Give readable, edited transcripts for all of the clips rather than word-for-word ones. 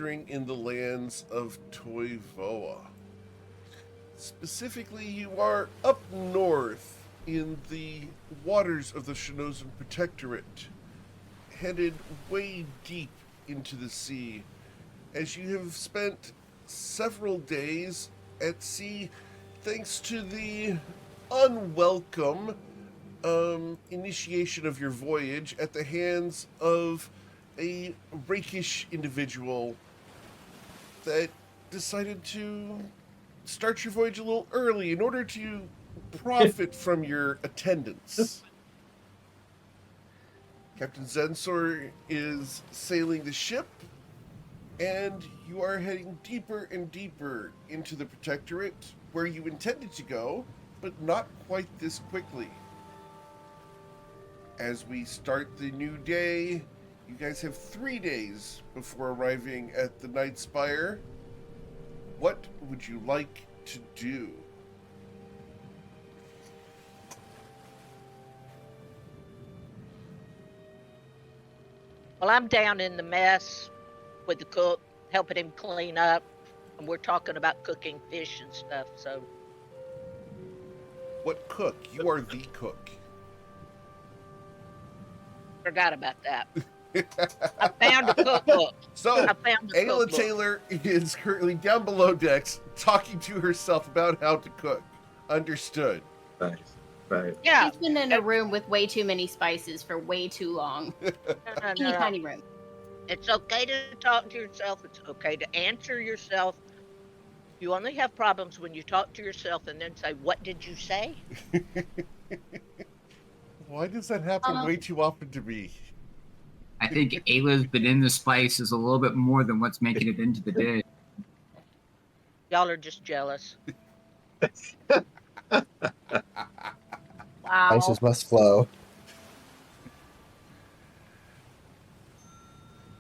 adventuring in the lands of Toivoa. Specifically, you are up north in the waters of the Shinozen Protectorate, headed way deep into the sea, as you have spent several days at sea thanks to the unwelcome initiation of your voyage at the hands of a rakish individual that decided to start your voyage a little early in order to profit from your attendance. Captain Zensor is sailing the ship, and you are heading deeper and deeper into the Protectorate, where you intended to go, but not quite this quickly. As we start the new day, you guys have 3 days before arriving at the Night Spire. What would you like to do? Well, I'm down in the mess with the cook, helping him clean up, and we're talking about cooking fish and stuff, so. What cook? You are the cook. Forgot about that. I found a cookbook. So, Ayla Taylor is currently down below decks talking to herself about how to cook. Understood. Nice. Right. Yeah. She's been in a room with way too many spices for way too long. Teeny tiny room. It's okay to talk to yourself. It's okay to answer yourself. You only have problems when you talk to yourself and then say, "What did you say?" Why does that happen way too often to me? I think Ayla's been in the spices a little bit more than what's making it into the dish. Y'all are just jealous. Wow. Spices must flow.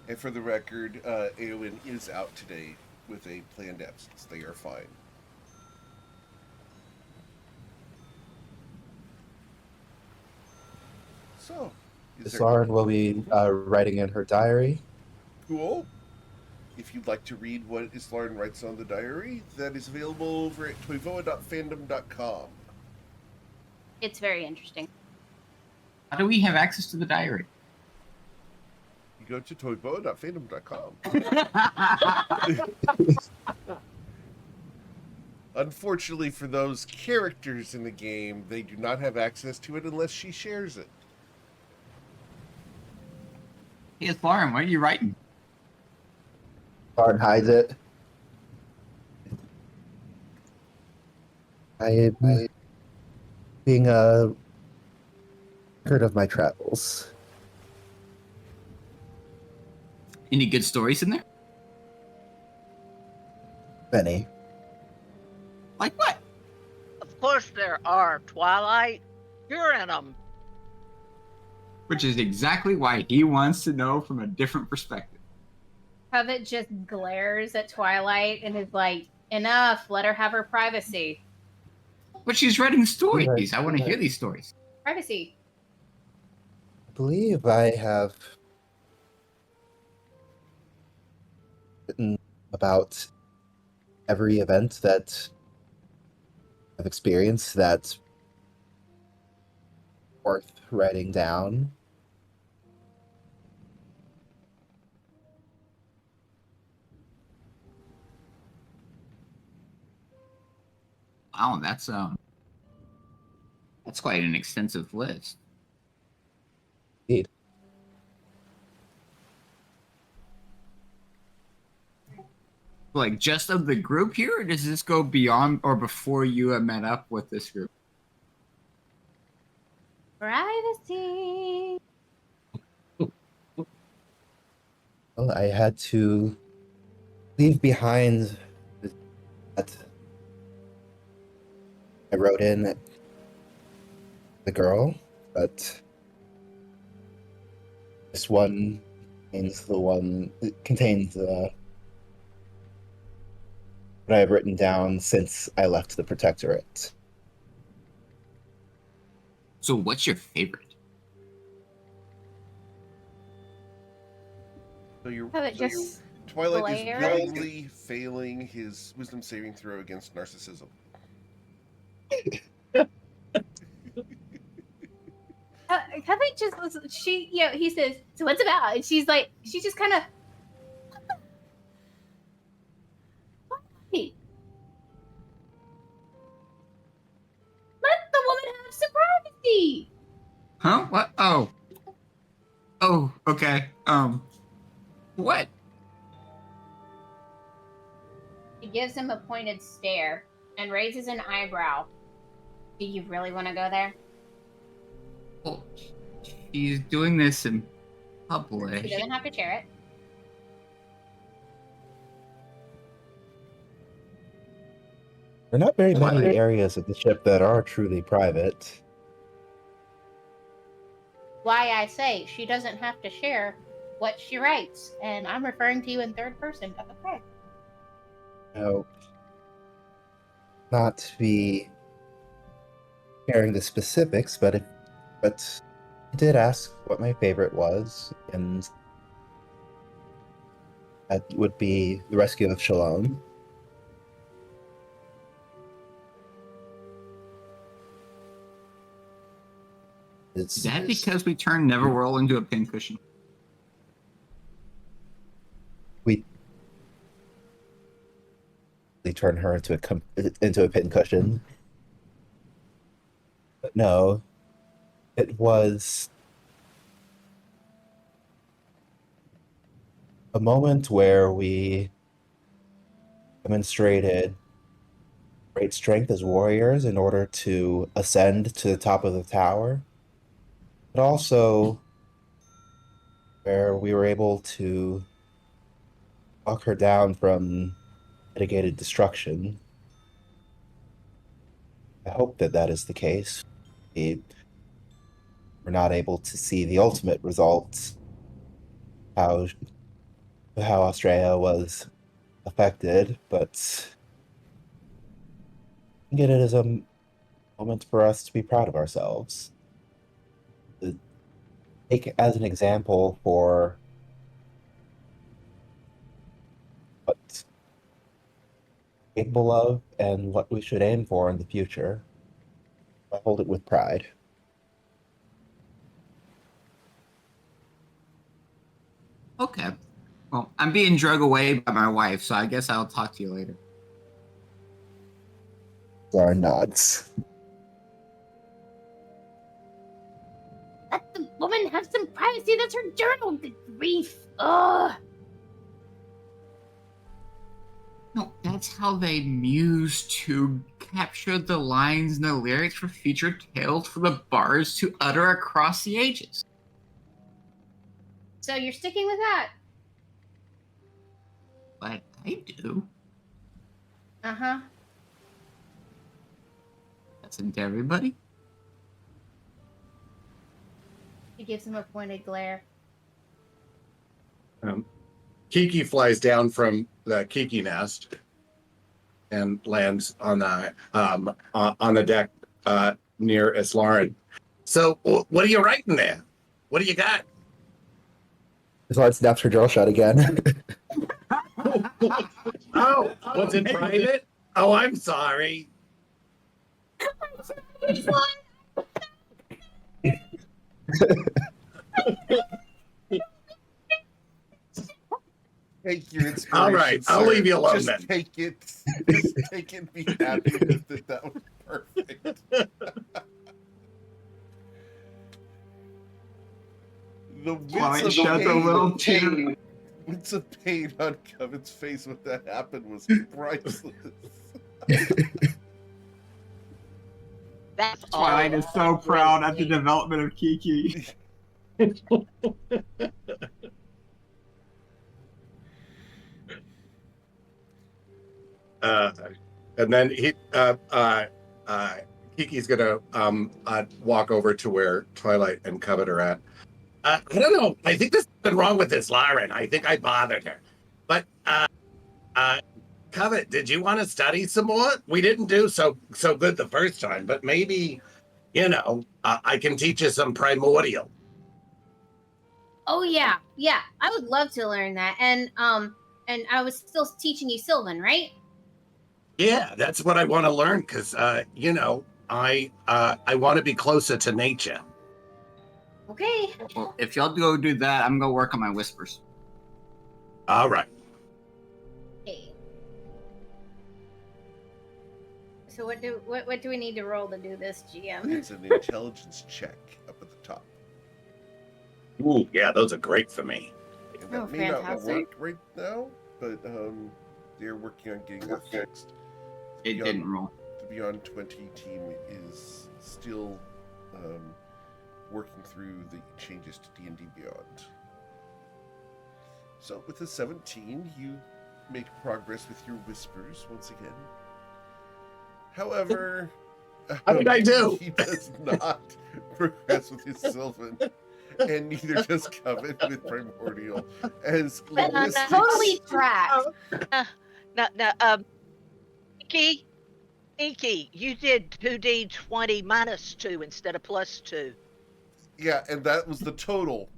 And for the record, Eowyn is out today with a planned absence. They are fine. So, Miss Lauren will be writing in her diary. Cool. If you'd like to read what Islaren writes on the diary, that is available over at toivoa.fandom.com. It's very interesting. How do we have access to the diary? You go to toivoa.fandom.com. Unfortunately for those characters in the game, they do not have access to it unless she shares it. Hey, it's Lauren. What are you writing? Lauren hides it. I am being a record of my travels. Any good stories in there? Many. Like what? Of course there are, Twilight. You're in them. Which is exactly why he wants to know from a different perspective. Covet just glares at Twilight and is like, enough, let her have her privacy. But she's writing stories. I want to hear these stories. Privacy. I believe I have written about every event that I've experienced that's worth writing down. Wow, that's quite an extensive list. Indeed. Like just of the group here, or does this go beyond or before you have met up with this group? Privacy. Well, I had to leave behind that. I wrote in the girl, but this one contains what I have written down since I left the Protectorate. So what's your favorite? So you're, Covet just Twilight is Blair? willingly failing his wisdom saving throw against narcissism. Kevin just was, he says, so what's about? And she's like, she just kind of, why? Let the woman have some privacy. Huh? What? Oh. Oh, okay. What? He gives him a pointed stare and raises an eyebrow. Do you really want to go there? Well, she's doing this in She public. doesn't have to share it. There are not very What? many areas of the ship that are truly private. Why I say she doesn't have to share what she writes, and I'm referring to you in third person. Okay. No, not to be sharing the specifics, but he did ask what my favorite was, and that would be the rescue of Shalom. Is that because we turned Neverworld into a pincushion? They turn her into a pincushion. But no, it was a moment where we demonstrated great strength as warriors in order to ascend to the top of the tower, but also where we were able to talk her down from mitigated destruction. I hope that that is the case. We're not able to see the ultimate results, how Australia was affected, but I get it as a moment for us to be proud of ourselves. To take it as an example for what we're capable of and what we should aim for in the future. I hold it with pride. Okay. Well, I'm being drug away by my wife, so I guess I'll talk to you later. Our nods. Let the woman have some privacy. That's her journal. Good grief. Ugh. No, that's how they muse to capture the lines and the lyrics for future tales for the bards to utter across the ages. So you're sticking with that? But I do. Uh-huh. That's into everybody. He gives him a pointed glare. Kiki flies down from the Kiki nest and lands on the deck near Islaren. So, what are you writing there? What do you got? Islard snaps her drill shut again. Oh, was it private? Oh, I'm sorry. Take your inspiration. All right, I'll sir. leave you alone Just then. take it. Just take it and be happy with it. That was perfect. The wince of pain on Kevin's face when that happened was priceless. That's Twilight all. is so proud at the development of Kiki. And then Kiki's gonna walk over to where Twilight and Covet are at. I don't know. I think there's something wrong with this Lauren. I think I bothered her. But Covet, did you want to study some more? We didn't do so good the first time, but maybe, I can teach you some primordial. Oh yeah, I would love to learn that. And And I was still teaching you Sylvan, right? Yeah, that's what I want to learn because, you know, I want to be closer to nature. Okay. Well, if y'all go do that, I'm gonna work on my whispers. All right. Hey. So what do we need to roll to do this, GM? It's an intelligence check up at the top. Ooh, yeah, those are great for me. And that Oh, may not fantastic. work right now, but they're working on getting that fixed. It didn't roll. The Beyond 20 team is still working through the changes to D&D Beyond. So with the 17, you make progress with your whispers once again. However, How did I do? he does not progress with his Sylvan, and neither does Covet with Primordial. As linguistics, Totally trash. Now, Inky, you did 2d20 minus 2 instead of plus 2. yeah, and that was the total.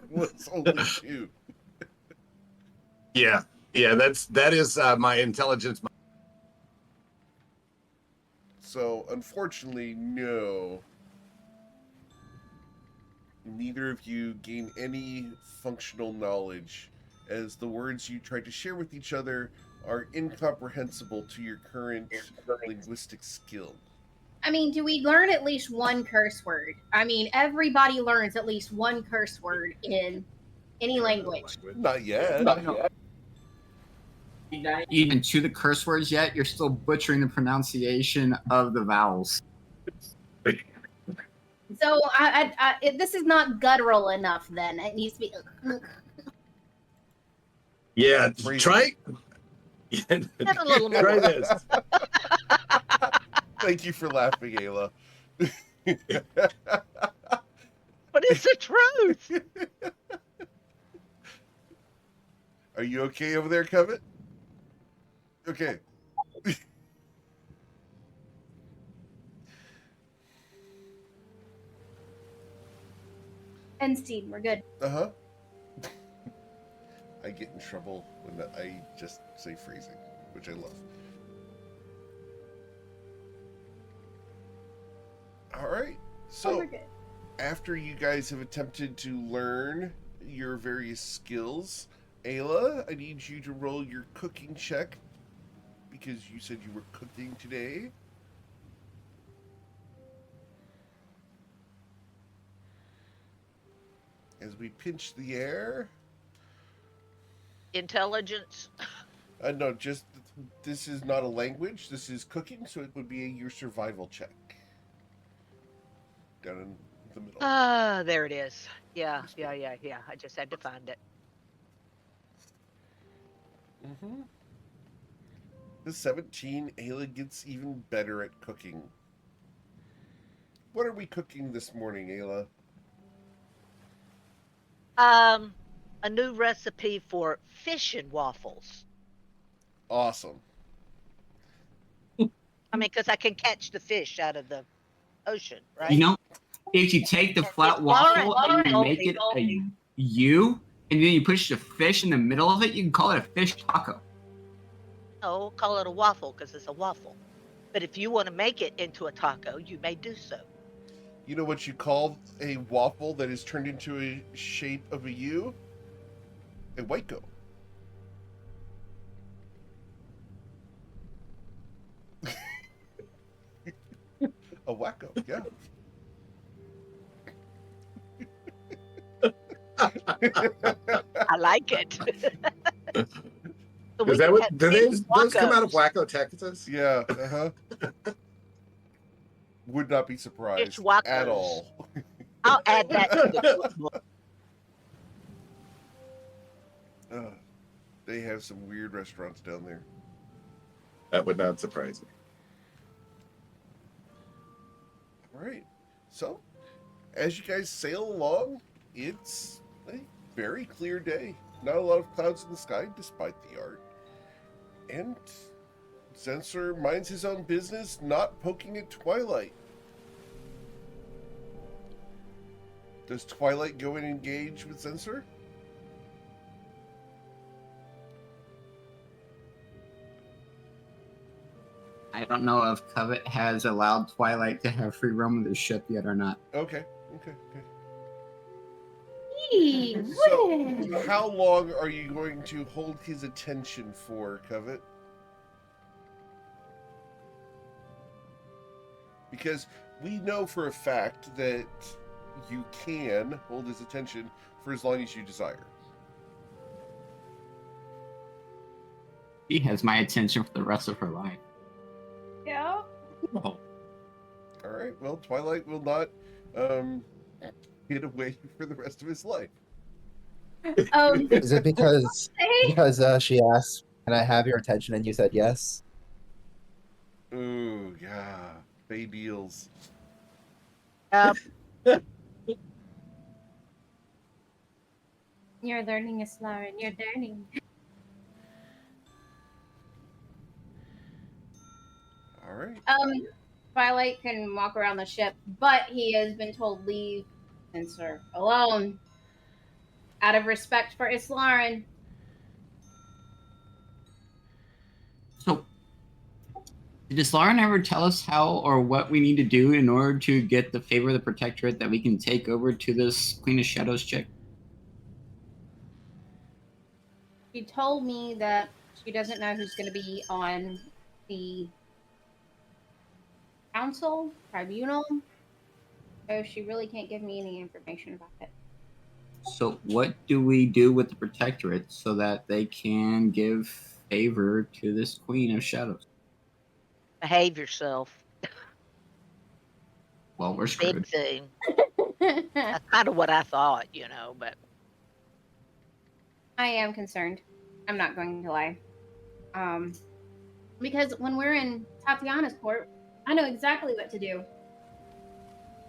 was only 2. Yeah, that is my intelligence. So, unfortunately, no. Neither of you gain any functional knowledge, as the words you tried to share with each other are incomprehensible to your current linguistic skill. I mean, do we learn at least one curse word? I mean, everybody learns at least one curse word in any language. Not yet. Even to the curse words yet, you're still butchering the pronunciation of the vowels. So this is not guttural enough. Then it needs to be. Yeah, Phrasing. try. Add a little more. Try this. Thank you for laughing, Ayla. But it's the truth. Are you okay over there, Covet? Okay. Enstein, we're good. Uh-huh. I get in trouble when I just say phrasing, which I love. All right. So, we're good. after you guys have attempted to learn your various skills, Ayla, I need you to roll your cooking check because you said you were cooking today. As we pinch the air. Intelligence. No, just this is not a language. This is cooking, so it would be your survival check. Down in the middle. Ah, there it is. Yeah. I just had to find it. Mm-hmm. The 17, Ayla gets even better at cooking. What are we cooking this morning, Ayla? A new recipe for fish and waffles. Awesome. I mean, because I can catch the fish out of the ocean, right? You know, if you take the flat It's waffle Lauren and you told make me. it a U, and then you push the fish in the middle of it, you can call it a fish taco. No, call it a waffle because it's a waffle. But if you want to make it into a taco, you may do so. You know what you call a waffle that is turned into a shape of a U? A Waco. A wacko, yeah. I like it. So Is that what? Do fish those come out of wacos. Waco, Texas? Yeah, uh-huh. Would not be surprised Fish wacos. at all. I'll add that to the cookbook. They have some weird restaurants down there. That would not surprise me. All right. So, as you guys sail along, it's a very clear day. Not a lot of clouds in the sky, despite the art. And Sensor minds his own business, not poking at Twilight. Does Twilight go and engage with Sensor? don't know if Covet has allowed Twilight to have free roam of the ship yet or not. Okay. Okay. Gee So, whiz. how long are you going to hold his attention for, Covet? Because we know for a fact that you can hold his attention for as long as you desire. She has my attention for the rest of her life. Yeah. Oh, All right. Well, Twilight will not get away for the rest of his life. Is it because she asked, "Can I have your attention?" and you said yes? Ooh, yeah, baby eels. Yep. You're learning, Lauren. You're learning. All right. Twilight can walk around the ship, but he has been told leave Sensor alone. Out of respect for Islaren. so does Lauren ever tell us how or what we need to do in order to get the favor of the Protectorate that we can take over to this Queen of Shadows chick? She told me that she doesn't know who's going to be on the council, tribunal, so she really can't give me any information about it. So what do we do with the Protectorate so that they can give favor to this Queen of Shadows? Behave yourself. Well, we're Big screwed. thing. That's kind of what I thought, but I am concerned. I'm not going to lie. Because when we're in Tatiana's court, I know exactly what to do.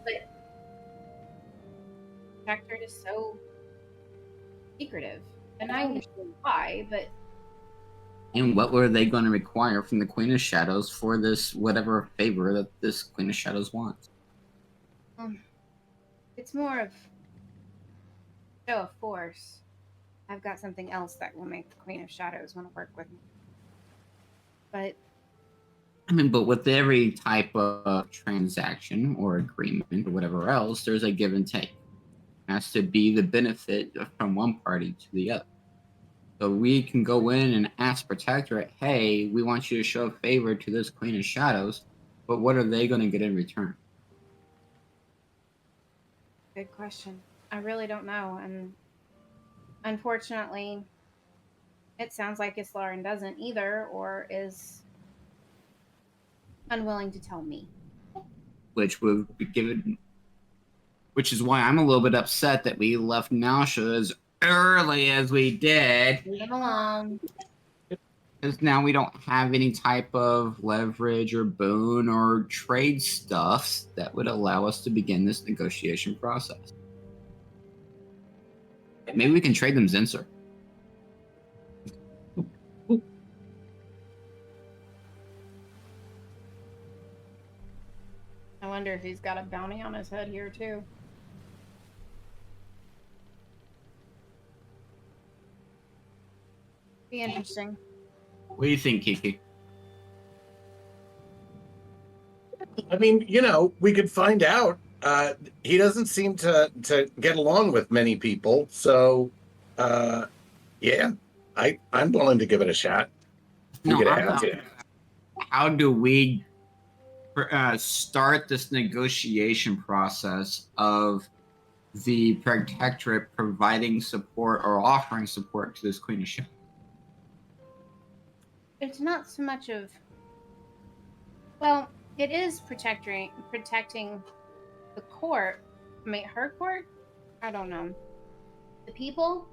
But Protectorate is so secretive. And I understand why, but And what were they going to require from the Queen of Shadows for this whatever favor that this Queen of Shadows wants? it's more of show of force. I've got something else that will make the Queen of Shadows want to work with me. But I mean, but with every type of transaction or agreement or whatever else, there's a give and take. It has to be the benefit from one party to the other. So we can go in and ask Protectorate, hey, we want you to show a favor to this Queen of Shadows, but what are they going to get in return? good question. I really don't know. And unfortunately, it sounds like Islaren doesn't either, or is unwilling to tell me. Which would be given, which is why I'm a little bit upset that we left Nausea as early as we did. Leave him alone. Because now we don't have any type of leverage or boon or trade stuff that would allow us to begin this negotiation process. Maybe we can trade them Zinser. I wonder if he's got a bounty on his head here too. Be interesting. What do you think, Kiki? I mean, we could find out. He doesn't seem to get along with many people, so yeah, I'm willing to give it a shot. No, Get I'm ahead. not. How do we start this negotiation process of the Protectorate providing support or offering support to this Queen of Shadows? It's not so much of. Well, it is protecting the court. I mean, her court. I don't know. The people,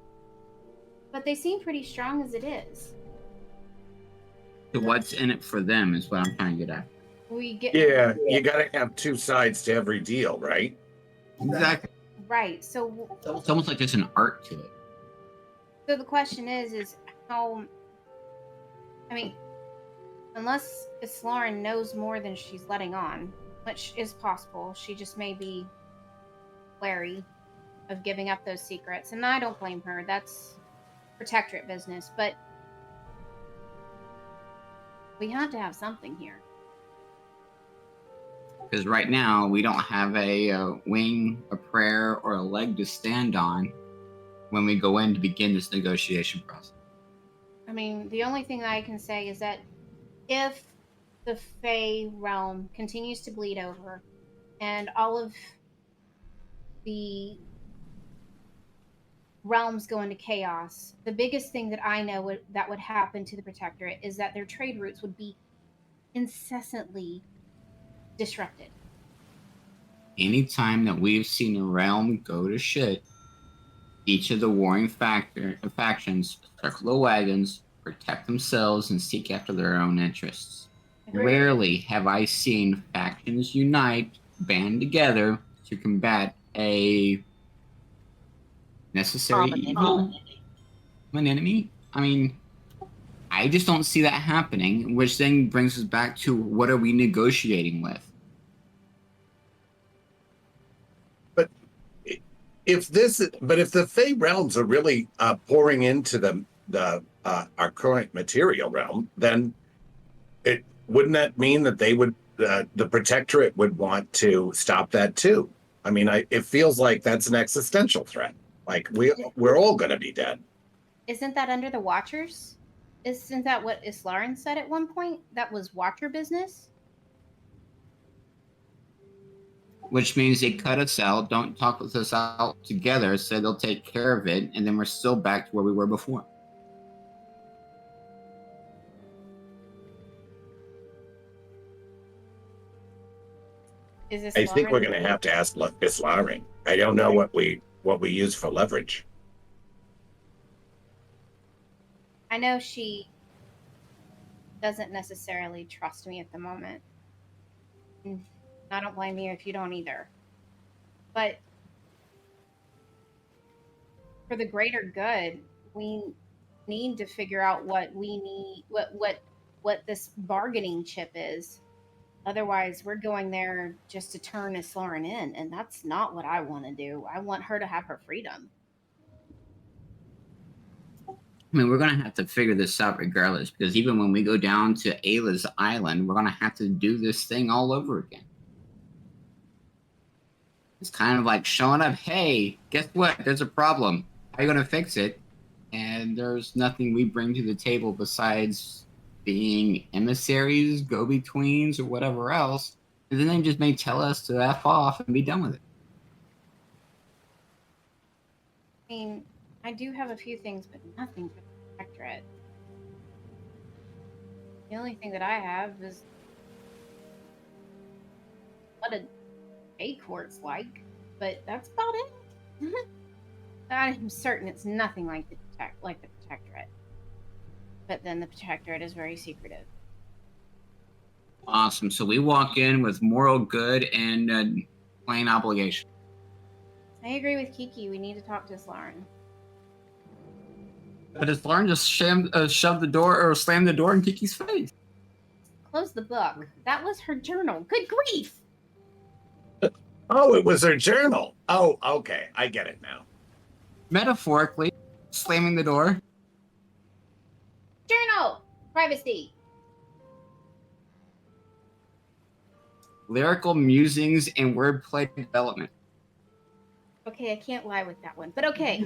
but they seem pretty strong as it is. So what's in it for them is what I'm trying to get at. We get Yeah, you got to have two sides to every deal, right? Exactly. right. So It's almost like there's an art to it. the question is how. I mean, unless Islaren knows more than she's letting on, which is possible, she just may be wary of giving up those secrets, and I don't blame her. That's Protectorate business, but we have to have something here. Because right now we don't have a wing, a prayer, or a leg to stand on when we go in to begin this negotiation process. I mean, the only thing that I can say is that if the Fey realm continues to bleed over and all of the realms go into chaos, the biggest thing that I know that would happen to the Protectorate is that their trade routes would be incessantly disrupted. Anytime that we've seen a realm go to shit, each of the warring factions circle the wagons, protect themselves, and seek after their own interests. Agreed. Rarely have I seen factions unite, band together to combat a necessary Common evil, an enemy. I mean, I just don't see that happening, which then brings us back to what are we negotiating with? If the Fey realms are really pouring into the our current material realm, then wouldn't that mean that they would the Protectorate would want to stop that too? I mean, it feels like that's an existential threat. Like we're all going to be dead. Isn't that under the Watchers? Isn't that what Islarin said at one point? That was Watcher business? Which means they cut us out, don't talk with us out together, so they'll take care of it, and then we're still back to where we were before. Is this I think we're going to have to ask Islaring. I don't know what we use for leverage. I know she doesn't necessarily trust me at the moment. I don't blame you if you don't either. But for the greater good, we need to figure out what we need, what this bargaining chip is. Otherwise, we're going there just to turn Islarin in, and that's not what I want to do. I want her to have her freedom. I mean, we're going to have to figure this out regardless, because even when we go down to Ayla's island, we're going to have to do this thing all over again. It's kind of like showing up, hey, guess what? There's a problem. How are you going to fix it? And there's nothing we bring to the table besides being emissaries, go-betweens, or whatever else. And then they just may tell us to F off and be done with it. I mean, I do have a few things, but nothing for the Protectorate. The only thing that I have is what a Bay Court's like, but that's about it. I'm certain it's nothing like the Protectorate. But then the Protectorate is very secretive. Awesome. So we walk in with moral good and plain obligation. I agree with Kiki. We need to talk to Islarin. But as Lauren just shoved the door or slammed the door in Kiki's face. Close the book. That was her journal. Good grief! Oh, it was her journal. Oh, okay. I get it now. Metaphorically, slamming the door. Journal! Privacy. Lyrical musings and wordplay development. Okay, I can't lie with that one, but okay.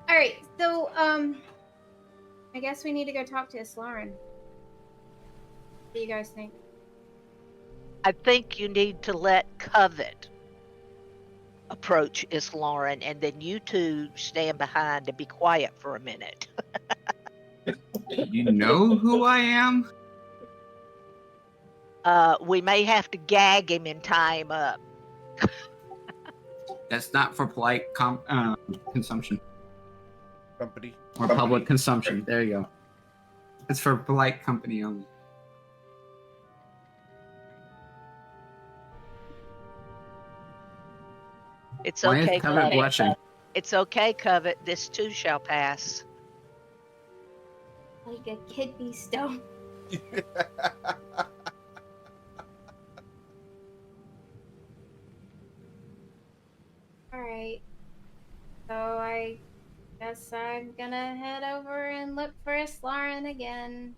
Alright, so, I guess we need to go talk to Islarin. What do you guys think? I think you need to let Covet approach Islarin, and then you two stand behind and be quiet for a minute. You know who I am? We may have to gag him and tie him up. That's not for polite consumption. Company. Or public consumption. There you go. It's for polite company only. It's Why okay, is Covet Covet. blushing? It's okay, Covet. This too shall pass. Like a kidney stone. Alright. So I guess I'm gonna head over and look for Islarin again.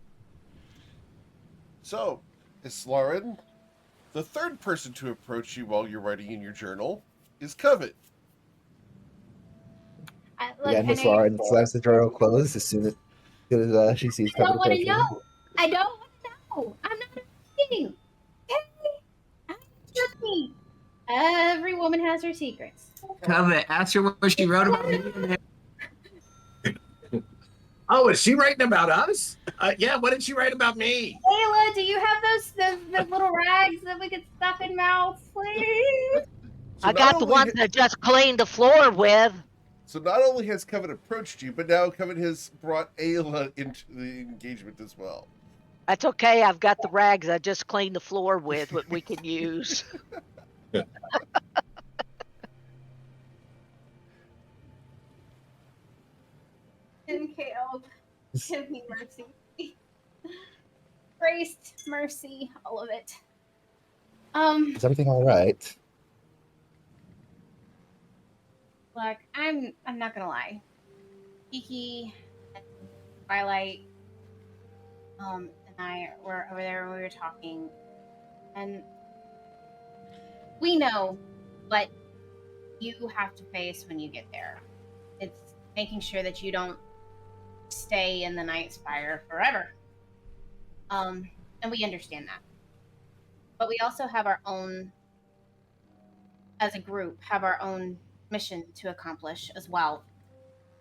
So, Islarin, The third person to approach you while you're writing in your journal is Covet. Look, Again, I Miss know you're. Lauren slams the journal closed as soon as she sees I don't Covenant want to approaching. know. I don't want to know. I'm not kidding. Okay? Trust me. Every woman has her secrets. Covet, ask her what she wrote about me. Oh, is she writing about us? Yeah, what did she write about me? Ayla, do you have those little rags that we could stuff in mouths, please? So I got the ones that just cleaned the floor with. So not only has Covet approached you, but now Covet has brought Ayla into the engagement as well. That's okay. I've got the rags I just cleaned the floor with, what we can use. MKO, give me mercy. Grace, mercy, all of it. Is everything all right? Look, I'm not gonna lie. Kiki and Twilight, and I were over there when we were talking, and we know what you have to face when you get there. It's making sure that you don't stay in the Night Spire forever. And we understand that. But we also have our own, as a group, have our own mission to accomplish as well.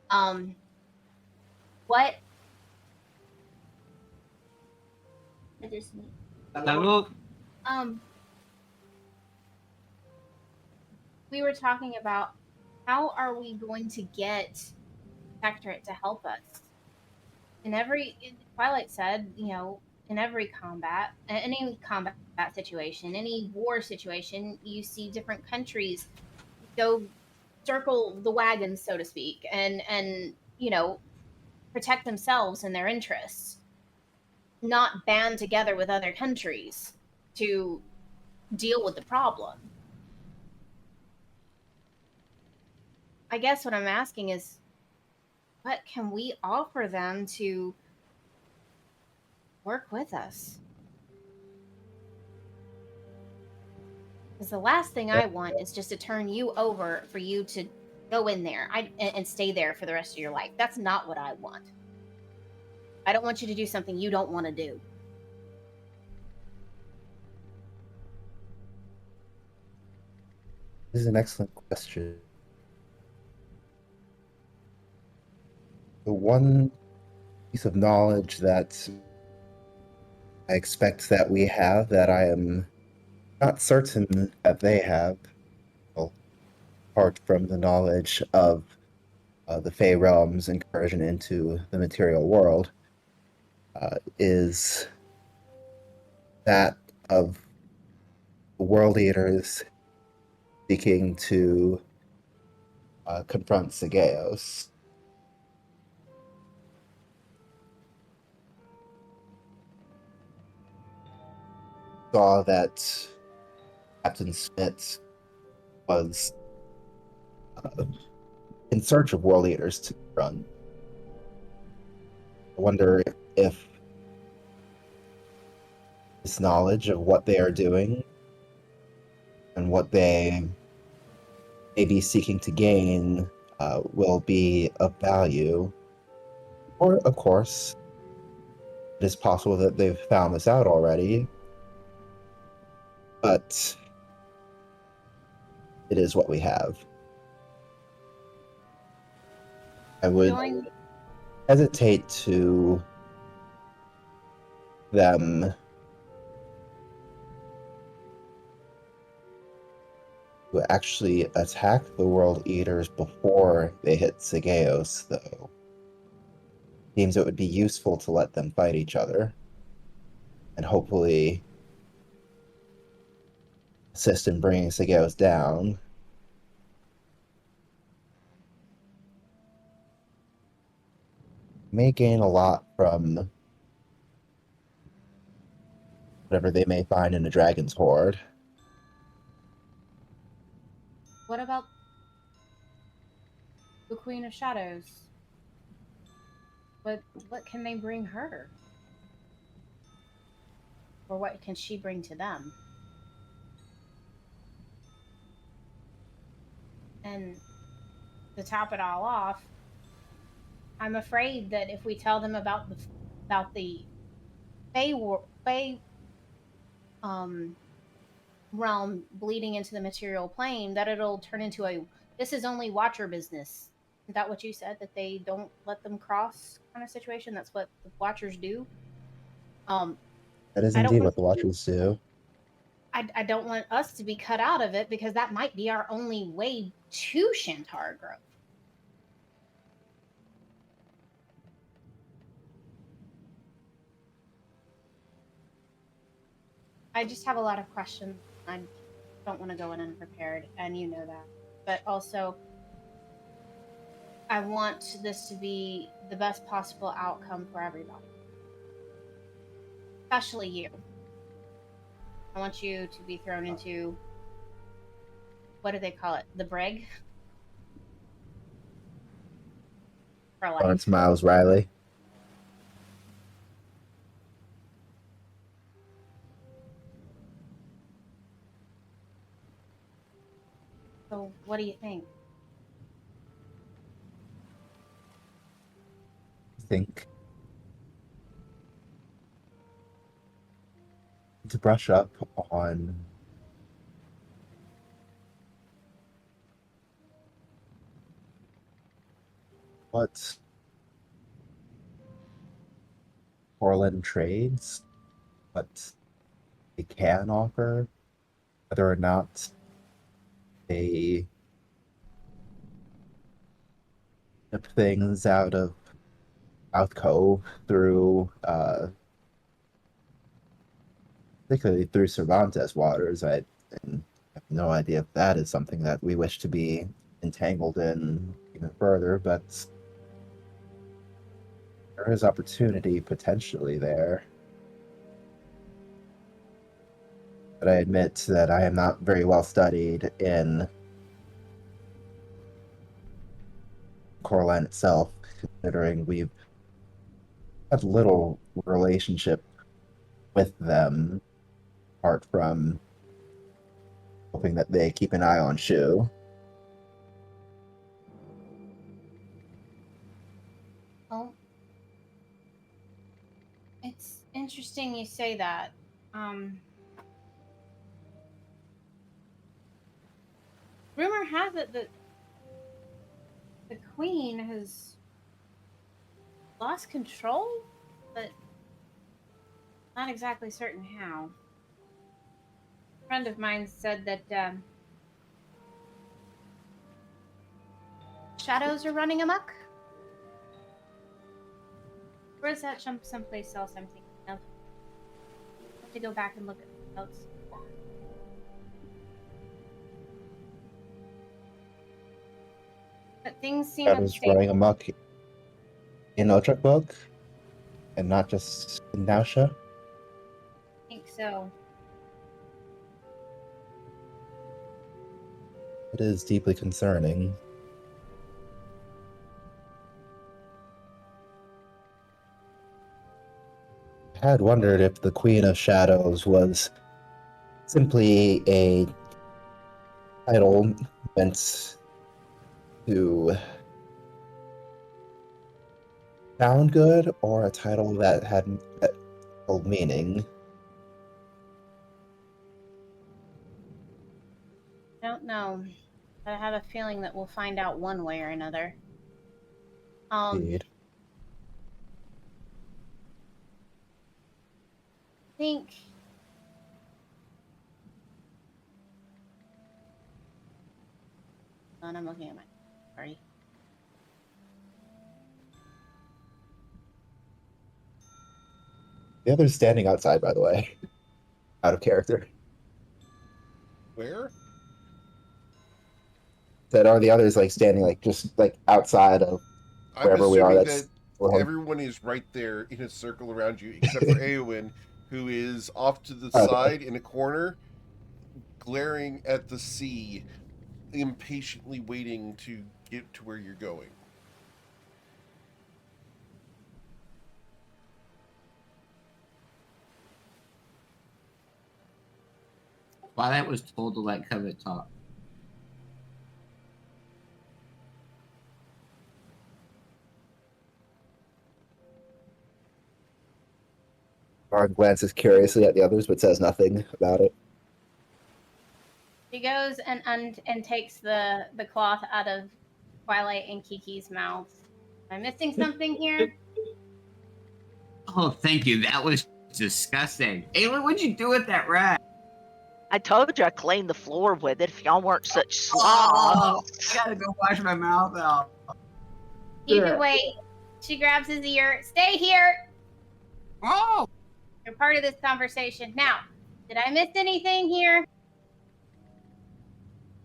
What? I just need. Salud. We were talking about how are we going to get Protectorate to help us? Twilight said, in every combat, any combat situation, any war situation, you see different countries go circle the wagons, so to speak, and protect themselves and their interests, not band together with other countries to deal with the problem. I guess what I'm asking is, what can we offer them to work with us? Because the last thing I want is just to turn you over for you to go in there and stay there for the rest of your life. That's not what I want. I don't want you to do something you don't want to do. This is an excellent question. The one piece of knowledge that I expect that we have that I am not certain that they have, well, apart from the knowledge of the Fey realm's incursion into the material world, is that of the world eaters seeking to confront Sigeos. Saw that Captain Smith was in search of world eaters to run. I wonder if this knowledge of what they are doing and what they may be seeking to gain will be of value. Or, of course, it is possible that they've found this out already, but it is what we have. I would hesitate to them to actually attack the World Eaters before they hit Sigeos, though. Seems it would be useful to let them fight each other, and hopefully assist in bringing Sigeos down. May gain a lot from whatever they may find in a dragon's hoard. What about the Queen of Shadows? What can they bring her? Or what can she bring to them? And to top it all off, I'm afraid that if we tell them about the Fey realm bleeding into the material plane, that it'll turn into a this is only Watcher business. Isn't that what you said? That they don't let them cross kind of situation? That's what the Watchers do. That is I don't indeed want what the Watchers do. I don't want us to be cut out of it because that might be our only way to Shantara Grove. I just have a lot of questions. I don't want to go in unprepared, and you know that. But also, I want this to be the best possible outcome for everybody, especially you. I want you to be thrown into, what do they call it? The brig? For life. Lawrence Miles Riley. So, what do you think? I think to brush up on what Portland trades, what they can offer, whether or not they ship things out of South Cove through, particularly through Cervantes waters. I have no idea if that is something that we wish to be entangled in even further, but there is opportunity potentially there. But I admit that I am not very well studied in Coraline itself, considering we've had little relationship with them apart from hoping that they keep an eye on Shu. Oh, it's interesting you say that. Rumor has it that the queen has lost control, but not exactly certain how. A friend of mine said that shadows are running amok. Or is that someplace else I'm thinking of? I have to go back and look at the notes. But things seem That is running unstable. amok in Book and not just in Nausha. I think so. It is deeply concerning. I had wondered if the Queen of Shadows was simply a title meant to sound good or a title that had meaning. I don't know. But I have a feeling that we'll find out one way or another. Indeed. I think I'm looking at my sorry. The other's standing outside, by the way. Out of character. Where? That are the others like standing like just like outside of I'm wherever we are. assuming That's that everyone is right there in a circle around you, except for Eowyn, who is off to the okay. side in a corner, glaring at the sea, impatiently waiting to get to where you're going. Twilight was told to let Covet talk. Lauren glances curiously at the others, but says nothing about it. She goes and takes the cloth out of Twilight and Kiki's mouth. Am I missing something here? Oh, thank you. That was disgusting. Ayla, what'd you do with that rag? I told you I cleaned the floor with it if y'all weren't such Oh, slobs. I gotta go wash my mouth out. Either way, she grabs his ear. Stay here. Oh! You're part of this conversation. Now, did I miss anything here?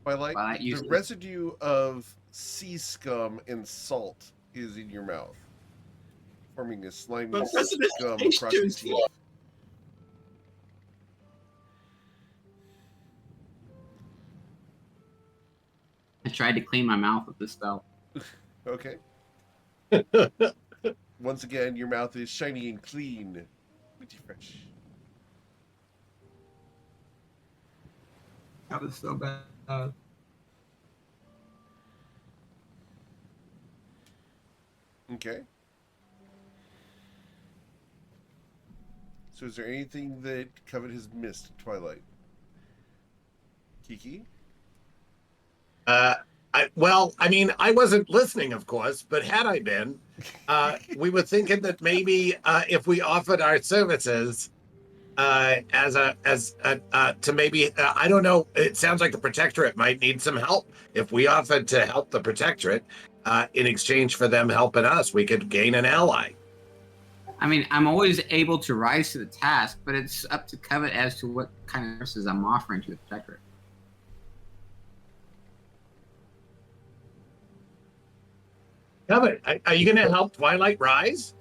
Twilight, Well, that the usually- residue of sea scum and salt is in your mouth, forming a slimy But resident scum across your textures. teeth. I tried to clean my mouth with this spell. Okay. Once again, your mouth is shiny and clean. Pretty fresh. That was so bad. Okay. So is there anything that Covet has missed in Twilight? Kiki? I wasn't listening, of course, but had I been, we were thinking that maybe if we offered our services to maybe I don't know. It sounds like the Protectorate might need some help. If we offered to help the Protectorate in exchange for them helping us, we could gain an ally. I mean, I'm always able to rise to the task, but it's up to Covet as to what kind of services I'm offering to the Protectorate. Covet, are you going to help Twilight rise?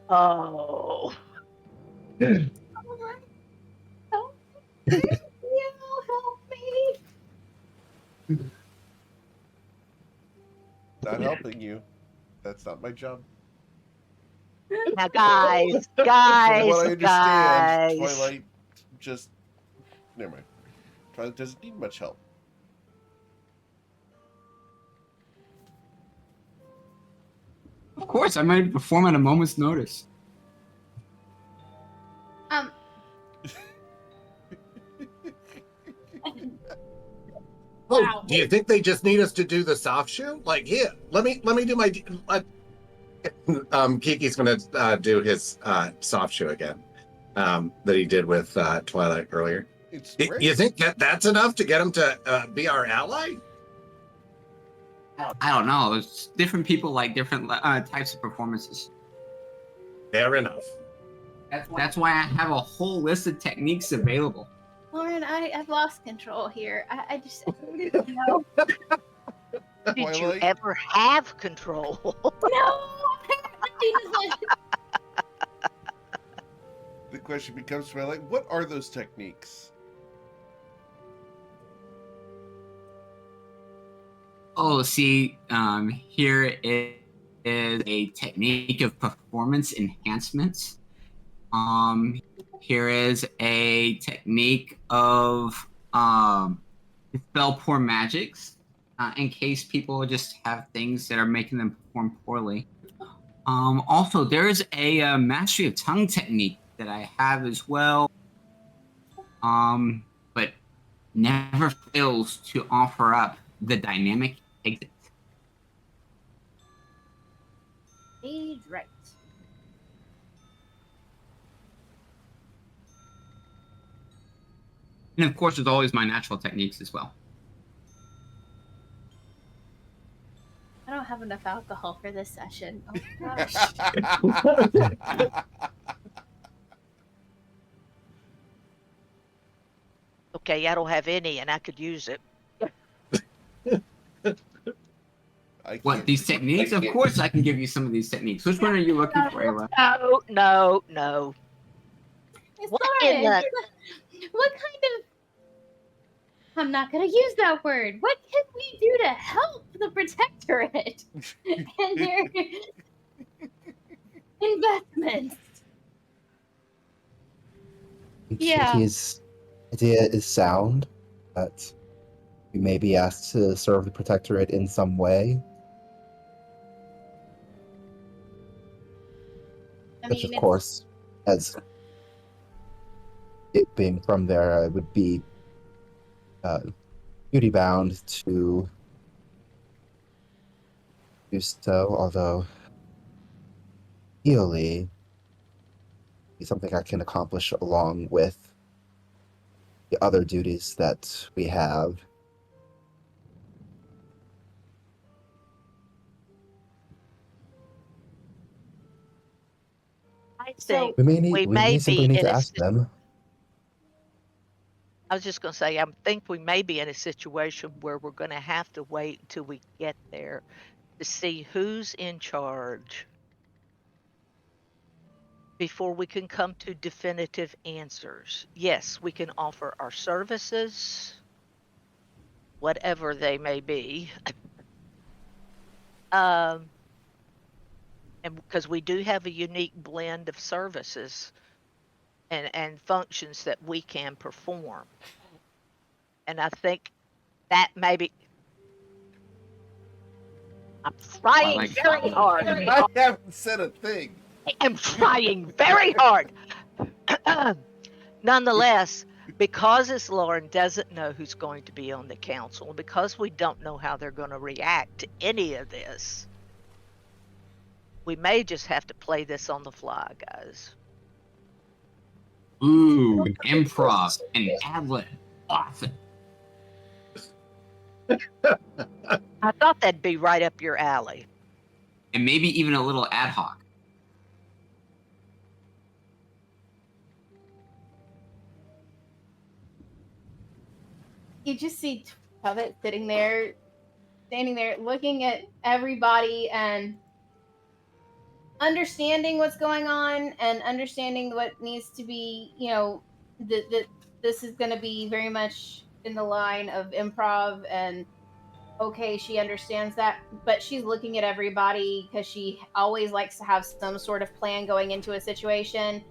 Oh. Help me. Help me. Not helping you. That's not my job. Now, guys, From what I understand, guys. Twilight just... Never mind. Twilight doesn't need much help. Of course, I'm ready to perform at a moment's notice. Oh, Wow. do you think they just need us to do the soft shoe? Like, here, let me do my. Kiki's gonna do his soft shoe again, that he did with Twilight earlier. It's You great. think that's enough to get him to be our ally? I don't know. It's different people like different types of performances. Fair enough. That's why I have a whole list of techniques available. Lauren, I've lost control here. I just you know. Did you Twilight? ever have control? No. Jesus. The question becomes, Twilight, what are those techniques? Oh, see, here is a technique of performance enhancements. Here is a technique of dispel poor magics, in case people just have things that are making them perform poorly. Also, there's a mastery of tongue technique that I have as well, but never fails to offer up the dynamic exit. Stage right. And of course, there's always my natural techniques as well. I don't have enough alcohol for this session. Oh gosh. Okay, I don't have any, and I could use it. What, these techniques? Of course I can give you some of these techniques. Which one are you looking for, Ayla? No. Miss What Lauren, in the- what kind of I'm not gonna use that word. What can we do to help the Protectorate and their investments? Yeah. His idea is sound, that we may be asked to serve the Protectorate in some way. I Which, mean, of course, as it being from there, I would be duty bound to do so, although ideally be something I can accomplish along with the other duties that we have. I So think We may simply be need in to a ask them. I was just going to say, I think we may be in a situation where we're going to have to wait until we get there to see who's in charge before we can come to definitive answers. Yes, we can offer our services, whatever they may be. And because we do have a unique blend of services and functions that we can perform. And I think that maybe I'm trying like very hard. I haven't said a thing. I am trying very hard. Nonetheless, because this Lauren doesn't know who's going to be on the council, because we don't know how they're going to react to any of this, we may just have to play this on the fly, guys. Ooh, improv and ad-lib. Awesome. I thought that'd be right up your alley. And maybe even a little ad hoc. you just see Tubbet sitting there, standing there, looking at everybody and understanding what's going on and understanding what needs to be, that this is going to be very much in the line of improv and okay, she understands that, but she's looking at everybody because she always likes to have some sort of plan going into a situation.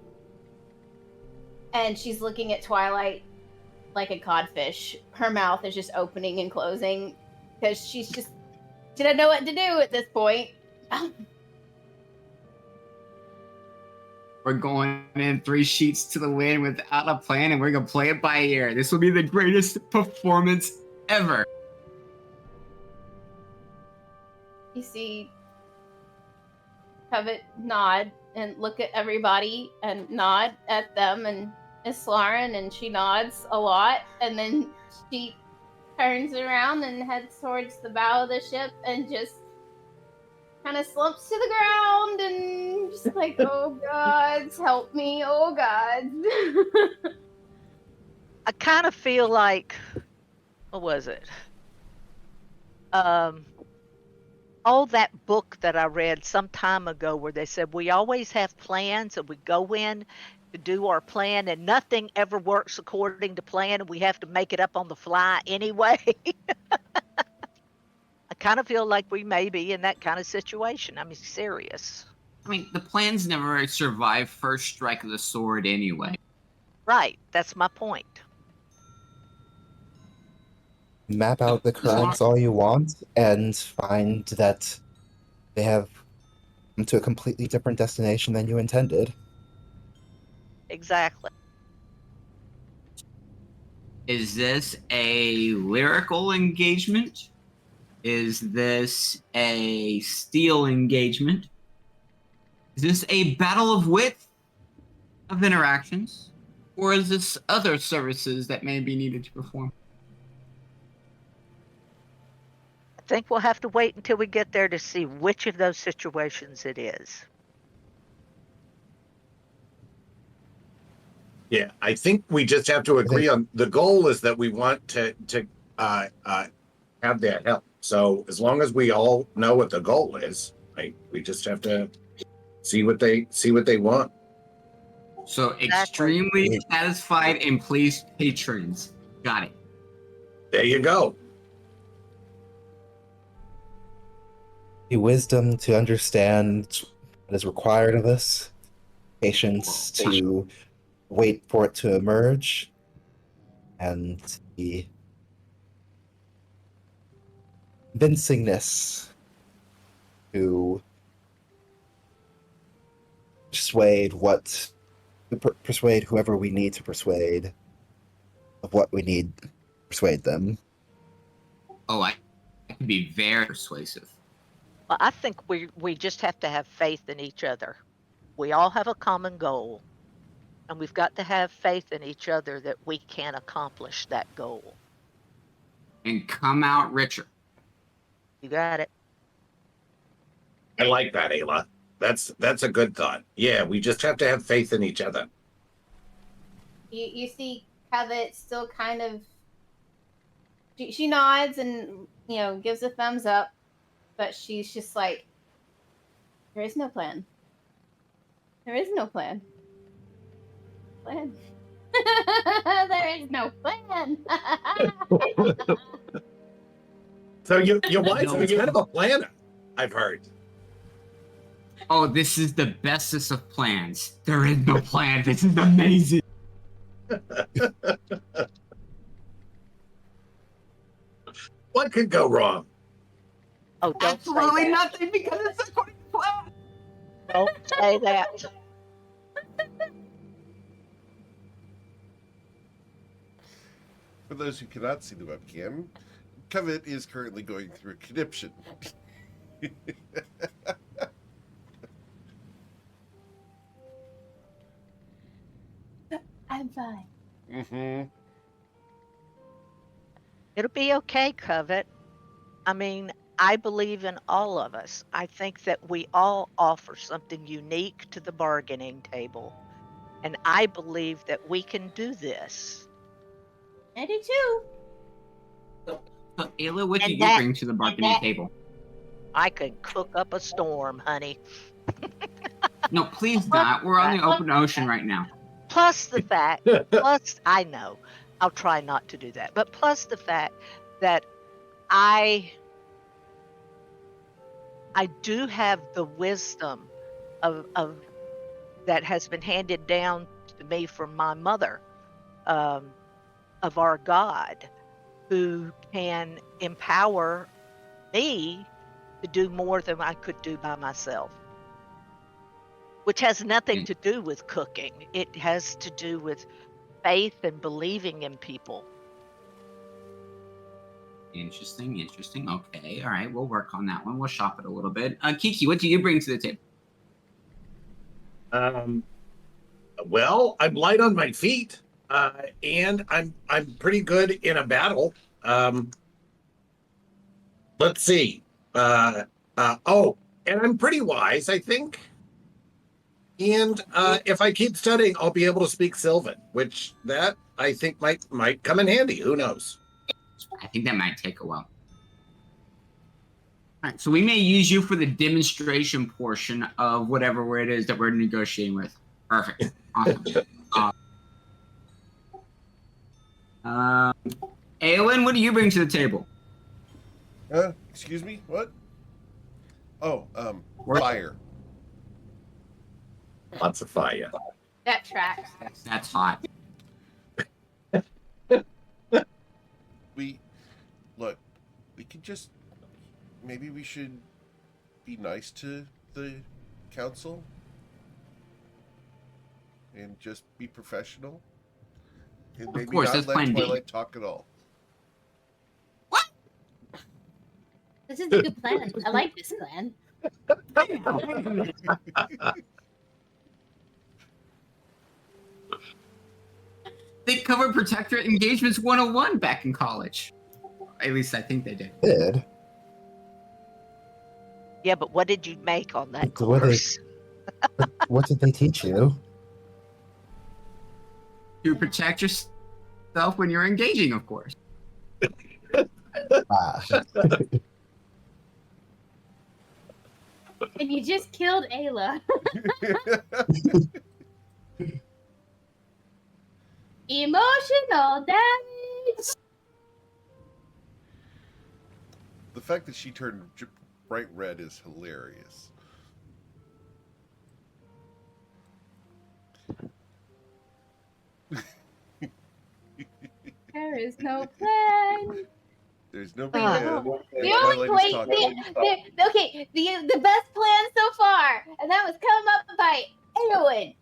And she's looking at Twilight like a codfish. Her mouth is just opening and closing because she doesn't know what to do at this point. We're going in 3 sheets to the wind without a plan, and we're going to play it by ear. This will be the greatest performance ever. You see Covet nod and look at everybody and nod at them and Miss Lauren, and she nods a lot, and then she turns around and heads towards the bow of the ship and just kind of slumps to the ground and just like, oh gods, help me, oh gods. I kind of feel like, what was it? Oh, that book that I read some time ago where they said we always have plans and we go in to do our plan and nothing ever works according to plan and we have to make it up on the fly anyway. I kind of feel like we may be in that kind of situation. I mean, serious. I mean, the plans never survive first strike of the sword anyway. Right. That's my point. Map out the currents all you want and find that they have come to a completely different destination than you intended. Exactly. Is this a lyrical engagement? Is this a steel engagement? Is this a battle of wit of interactions? Or is this other services that may be needed to perform? I think we'll have to wait until we get there to see which of those situations it is. Yeah, I think we just have to agree on the goal is that we want to have their help. So as long as we all know what the goal is, right, we just have to see what they want. So Exactly. extremely satisfied and pleased patrons. Got it. There you go. The wisdom to understand what is required of us, patience to wait for it to emerge, and the convincingness to persuade what to persuade whoever we need to persuade of what we need to persuade them. Oh, I can be very persuasive. Well, I think we just have to have faith in each other. We all have a common goal, and we've got to have faith in each other that we can accomplish that goal. And come out richer. You got it. I like that, Ayla. That's a good thought. Yeah, we just have to have faith in each other. You see Covet still kind of she nods and gives a thumbs up, but she's just like, there is no plan. There is no plan. Plan. There is no plan. So your wife is kind of a planner, I've heard. Oh, this is the bestest of plans. There is no plan. This is amazing. What could go wrong? Oh, don't Absolutely say that. nothing because it's according to plan. Don't say that. For those who cannot see the webcam, Covet is currently going through a conniption. I'm fine. Mm-hmm. It'll be okay, Covet. I mean, I believe in all of us. I think that we all offer something unique to the bargaining table. And I believe that we can do this. I do too. So, Ayla, what do And you that- bring to the bargaining table? I can cook up a storm, honey. No, please not. We're on the open ocean right now. Plus the fact, I know, I'll try not to do that, but plus the fact that I do have the wisdom of that has been handed down to me from my mother, of our God, who can empower me to do more than I could do by myself. Which has nothing to do with cooking. It has to do with faith and believing in people. Interesting. Okay, all right, we'll work on that one. We'll shop it a little bit. Kiki, what do you bring to the table? Well, I'm light on my feet, and I'm pretty good in a battle. Let's see. And I'm pretty wise, I think. And if I keep studying, I'll be able to speak Sylvan, which that I think might come in handy. Who knows? I think that might take a while. All right, so we may use you for the demonstration portion of whatever it is that we're negotiating with. Perfect. Awesome. Aelin, what do you bring to the table? Excuse me? What? Oh, What? fire. Lots of fire. That tracks. That's hot. We could just, maybe we should be nice to the council and just be professional and maybe course, not that's let plan B. Twilight talk at all. This is a good plan. I like this plan. They covered Protectorate Engagements 101 back in college. At least I think they did. Did. Yeah, but what did you make on that So what they- course? What did they teach you? To protect yourself when you're engaging, of course. Ah. And you just killed Ayla. Emotional damage. The fact that she turned bright red is hilarious. There is no plan. There's no Ah. plan. The Twilight only is talking. the best plan so far, and that was come up by Eowyn.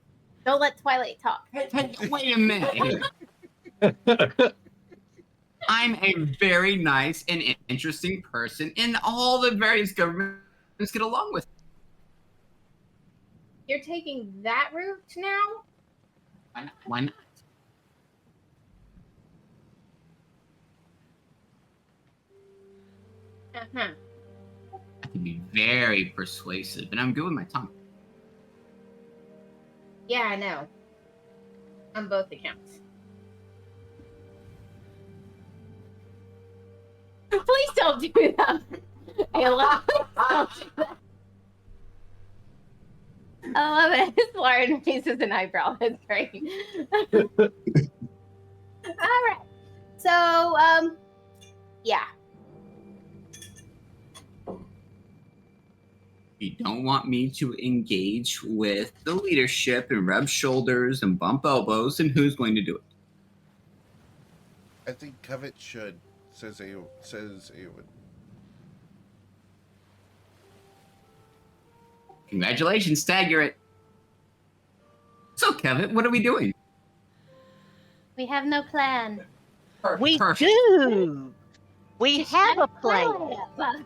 Don't let Twilight talk. Hey, wait a minute. I'm a very nice and interesting person, and all the various governments get along with. You're taking that route now? Why not? Why not? Uh-huh. I can be very persuasive, and I'm good with my tongue. Yeah, I know. On both accounts. Please don't do that. Ayla, please don't do that. I love it. Lauren raises an eyebrow. That's great. All right. So, yeah. You don't want me to engage with the leadership and rub shoulders and bump elbows, and who's going to do it? I think Covet should, says Eowyn. Congratulations, Stagger it. So, Kevin, what are we doing? We have no plan. We Perfect. do. We Just have shut a plan. up.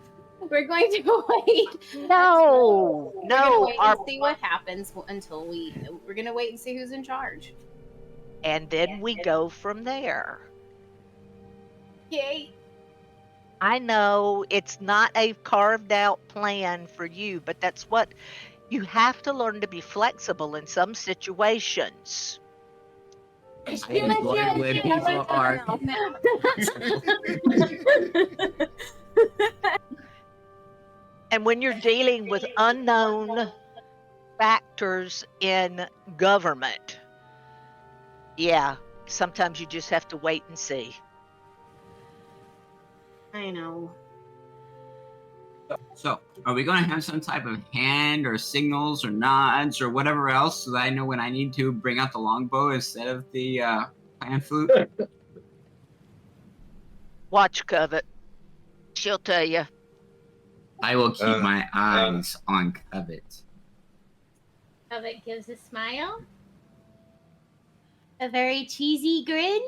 We're going to wait. No, We're gonna no. wait and see what happens until we're gonna wait and see who's in charge. And then we go from there. Yay. I know it's not a carved out plan for you, but that's what you have to learn to be flexible in some situations. I enjoy when people are. And when you're dealing with unknown factors in government, yeah, sometimes you just have to wait and see. I know. So, are we going to have some type of hand or signals or nods or whatever else so that I know when I need to bring out the longbow instead of the pan flute? Watch Covet. She'll tell you. I will keep my eyes on Covet. Covet gives a smile. A very cheesy grin.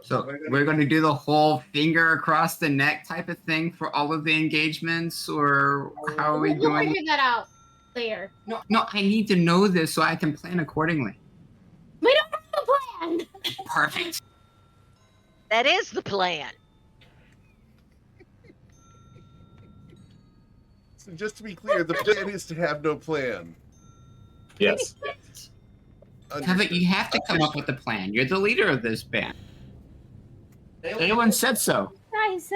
So, we're going to do the whole finger across the neck type of thing for all of the engagements, or how are we We'll doing? figure that out later. No, I need to know this so I can plan accordingly. We don't have a plan. Perfect. That is the plan. So just to be clear, the plan is to have no plan. Yes. Covet, you have to come up with a plan. You're the leader of this band. Anyone said so. Nice.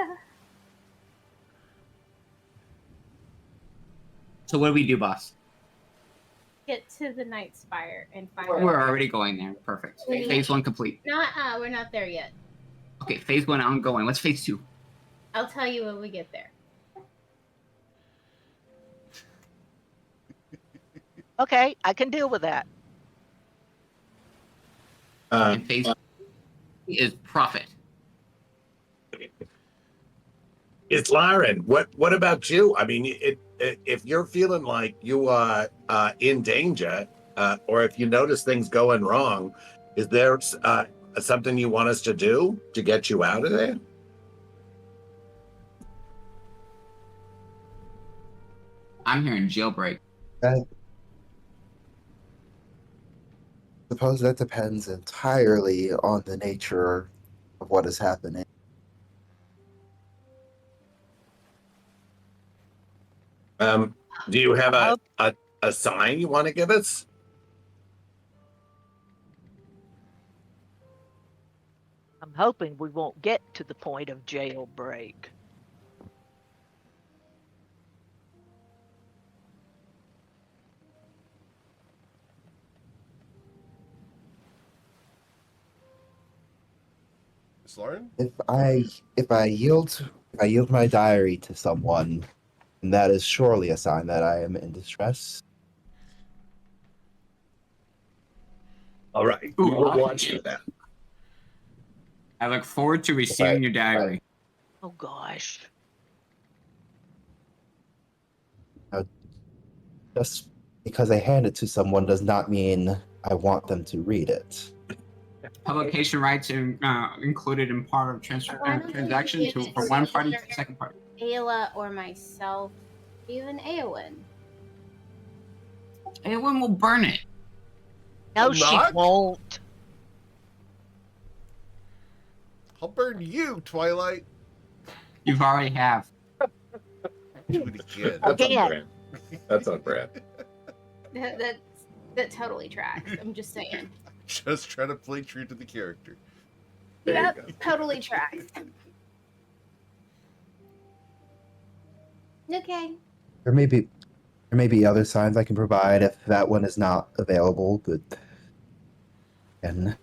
So what do we do, boss? Get to the Night Spire and find We're out. already going there. Perfect. We- Phase 1 complete. We're not there yet. Okay, phase 1 ongoing. What's phase 2? I'll tell you when we get there. Okay, I can deal with that. And phase 3 is profit. It's Lauren. What about you? I mean, if you're feeling like you are in danger, or if you notice things going wrong, is there something you want us to do to get you out of there? I'm hearing jailbreak. I suppose that depends entirely on the nature of what is happening. Do you have a sign you want to give us? I'm hoping we won't get to the point of jailbreak. Miss Lauren? If I yield my diary to someone, that is surely a sign that I am in distress. All right. We will watch for that. I look forward to receiving your diary. Oh gosh. Just because I hand it to someone does not mean I want them to read it. Publication rights are included in part of Why not transaction give it from one party to the second party. Ayla or myself, even Eowyn. Anyone will burn it. No, Will she not? won't. I'll burn you, Twilight. You've already have. Do it again. That's on Again. brand. That's on brand. That totally tracks. I'm just saying. Just trying to play true to the character. There you Yep, go. totally tracks. Okay. There may be other signs I can provide if that one is not available, but and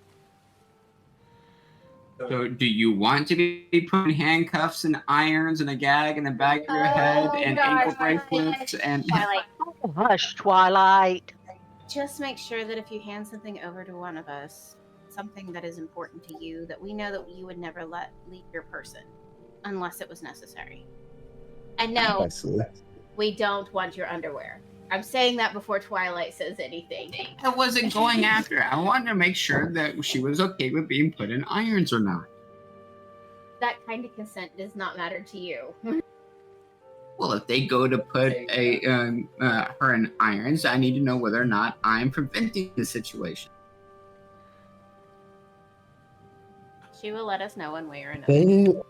So, do you want to be put in handcuffs and irons and a gag in the back of your head and ankle bracelets and? Twilight, Oh, hush, Twilight. just make sure that if you hand something over to one of us, something that is important to you, that we know that you would never let leave your person unless it was necessary. And no, I see. we don't want your underwear. I'm saying that before Twilight says anything. I wasn't going after her. I wanted to make sure that she was okay with being put in irons or not. That kind of consent does not matter to you. Well, if they go to put her in irons, I need to know whether or not I'm preventing the situation. She will let us know one way or another.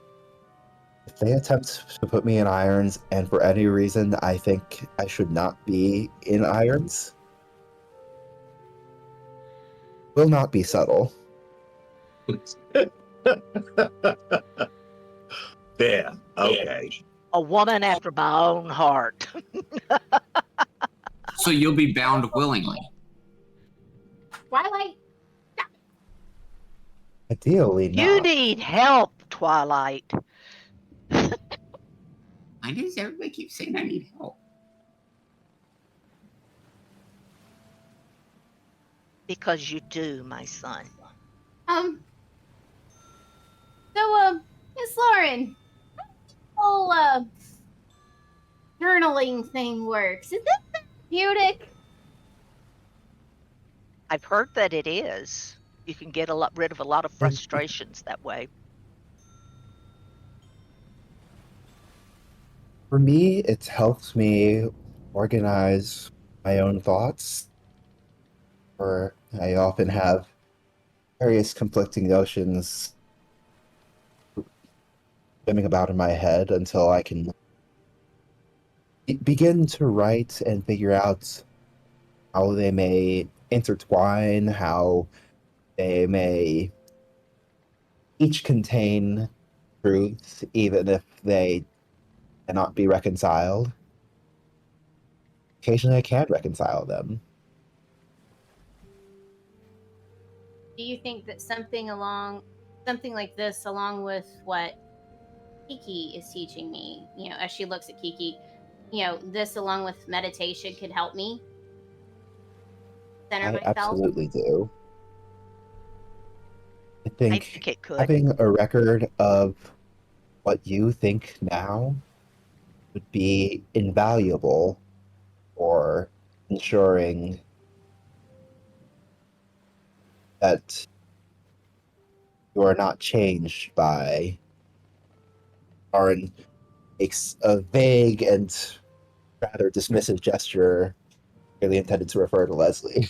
If they attempt to put me in irons, and for any reason I think I should not be in irons, will not be subtle. Yeah. Okay. A woman after my own heart. So you'll be bound willingly. Twilight, Ideally, You not. need help, Twilight. Why does everybody keep saying I need help? Because you do, my son. So, Miss Lauren, whole journaling thing works. Is that therapeutic? I've heard that it is. You can get rid of a lot of frustrations that way. For me, it helps me organize my own thoughts. Or I often have various conflicting notions swimming about in my head until I can begin to write and figure out how they may intertwine, how they may each contain truths, even if they cannot be reconciled. Occasionally, I can reconcile them. Do you think that something like this, along with what Kiki is teaching me, as she looks at Kiki, this along with meditation could help me center I myself? absolutely do. I I think think it could. having a record of what you think now would be invaluable for ensuring that you are not changed by Aaron makes a vague and rather dismissive gesture really intended to refer to Leslie.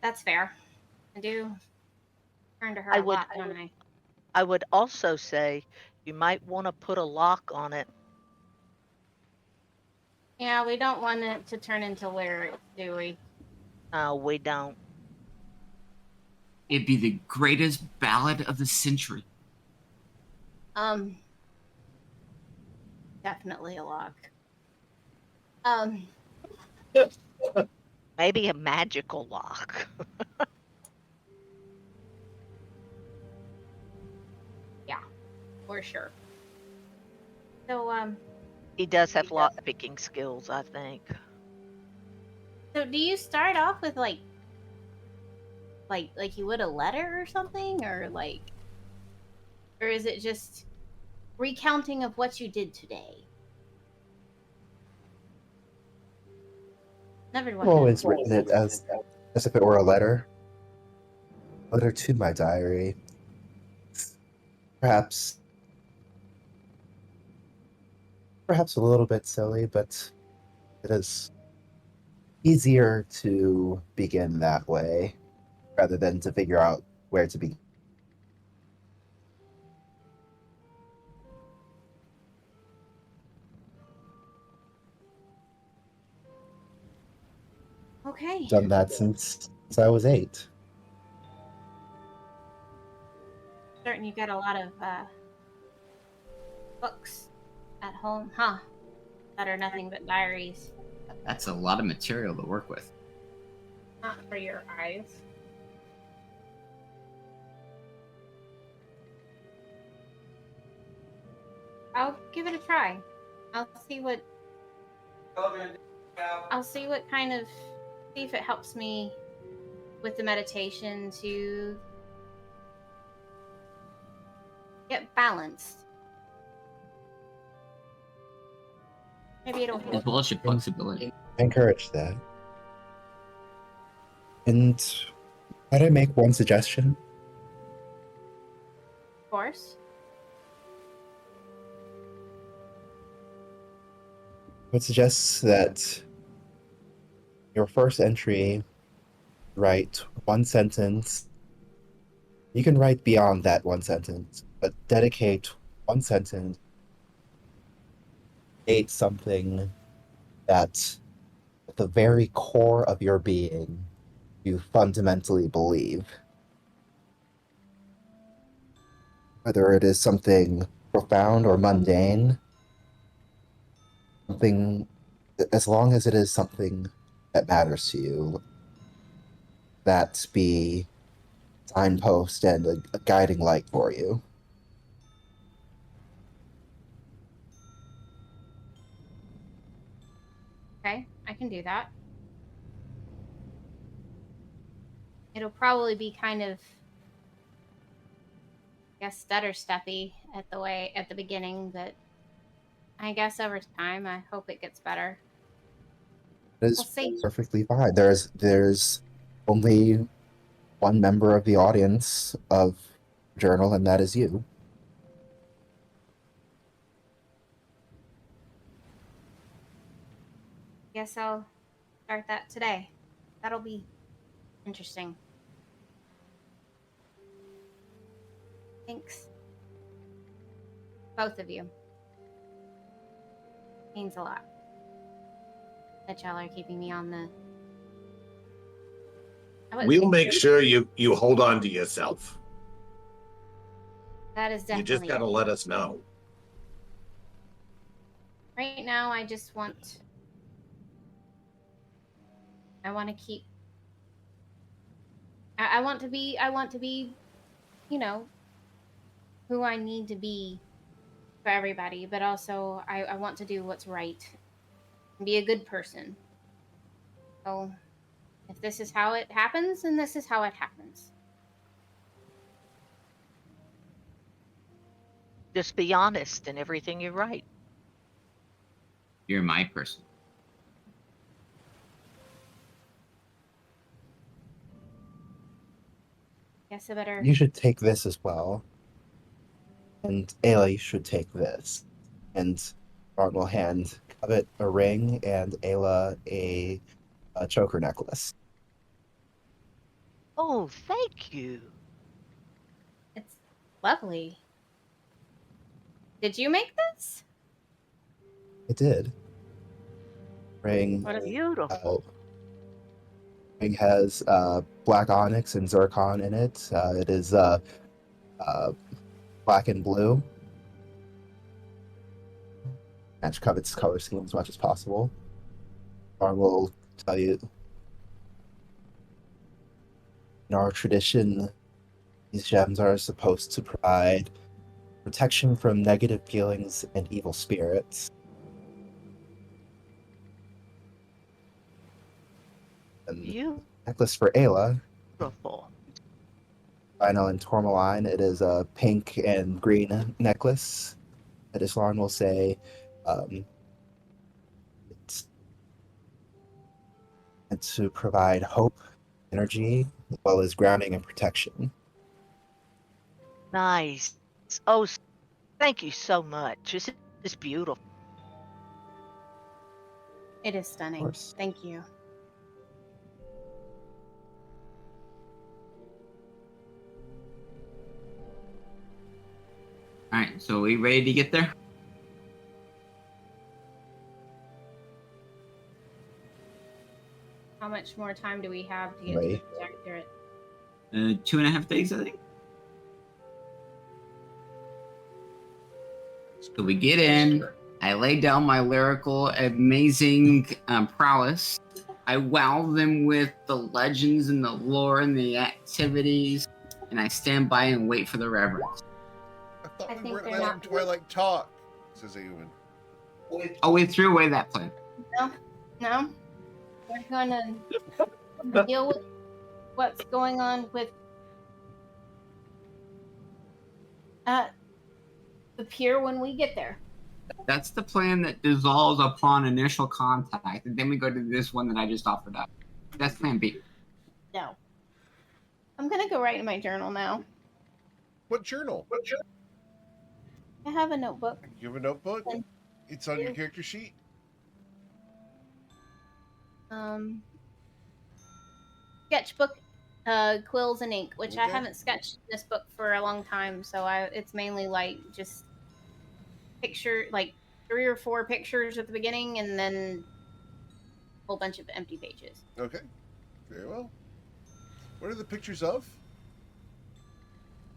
That's fair. I do turn to her I a would- lot, don't I? I would also say you might want to put a lock on it. Yeah, we don't want it to turn into lyrics, do we? No, we don't. It'd be the greatest ballad of the century. Definitely a lock. Maybe a magical lock. For sure. So, He does have lock picking skills, I think. so do you start off with like you would a letter or something, or is it just recounting of what you did today. Everyone I've always knows. written it as if it were a letter. Letter to my diary. Perhaps a little bit silly, but it is easier to begin that way rather than to figure out where to begin. Okay. Done that since I was 8. Certain you got a lot of books at home, huh? That are nothing but diaries. That's a lot of material to work with. Not for your eyes. I'll give it a try. I'll see what kind of see if it helps me with the meditation to get balanced. Maybe it'll As help. well as your flexibility. I encourage that. And might I make one suggestion? Of course. I would suggest that your first entry, write one sentence. You can write beyond that one sentence, but dedicate one sentence, state something that at the very core of your being you fundamentally believe. Whether it is something profound or mundane, something, as long as it is something that matters to you, that be a signpost and a guiding light for you. Okay, I can do that. It'll probably be kind of, I guess, stutter steppy at the beginning, but I guess over time I hope it gets better. It is We'll see. perfectly fine. There's only one member of the audience of Journal, and that is you. Guess I'll start that today. That'll be interesting. Thanks. Both of you. Means a lot. That y'all are keeping me on the. We'll make sure you hold on to yourself. That is You definitely just got to it. let us know. Right now I just want to keep I want to be, you know, who I need to be for everybody, but also I want to do what's right and be a good person. So if this is how it happens, then this is how it happens. Just be honest in everything you write. You're my person. Guess I better. You should take this as well. And Ayla, you should take this. And Ron will hand Covet a ring and Ayla a choker necklace. Oh, thank you. It's lovely. Did you make this? I did. Ring, What is it? Beautiful. ring has black onyx and zircon in it. It is black and blue. Match Covet's color scheme as much as possible. Ron will tell you, in our tradition, these gems are supposed to provide protection from negative feelings and evil spirits. And necklace for Ayla, Beautiful. vinyl and tourmaline. It is a pink and green necklace. that Islan will say, it's meant to provide hope, energy, as well as grounding and protection. Nice. Oh, thank you so much. This is beautiful. It is Of stunning. course. Thank you. All right, so we ready to get there? How much more time do we have to get to Right. the protectorate? 2.5 days, I think. So we get in. I lay down my lyrical, amazing prowess. I wow them with the legends and the lore and the activities, and I stand by and wait for the reverence. I thought I we think weren't they're letting not- Twilight talk, says Eowyn. Oh, we threw away that plan. No? We're gonna deal with what's going on with the pier when we get there. That's the plan that dissolves upon initial contact, and then we go to this one that I just offered up. That's plan B. No. I'm gonna go write in my journal now. What journal? I have a notebook. You have a notebook? And- It's on your character sheet? Sketchbook, quills and ink, which I Okay. haven't sketched this book for a long time, so it's mainly like just like 3 or 4 pictures at the beginning and then a whole bunch of empty pages. Okay. Very well. What are the pictures of?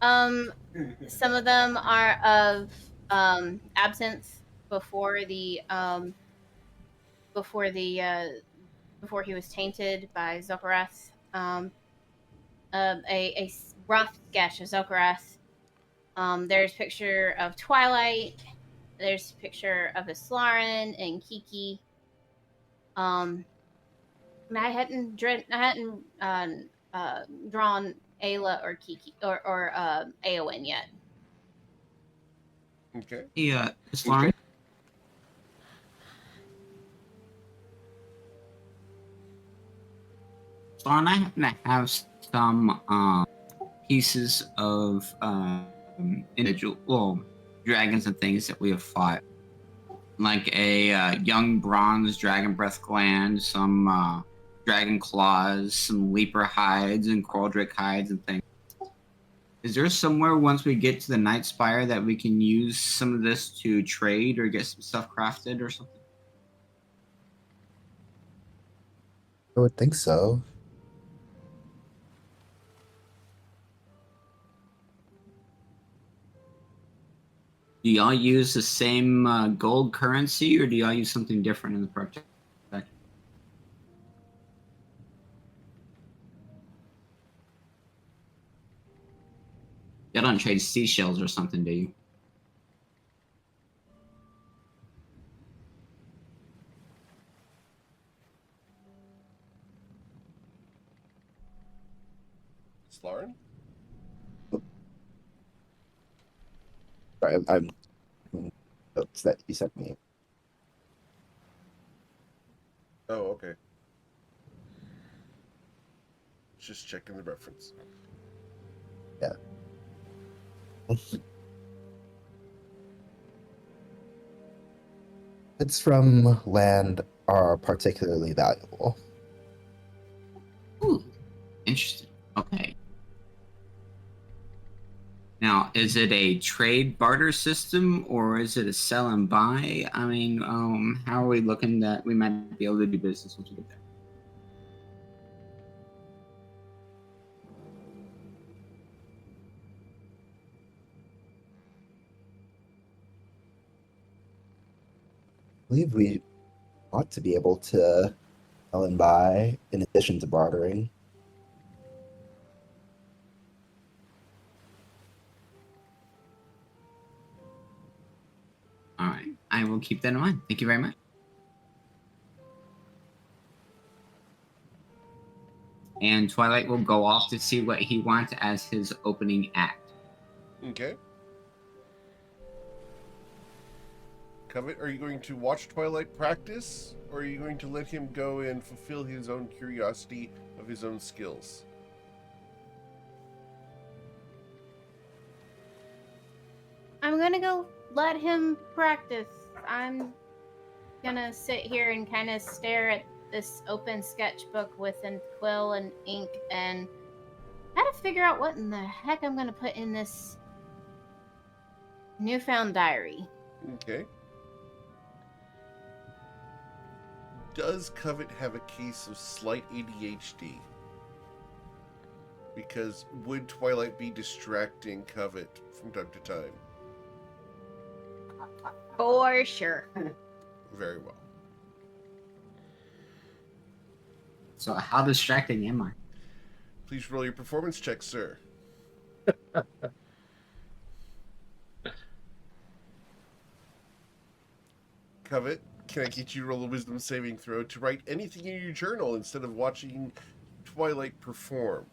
Some of them are of absence before before he was tainted by Zokareth. A rough sketch of Zokareth. There's a picture of Twilight. There's a picture of Islarin and Kiki. And I hadn't drawn Ayla or Kiki or Eowyn yet. Okay. Yeah, this line. Lauren, I happen to have some pieces of individual dragons and things that we have fought, like a young bronze dragon breath gland, some dragon claws, some leaper hides and qualdric hides and things. Is there somewhere once we get to the Night Spire that we can use some of this to trade or get some stuff crafted or something? I would think so. Do y'all use the same gold currency, or do y'all use something different in the project? Y'all don't trade seashells or something, do you? Lauren? Sorry, I'm notes that you sent me. Oh, okay. Just checking the reference. Yeah. It's from land are particularly valuable. Ooh, interesting. Okay. Now, is it a trade barter system or is it a sell and buy? I mean, how are we looking that we might be able to do business once we get there? I believe we ought to be able to sell and buy in addition to bartering. All right. I will keep that in mind. Thank you very much. And Twilight will go off to see what he wants as his opening act. Okay. Covet, are you going to watch Twilight practice, or are you going to let him go and fulfill his own curiosity of his own skills? I'm gonna go let him practice. I'm gonna sit here and kind of stare at this open sketchbook with a quill and ink and try to figure out what in the heck I'm gonna put in this newfound diary. Okay. Does Covet have a case of slight ADHD? Because would Twilight be distracting Covet from time to time? For sure. Very well. So how distracting am I? Please roll your performance check, sir. Covet, can I get you to roll a wisdom saving throw to write anything in your journal instead of watching Twilight perform?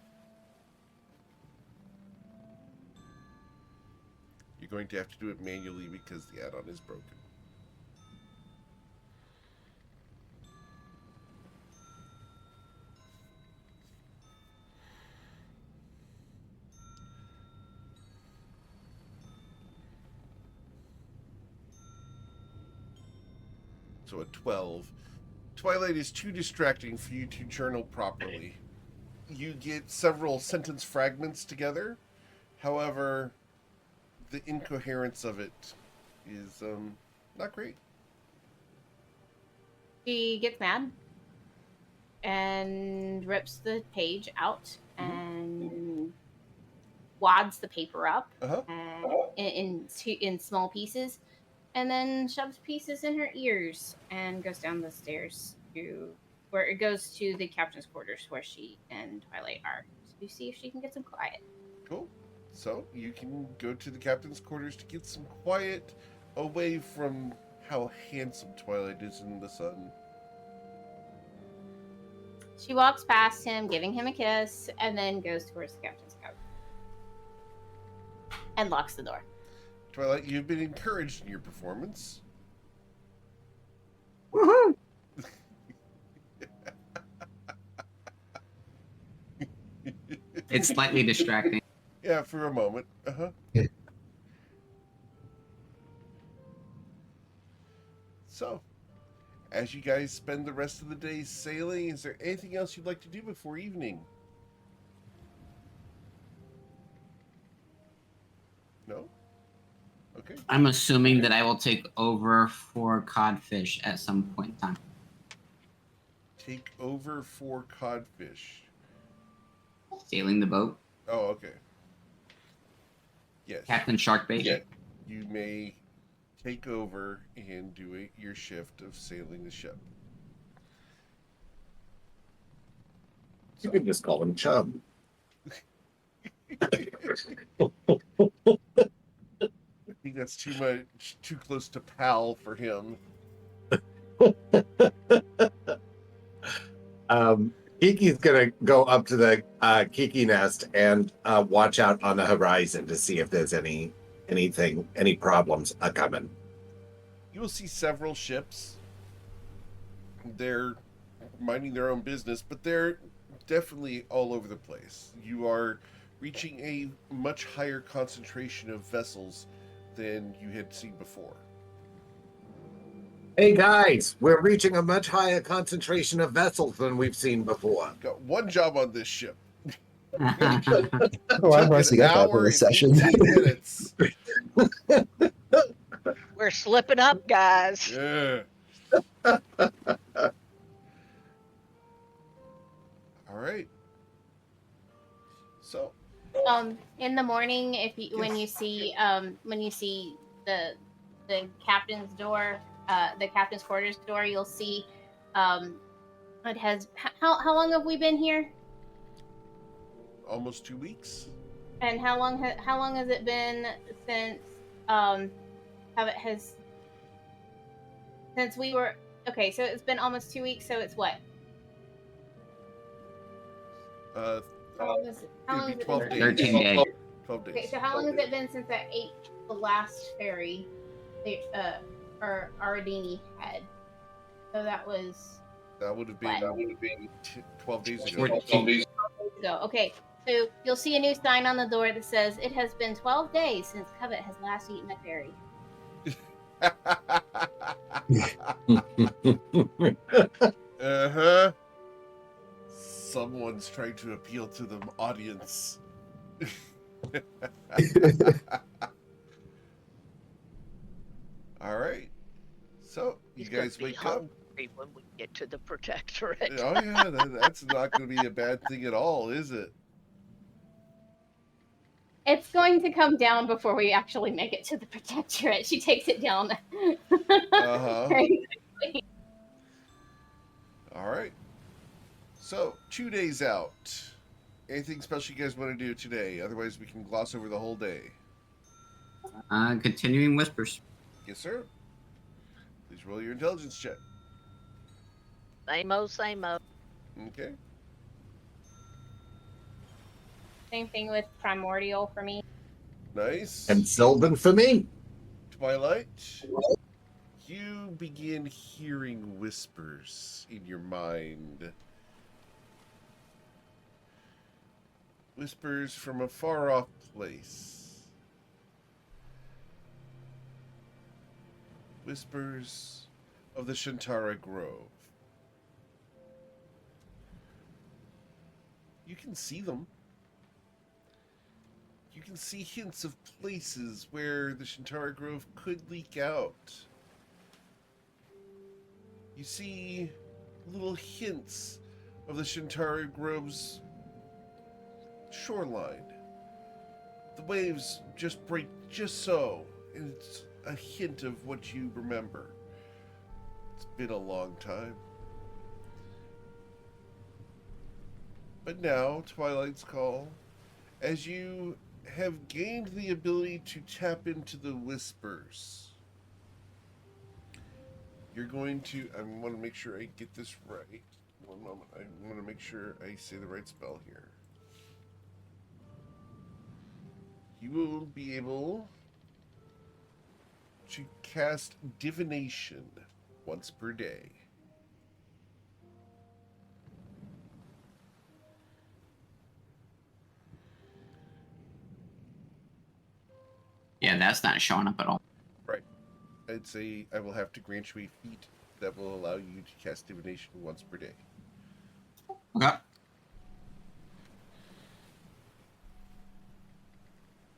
You're going to have to do it manually because the add-on is broken. So a 12. Twilight is too distracting for you to journal properly. You get several sentence fragments together. However, the incoherence of it is not great. She gets mad and rips the page out and wads the paper up Uh-huh. in small pieces, and then shoves pieces in her ears and goes down the stairs to where it goes to the captain's quarters where she and Twilight are to see if she can get some quiet. Cool. So you can go to the captain's quarters to get some quiet away from how handsome Twilight is in the sun. She walks past him, giving him a kiss, and then goes towards the captain's couch and locks the door. Twilight, you've been encouraged in your performance. Woohoo! It's slightly distracting. Yeah, for a moment. Uh-huh. Yeah. So, as you guys spend the rest of the day sailing, is there anything else you'd like to do before evening? No? Okay. I'm assuming that I will take over for codfish at some point in time. Take over for codfish. Sailing the boat. Oh, okay. Yes. Captain Sharkbait. Yeah. You may take over and do your shift of sailing the ship. You could just call him Chub. I think that's too close to pal for him. Kiki's gonna go up to the Kiki nest and watch out on the horizon to see if there's any problems coming. You will see several ships. They're minding their own business, but they're definitely all over the place. You are reaching a much higher concentration of vessels than you had seen before. Hey guys, we're reaching a much higher concentration of vessels than we've seen before. Got one job on this ship. Oh, I'm Took rusty an up that for hour this and session. 18 minutes. We're slipping up, guys. Yeah. All right. So, In the morning, when you see the captain's door, the captain's quarters door, you'll see it has how long have we been here? almost 2 weeks. And how long has it been since since we were okay? So it's been almost 2 weeks. So it's what? How long has it been? 12 days. 13 days. 12 days. Okay, so how long has it been since I ate the last ferry? or Ardini had. So that was That would have what? been 12 days ago. 14. Days ago. Okay, so you'll see a new sign on the door that says, "It has been 12 days since Covet has last eaten a fairy." Uh-huh. Someone's trying to appeal to the audience. All right. So, you He's gonna guys be wake up. hungry when we get to the protectorate. Oh, yeah, that's not going to be a bad thing at all, is it? It's going to come down before we actually make it to the protectorate. She takes it down. Uh-huh. Very quickly. All right. So, 2 days out. Anything special you guys want to do today? Otherwise, we can gloss over the whole day. Continuing whispers. Yes, sir. Please roll your intelligence check. Same old, same old. Okay. Same thing with Primordial for me. Nice. And Sylvan for me. Twilight, you begin hearing whispers in your mind. Whispers from a far-off place. Whispers of the Shantara Grove. You can see them. You can see hints of places where the Shantara Grove could leak out. You see little hints of the Shantara Grove's shoreline. The waves just break just so, and it's a hint of what you remember. It's been a long time. But now, Twilight's Call, as you have gained the ability to tap into the whispers, you're going to, I want to make sure I get this right. One moment, I want to make sure I say the right spell here. You will be able to cast divination once per day. Yeah, that's not showing up at all. Right. I'd say I will have to grant you a feat that will allow you to cast divination once per day. Okay.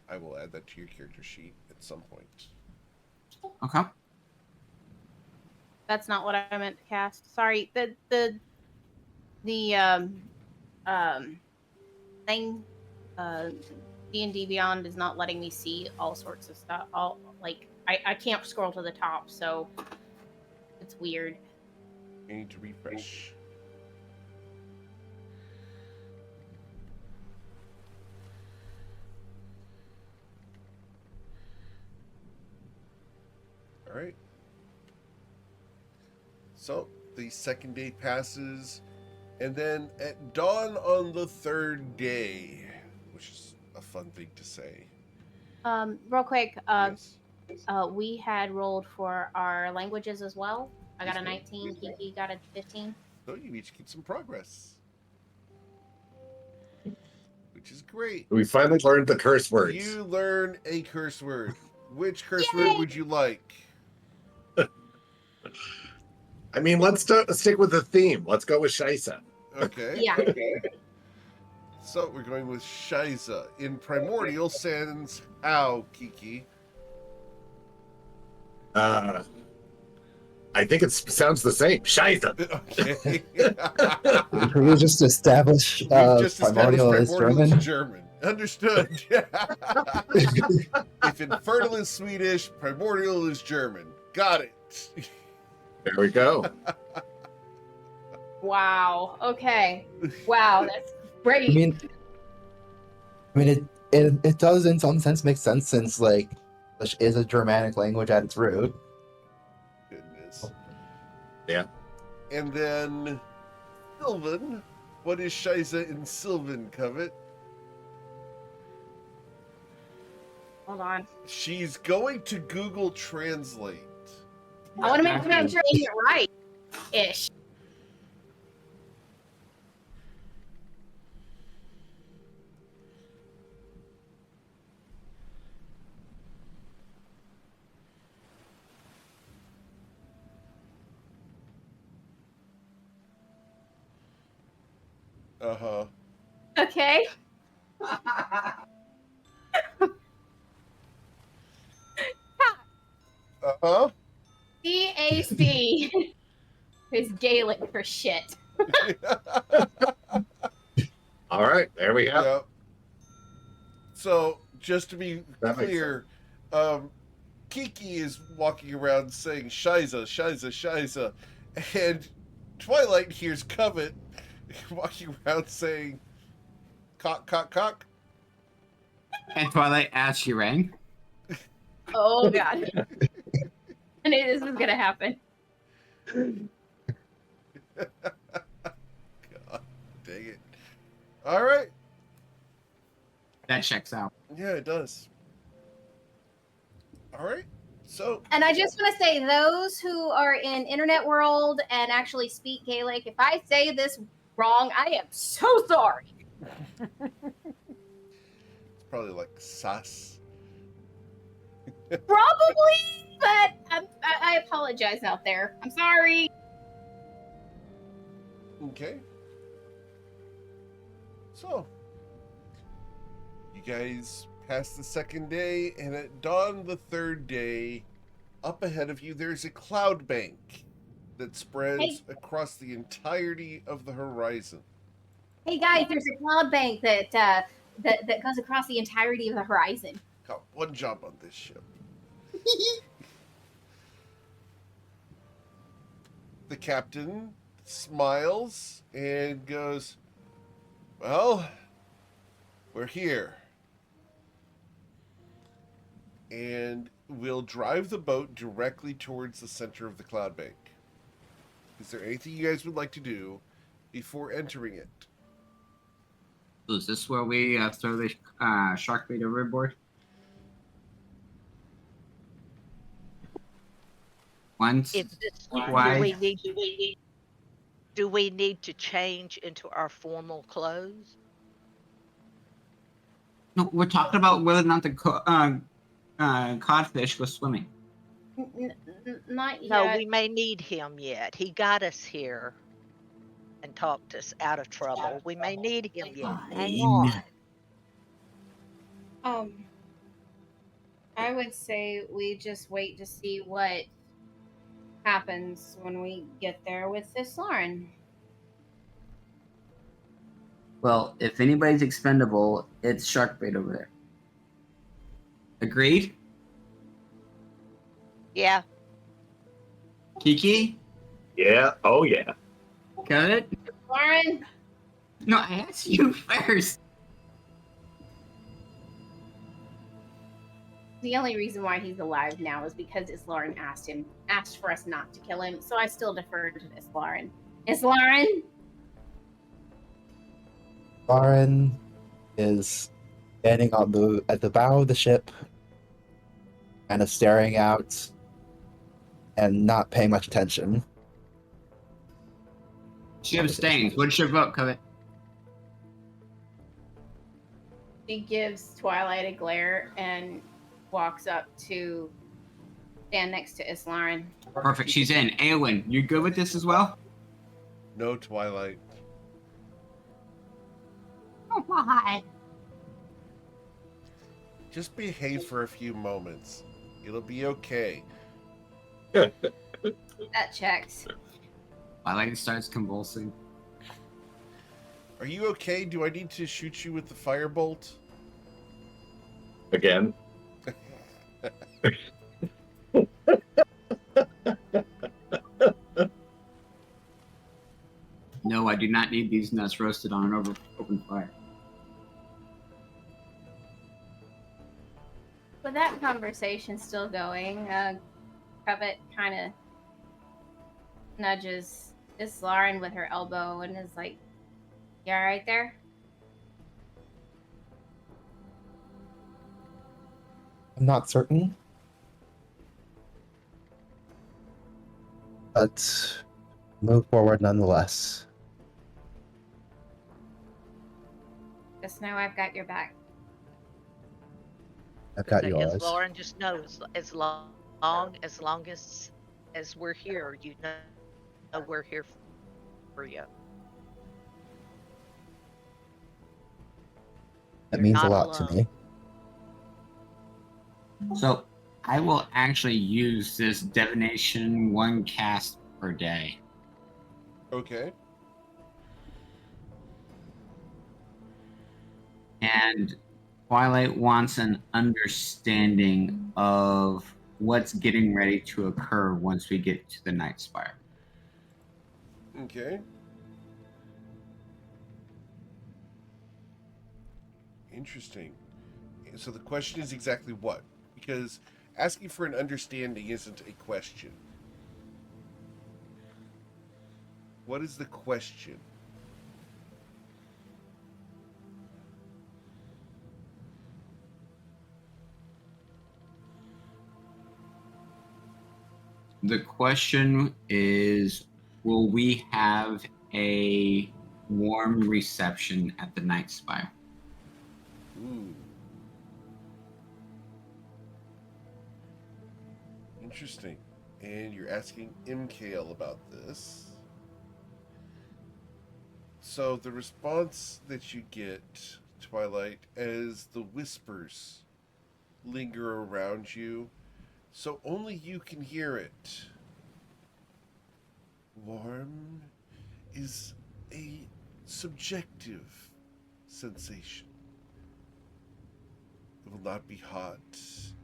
I will add that to your character sheet at some point. Okay. That's not what I meant to cast. Sorry. The thing D&D Beyond is not letting me see all sorts of stuff. All like I can't scroll to the top, so it's weird. You need to refresh. All right. So the second day passes, and then at dawn on the third day, which is a fun thing to say. Real quick, Yes. we had rolled for our languages as well. I got Yes, a ma'am. 19, Kiki got a 15. So you each get some progress, which is great. We finally learned the curse words. You learn a curse word. Which curse word would you like? I mean, let's stick with the theme. Let's go with Shaisa. Okay. Yeah. So we're going with Shiza. In Primordial Sans How, Kiki. I think it sounds the same. Shaisa. Okay. Can we just establish We've just established primordial is Primordial German? is German. Understood. If Infernal is Swedish, Primordial is German. Got it. There we go. Wow. Okay. Wow, that's great. I mean, it does in some sense make sense since like English is a Germanic language at its root. Goodness. Yeah. And then Sylvan. What is Shiza in Sylvan, Covet? Hold on. She's going to Google Translate. I want to make sure I'm saying it right, ish. Uh-huh. Okay. Uh-huh. CAC is Gaelic for shit. All right, there we go. Yep. So, just to be That makes clear, Kiki is walking around saying Shiza, Shiza, Shiza, and Twilight hears Covet walking around saying cock, cock, cock. And Twilight as she rang. Oh god. I knew this was gonna happen. God dang it. All right. That checks out. Yeah, it does. All right. So, And I just want to say, those who are in internet world and actually speak Gaelic, if I say this wrong, I am so sorry. it's probably like sus. Probably, but I apologize out there. I'm sorry. Okay. So, you guys pass the second day, and at dawn the third day, up ahead of you, there's a cloud bank that spreads across the entirety of the horizon. Hey guys, there's a cloud bank that goes across the entirety of the horizon. Got one job on this ship. The captain smiles and goes, "Well, we're here. And we'll drive the boat directly towards the center of the cloud bank. Is there anything you guys would like to do before entering it?" So is this where we throw the shark bait overboard? Once. Is this, Why? do we need to change into our formal clothes? No, we're talking about whether or not the codfish was swimming. Not yet. No, we may need him yet. He got us here and talked us out of trouble. We may need him yet. Hang Fine. on. I would say we just wait to see what happens when we get there with this Lauren. Well, if anybody's expendable, it's shark bait over there. Agreed? Yeah. Kiki? Yeah. Oh, yeah. Got it? Lauren, No, I asked you first. the only reason why he's alive now is because Islauren asked for us not to kill him, so I still defer to Islauren. Islauren? Lauren is standing at the bow of the ship, kind of staring out and not paying much attention. She abstains. What's your vote, Covet? She gives Twilight a glare and walks up to stand next to Islauren. Perfect. She's in. Aowen, you good with this as well? No, Twilight. Oh my. Just behave for a few moments. It'll be okay. That checks. Twilight starts convulsing. Are you okay? Do I need to shoot you with the firebolt? Again. No, I do not need these nuts roasted on an open fire. With that conversation still going, Covet kind of nudges Islauren with her elbow and is like, "You all right there?" I'm not certain. But move forward nonetheless. Just know I've got your back. I've Because got as yours. Lauren just knows, as long as we're here, you know we're here for you. That You're means a not lot to alone. me. So I will actually use this divination 1 cast per day. Okay. And Twilight wants an understanding of what's getting ready to occur once we get to the Night Spire. Okay. Interesting. So the question is exactly what? Because asking for an understanding isn't a question. What is the question? The question is, will we have a warm reception at the Night Spire? Ooh. Interesting. And you're asking MKL about this. So the response that you get, Twilight, as the whispers linger around you, so only you can hear it. Warm is a subjective sensation. It will not be hot,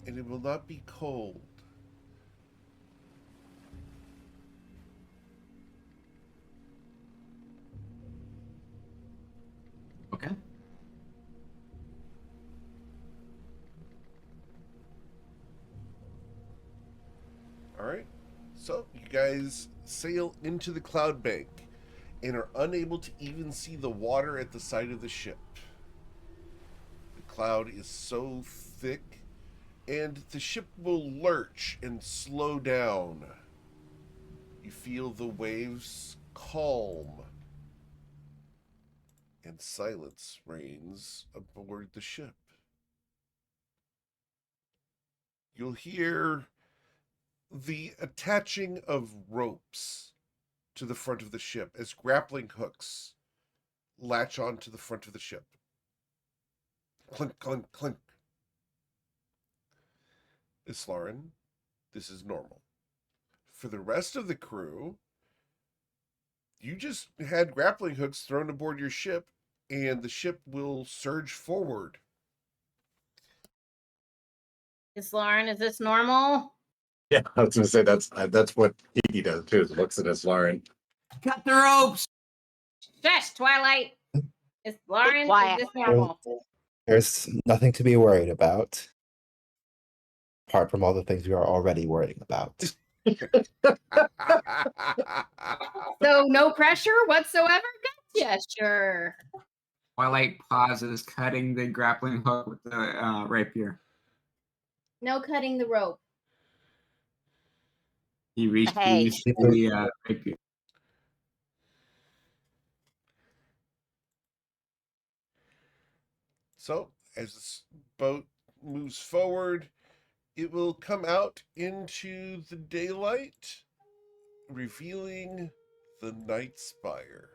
and it will not be cold. Okay. Alright? So, you guys sail into the cloud bank and are unable to even see the water at the side of the ship. The cloud is so thick, and the ship will lurch and slow down. You feel the waves calm, and silence reigns aboard the ship. You'll hear the attaching of ropes to the front of the ship as grappling hooks latch onto the front of the ship. Clink, clink, clink. Islarin, this is normal. For the rest of the crew, you just had grappling hooks thrown aboard your ship, and the ship will surge forward. Is Lauren, is this normal? Yeah, I was gonna say that's what Kiki does too. Is looks at us, Lauren. Cut the ropes! Shush, Twilight. Is Lauren, is quiet. this normal? There's nothing to be worried about, apart from all the things we are already worrying about. So no pressure whatsoever? Gotcha, sure. Twilight pauses, cutting the grappling hook with the rapier. No cutting the rope. He reaches Hey. for the rapier. So, as this boat moves forward, it will come out into the daylight, revealing the Night Spire.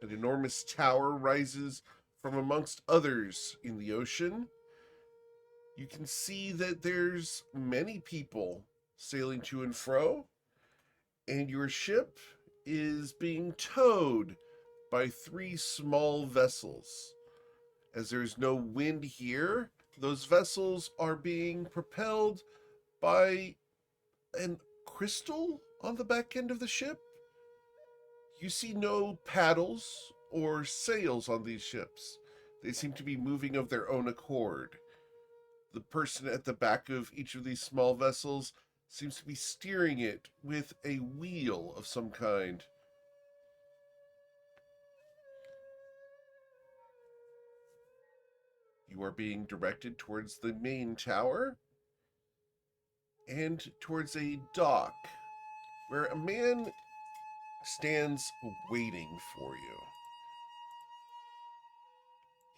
An enormous tower rises from amongst others in the ocean. You can see that there's many people sailing to and fro, and your ship is being towed by 3 small vessels. As there's no wind here, those vessels are being propelled by an crystal on the back end of the ship. You see no paddles or sails on these ships. They seem to be moving of their own accord. The person at the back of each of these small vessels seems to be steering it with a wheel of some kind. You are being directed towards the main tower. and towards a dock where a man stands waiting for you.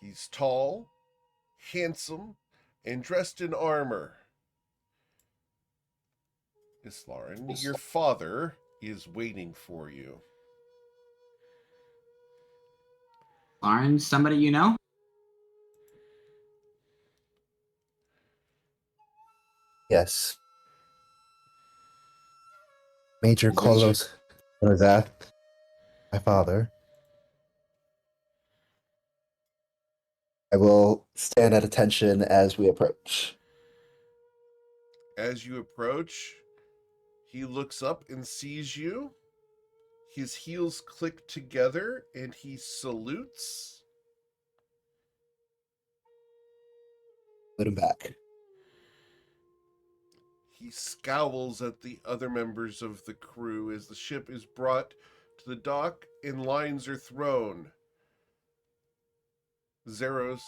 He's tall, handsome, and dressed in armor. Miss Lauren, your father is waiting for you. Lauren, somebody you know? Yes. Major Is it- Carlos Bonazat, my father. I will stand at attention as we approach. As you approach, he looks up and sees you. His heels click together and he salutes. Put him back. He scowls at the other members of the crew as the ship is brought to the dock and lines are thrown. Zeros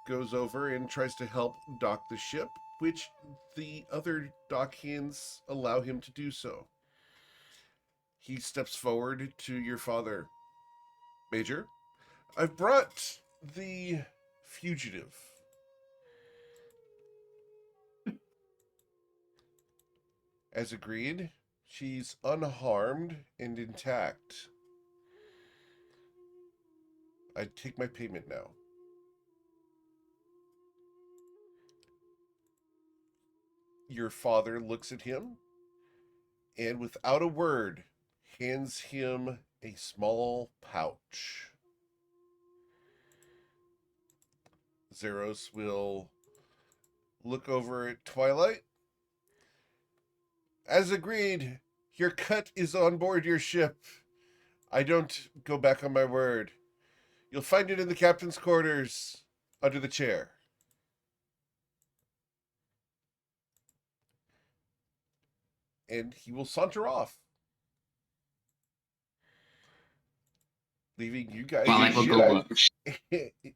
goes over and tries to help dock the ship, which the other dock hands allow him to do so. He steps forward to your father. Major, I've brought the fugitive. As agreed, she's unharmed and intact. I take my payment now. Your father looks at him and, without a word, hands him a small pouch. Zeros will look over at Twilight. As agreed, your cut is on board your ship. I don't go back on my word. You'll find it in the captain's quarters, under the chair. And he will saunter off, leaving you guys. Twilight will go look.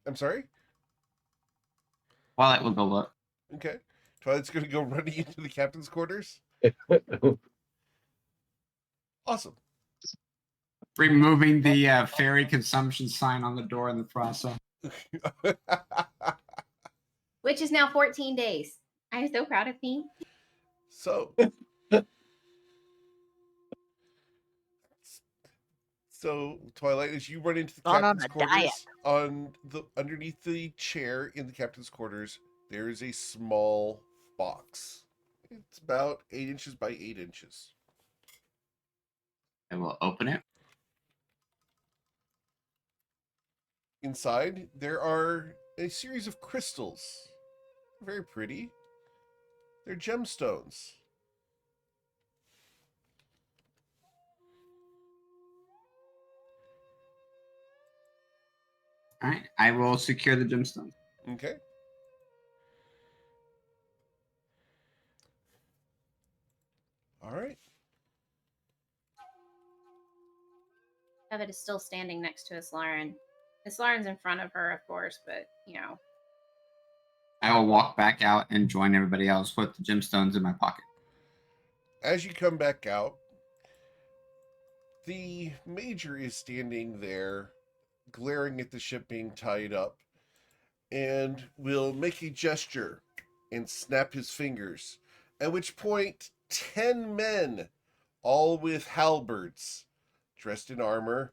I'm sorry? Twilight will go look. Okay. Twilight's going to go running into the captain's quarters. Awesome. Removing the fairy consumption sign on the door in the process. Which is now 14 days. I'm so proud of me. So Twilight, as you run into the Gone on captain's a quarters, on the underneath the chair in the captain's quarters, there is a small box. It's about 8 inches by 8 inches. I will open it. Inside, there are a series of crystals. Very pretty. They're gemstones. All right. I will secure the gemstone. Okay. All right. Evid is still standing next to Islaren. Islaren's in front of her, of course, but, you know. I will walk back out and join everybody else with the gemstones in my pocket. As you come back out, the major is standing there, glaring at the ship being tied up, and will make a gesture and snap his fingers, at which point 10 men, all with halberds, dressed in armor,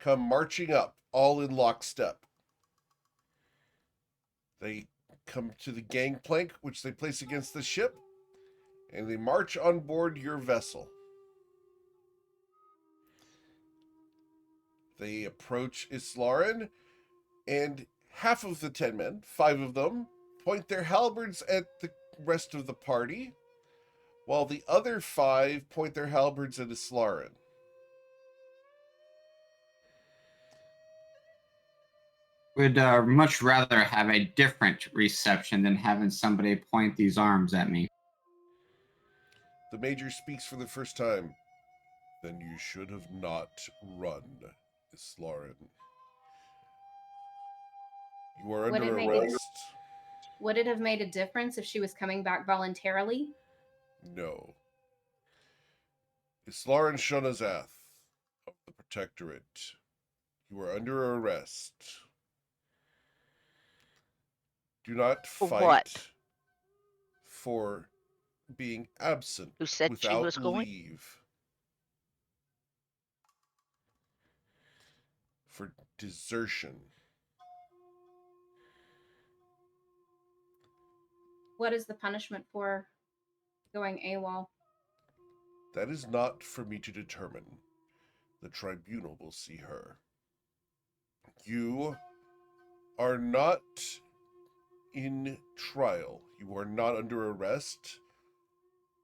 come marching up, all in lockstep. They come to the gangplank, which they place against the ship, and they march on board your vessel. They approach Islaren, and half of the 10 men, 5 of them, point their halberds at the rest of the party, while the other 5 point their halberds at Islaren. Would much rather have a different reception than having somebody point these arms at me. The major speaks for the first time. Then you should have not run, Islaren. You are Would under it make arrest. Would it have made a difference if she was coming back voluntarily? No. Islarin Shunazath of the Protectorate. You are under arrest. Do not For fight what? for being absent Who said she without was going? leave. For desertion. What is the punishment for going AWOL? That is not for me to determine. The tribunal will see her. You are not in trial. You are not under arrest.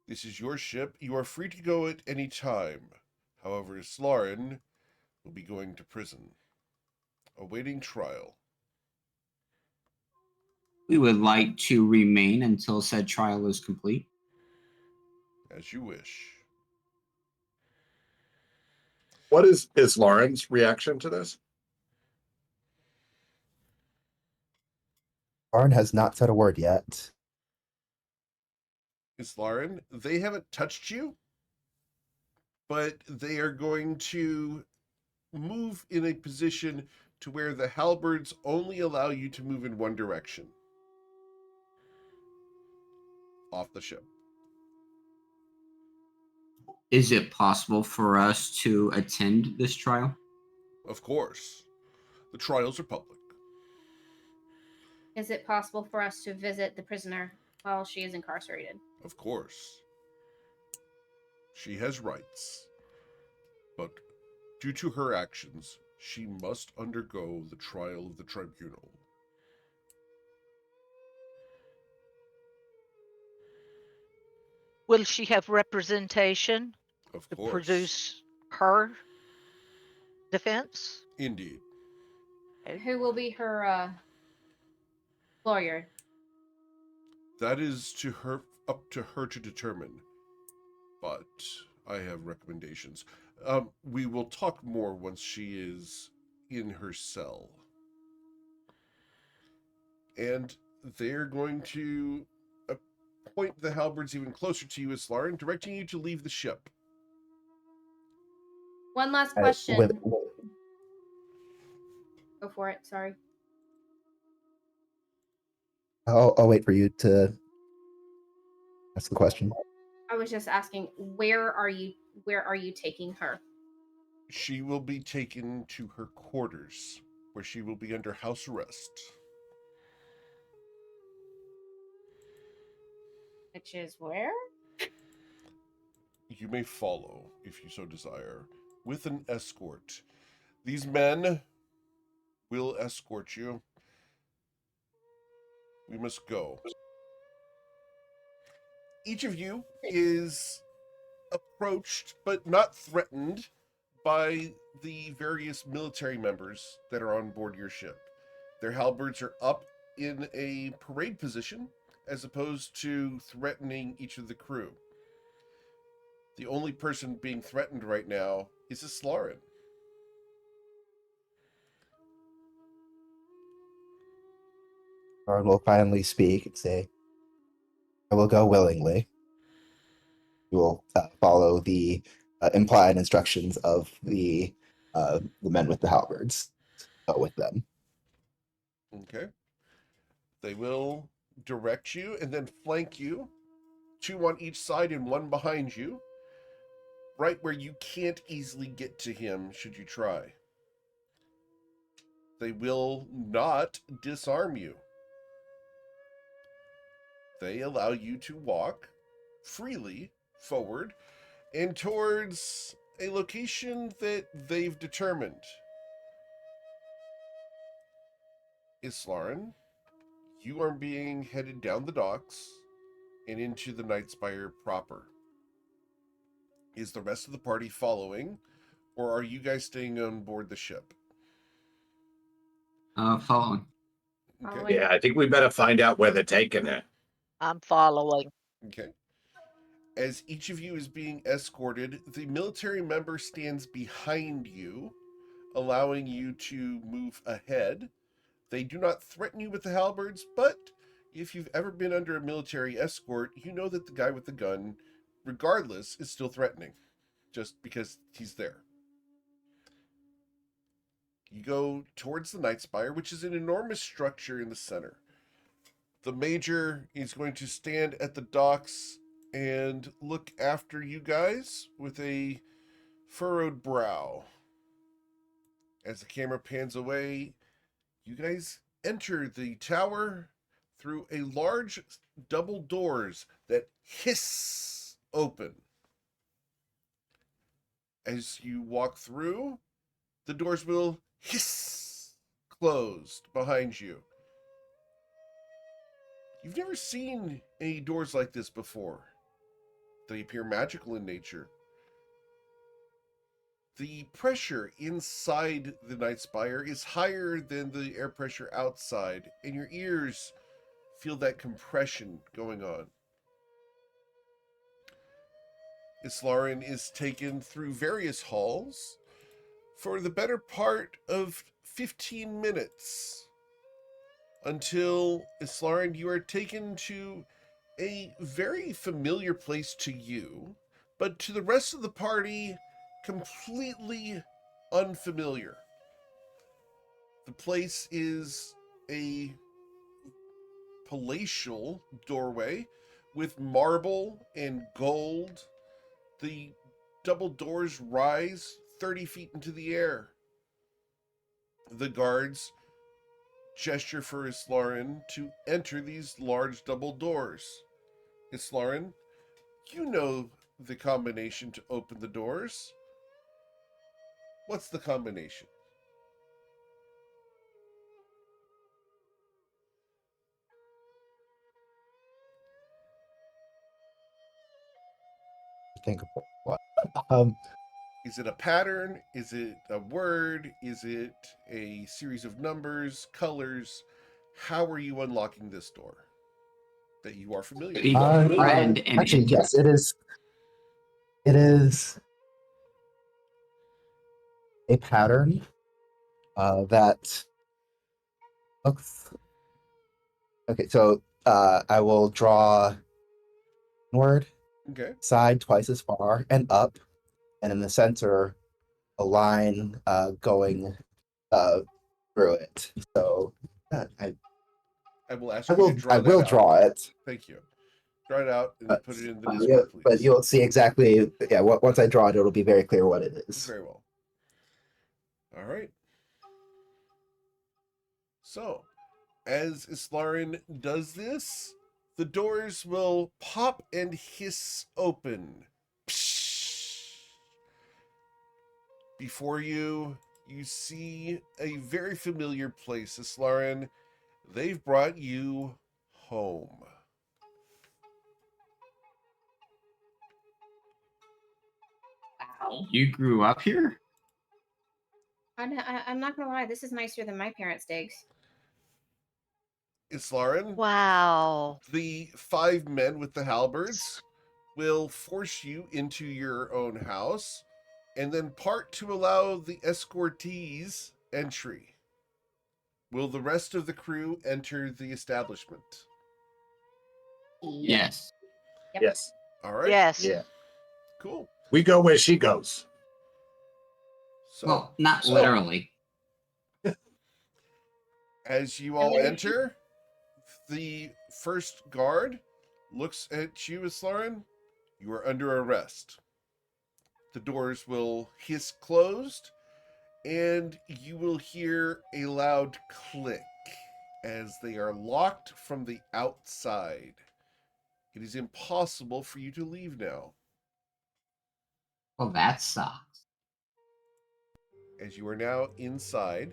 This is your ship. You are free to go at any time. However, Slarin will be going to prison, awaiting trial. We would like to remain until said trial is complete. As you wish. What is Lauren's reaction to this? Arn has not said a word yet. Islarin, they haven't touched you, but they are going to move in a position to where the halberds only allow you to move in one direction. Off the ship. Is it possible for us to attend this trial? Of course. The trials are public. Is it possible for us to visit the prisoner while she is incarcerated? Of course. She has rights. But due to her actions, she must undergo the trial of the tribunal. Will she have representation Of to course. produce her defense? Indeed. Who will be her lawyer? That is up to her to determine. But I have recommendations. We will talk more once she is in her cell. And they're going to point the halberds even closer to you, Islarin, directing you to leave the ship. One last question. Go for it. Sorry. I'll wait for you to ask the question. I was just asking, where are you taking her? She will be taken to her quarters, where she will be under house arrest. Which is where? You may follow, if you so desire, with an escort. These men will escort you. We must go. Each of you is approached, but not threatened, by the various military members that are on board your ship. Their halberds are up in a parade position, as opposed to threatening each of the crew. The only person being threatened right now is Islarin. Arn will finally speak and say, I will go willingly. You will follow the implied instructions of the men with the halberds. Go with them. Okay. They will direct you and then flank you, two on each side and one behind you, right where you can't easily get to him should you try. They will not disarm you. They allow you to walk freely forward and towards a location that they've determined. Islarin, you are being headed down the docks and into the Night Spire proper. Is the rest of the party following, or are you guys staying on board the ship? Following. Okay. Yeah, I think we better find out where they're taking it. I'm following. Okay. As each of you is being escorted, the military member stands behind you, allowing you to move ahead. They do not threaten you with the halberds, but if you've ever been under a military escort, you know that the guy with the gun, regardless, is still threatening, just because he's there. You go towards the Night Spire, which is an enormous structure in the center. The Major is going to stand at the docks and look after you guys with a furrowed brow. As the camera pans away, you guys enter the tower through a large double doors that hiss open. As you walk through, the doors will hiss closed behind you. You've never seen any doors like this before. They appear magical in nature. The pressure inside the Night Spire is higher than the air pressure outside, and your ears feel that compression going on. Islarin is taken through various halls for the better part of 15 minutes until, Islarin, you are taken to a very familiar place to you, but to the rest of the party, completely unfamiliar. The place is a palatial doorway with marble and gold. The double doors rise 30 feet into the air. The guards gesture for Islarin to enter these large double doors. Islarin, you know the combination to open the doors. What's the combination? Think of what? Um, Is it a pattern? Is it a word? Is it a series of numbers, colors? How are you unlocking this door that you are familiar with? Friend and actually, enter. yes, it is. It is a pattern that looks. Okay, so I will draw word Okay. side twice as far and up, and in the center, a line going through it. So I I will ask I you to will draw I that will out. draw it. Thank you. Draw it out and But, put it in the yeah, Discord, please. but you'll see exactly. Yeah, once I draw it, it'll be very clear what it is. Very well. All right. So, as Islarin does this, the doors will pop and hiss open. Psh! Before you, you see a very familiar place, Islarin. They've brought you home. You grew up here? I'm not gonna lie, this is nicer than my parents' digs. Islarin, Wow. the 5 men with the halberds will force you into your own house and then part to allow the escortees entry. Will the rest of the crew enter the establishment? Yes. Yep. Yes. All right. Yes. Yeah. Cool. We go where she goes. So, Well, not literally. as you all enter, the first guard looks at you, Islarin. You are under arrest. The doors will hiss closed, and you will hear a loud click as they are locked from the outside. It is impossible for you to leave now. Well, that sucks. As you are now inside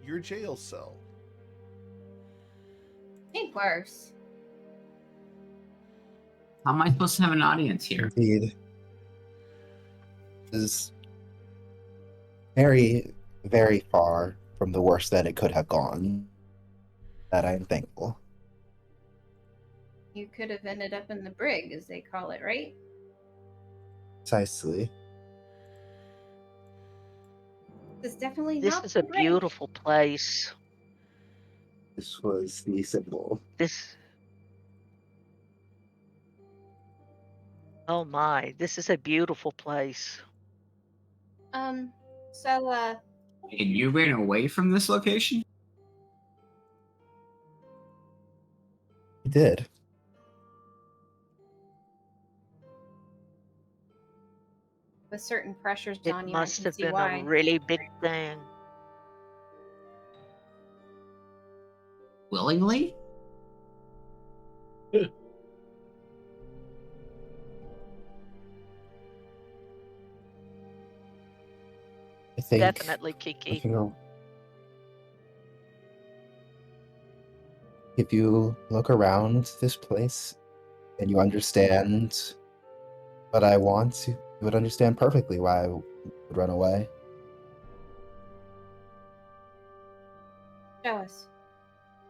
your jail cell. Think worse. How am I supposed to have an audience here? Indeed, this is very, very far from the worst that it could have gone. That I am thankful. You could have ended up in the brig, as they call it, right? Precisely. This is definitely This not is the a brig. beautiful place. This was the symbol. This Oh my, this is a beautiful place. So, And you ran away from this location? We did. with certain pressures It on you, I must can have see been a why. really big thing. Willingly? I think Definitely, Kiki. if you look around this place and you understand what I want, you would understand perfectly why I would run away. Show us.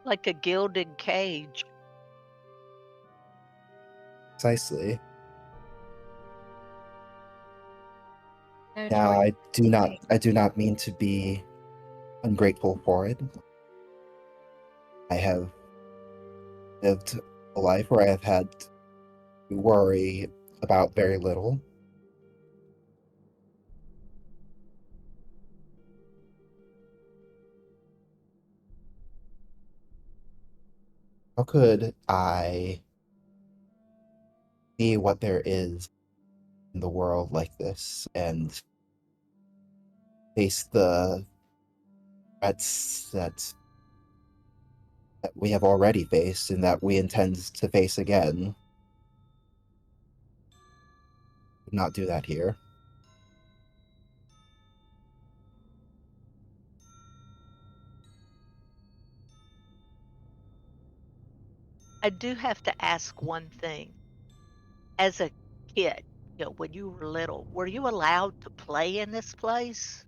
Like a gilded cage. Precisely. No Now, choice. I do not mean to be ungrateful for it. I have lived a life where I have had to worry about very little. How could I see what there is in the world like this and face the threats that we have already faced and that we intend to face again? Not do that here. I do have to ask one thing. As a kid, when you were little, were you allowed to play in this place?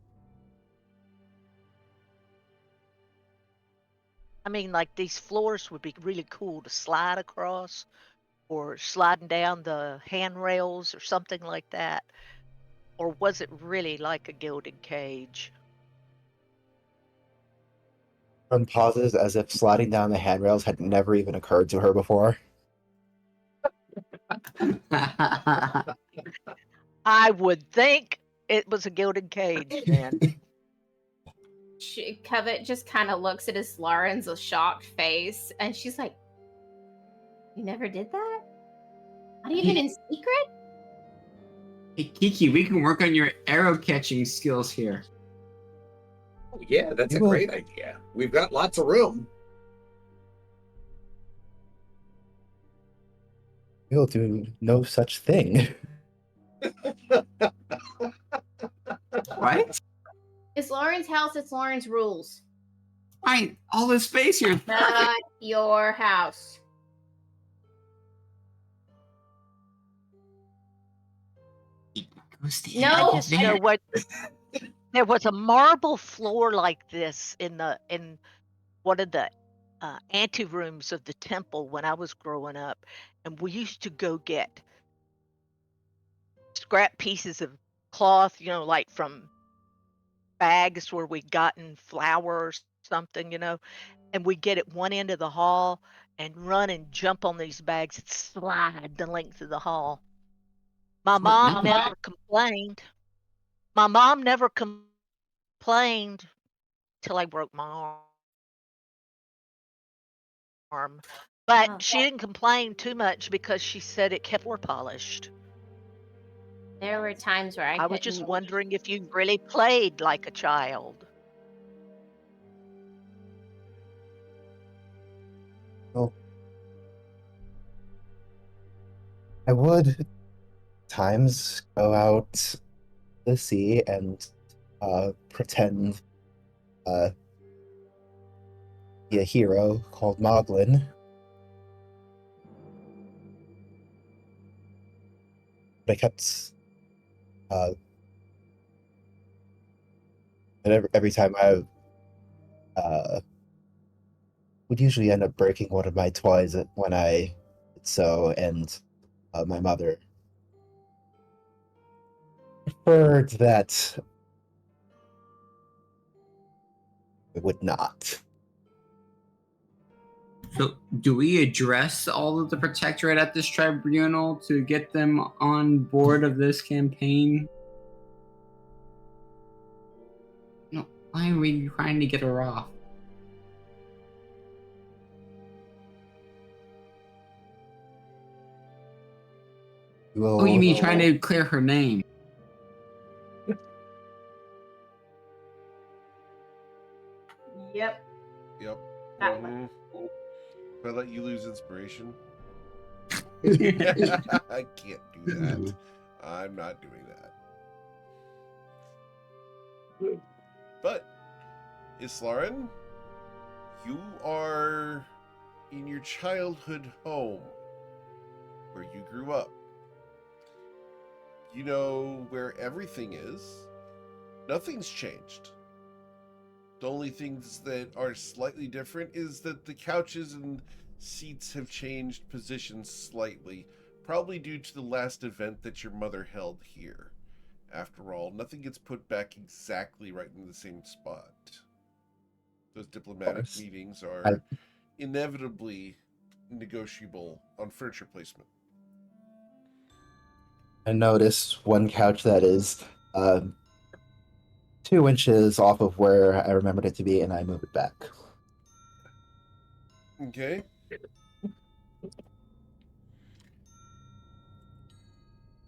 I mean, like these floors would be really cool to slide across or sliding down the handrails or something like that. Or was it really like a gilded cage? Run pauses as if sliding down the handrails had never even occurred to her before. I would think it was a gilded cage then. Covet just kind of looks at his Lauren's a shocked face, and she's like, "You never did that? Not even in secret?" Hey, Kiki, we can work on your arrow catching skills here. Oh, yeah, that's You a will- great idea. We've got lots of room. We'll do no such thing. What? It's Lauren's house. It's Lauren's rules. Fine, all this space here is perfect. Not your house. Go stand No, I over just there. know what there was a marble floor like this in one of the anterooms of the temple when I was growing up, and we used to go get scrap pieces of cloth, like from bags where we'd gotten flour or something, and we'd get at one end of the hall and run and jump on these bags and slide the length of the hall. My What mom now? never complained. My mom never complained till I broke my arm. But Oh. she didn't complain too much because she said it kept more polished. There were times where I I was couldn't. just wondering if you really played like a child. Well, I would times go out to the sea and pretend be a hero called Moglin. But I kept and every time I would usually end up breaking one of my toys when I did so, and my mother preferred that I would not. So, do we address all of the Protectorate at this tribunal to get them on board of this campaign? No, why are we trying to get her off? We'll, Oh, you mean trying to clear her name? Yep. Yep. That one. If I let you lose inspiration, I can't do that. I'm not doing that. But, Islaren, you are in your childhood home, where you grew up. You know where everything is. Nothing's changed. The only things that are slightly different is that the couches and seats have changed positions slightly, probably due to the last event that your mother held here. After all, nothing gets put back exactly right in the same spot. Those diplomatic meetings are inevitably negotiable on furniture placement. I noticed one couch that is 2 inches off of where I remembered it to be, and I moved it back. Okay.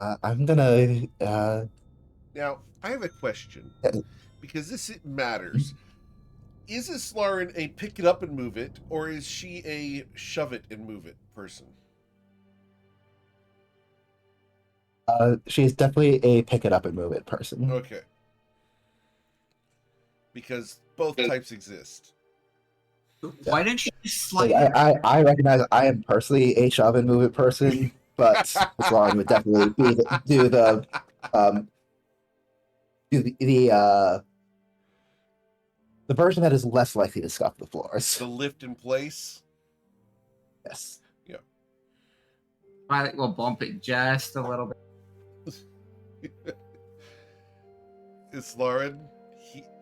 I'm gonna. Now, I have a question, because this matters. Is Islaren a pick it up and move it, or is she a shove it and move it person? She's definitely a pick it up and move it person. Okay. Because both types exist. Why didn't you just slide? I recognize I am personally a shove and move it person, but Islaren would definitely do the version that is less likely to scuff the floors. The lift in place? Yes. Yeah. I will bump it just a little bit. Islaren,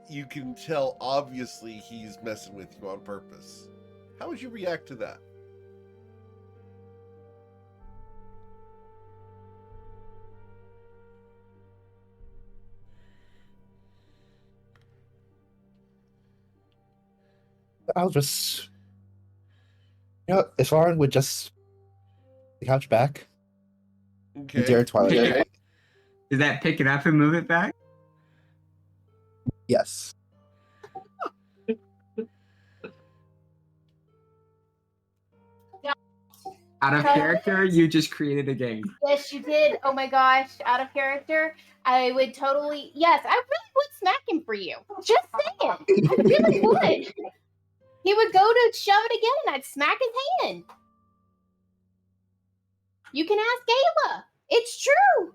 you can tell obviously he's messing with you on purpose. How would you react to that? I'll just, Islaren would just the couch back. Okay. Dear Twilight. Okay. Did that pick it up and move it back? Yes. Out of character, you just created a game. Yes, you did. Oh my gosh, out of character. I would totally. Yes, I really would smack him for you. Just saying. I really would. He would go to shove it again, and I'd smack his hand. You can ask Gayla. It's true.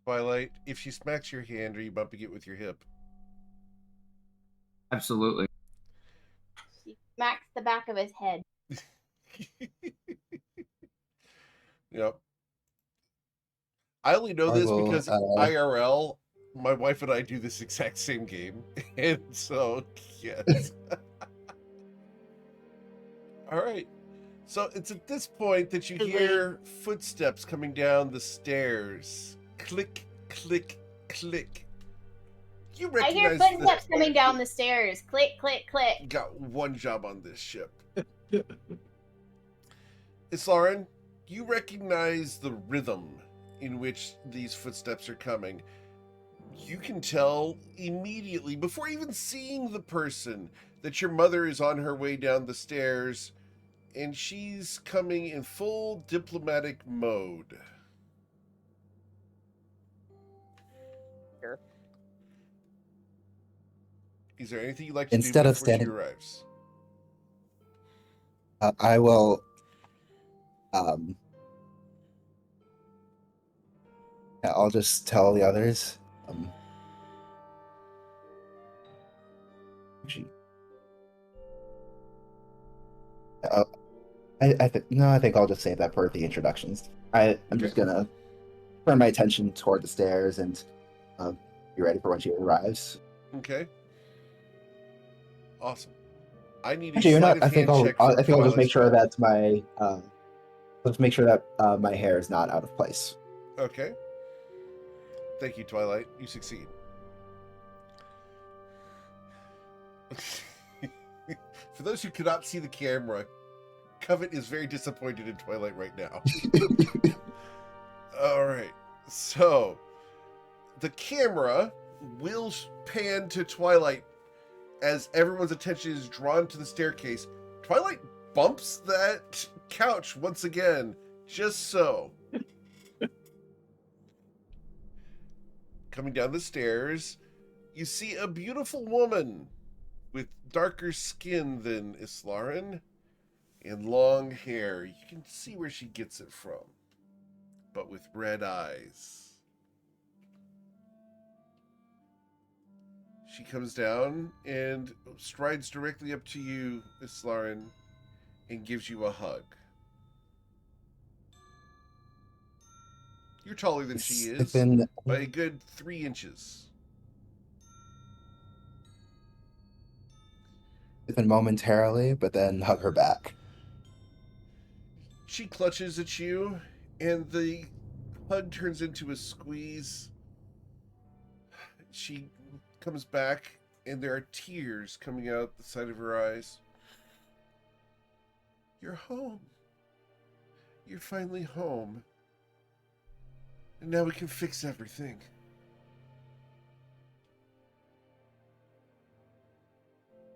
Twilight, if she smacks your hand, are you bumping it with your hip? Absolutely. She smacks the back of his head. Yep. I only know this because IRL, my wife and I do this exact same game. And so, yes. All right. So it's at this point that you hear footsteps coming down the stairs. Click, click, click. You I hear recognize footsteps coming down the stairs. Click, click, click. Got one job on this ship. Islaren, you recognize the rhythm in which these footsteps are coming. You can tell immediately, before even seeing the person, that your mother is on her way down the stairs, and she's coming in full diplomatic mode. Sure. Is there anything you'd like to Instead do of before standing- she arrives? I will. Yeah, I'll just tell the others. I think I'll just save that for the introductions. I'm just gonna turn my attention toward the stairs and be ready for when she arrives. Okay. Awesome. I need a Actually, you're sleight not. of I think hand I'll. check from I think I'll just make Twilight's sure mom. that my. Let's make sure that my hair is not out of place. Okay. Thank you, Twilight. You succeed. For those who cannot see the camera, Covet is very disappointed in Twilight right now. All right. So, the camera will pan to Twilight as everyone's attention is drawn to the staircase. Twilight bumps that couch once again, just so. Coming down the stairs, you see a beautiful woman with darker skin than Islarin and long hair. You can see where she gets it from, but with red eyes. She comes down and strides directly up to you, Islarin, and gives you a hug. You're taller than she is by a good 3 inches. Even momentarily, but then hug her back. She clutches at you, and the hug turns into a squeeze. She comes back, and there are tears coming out the side of her eyes. You're home. You're finally home. And now we can fix everything.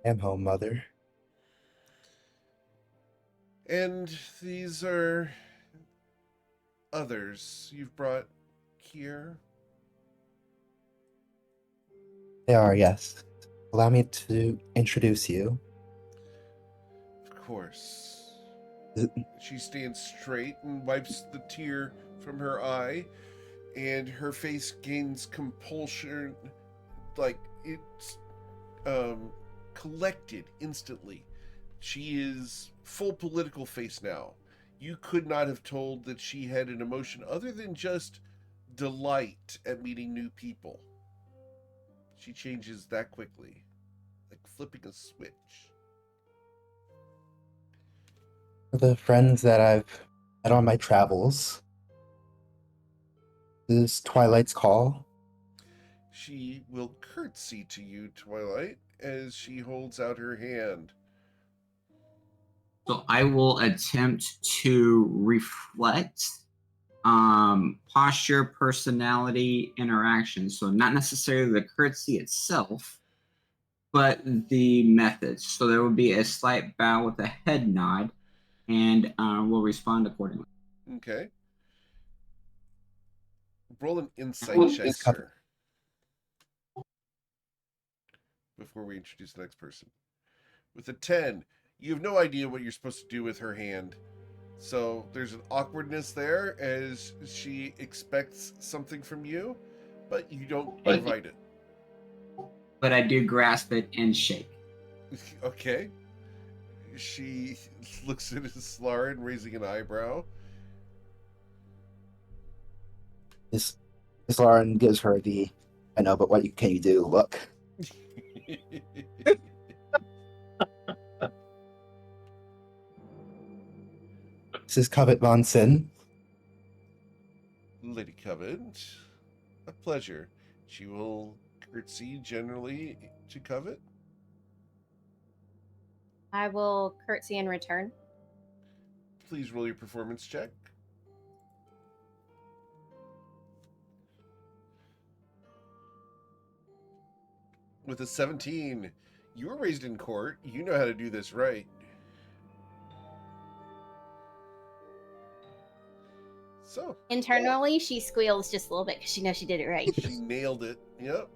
I am home, Mother. And these are others you've brought here. They are, yes. Allow me to introduce you. Of course. She stands straight and wipes the tear from her eye, and her face gains compulsion, like it's collected instantly. She is full political face now. You could not have told that she had an emotion other than just delight at meeting new people. She changes that quickly, like flipping a switch. The friends that I've met on my travels. This is Twilight's call. She will curtsy to you, Twilight, as she holds out her hand. So I will attempt to reflect posture, personality, interaction. So not necessarily the curtsy itself, but the methods. So there will be a slight bow with a head nod, and we'll respond accordingly. Okay. Roll an insight check, sir. Before we introduce the next person. With a 10, you have no idea what you're supposed to do with her hand. So there's an awkwardness there as she expects something from you, but you don't invite it. But I do grasp it and shake. Okay. She looks at Islarin, raising an eyebrow. This Lauren gives her the I know, but what can you do? Look. This is Covet Von Sin. Lady Covet, a pleasure. She will curtsy generally to Covet. I will curtsy in return. Please roll your performance check. With a 17, you were raised in court. You know how to do this right. So Internally, she squeals just a little bit because she knows she did it right. she nailed it. Yep.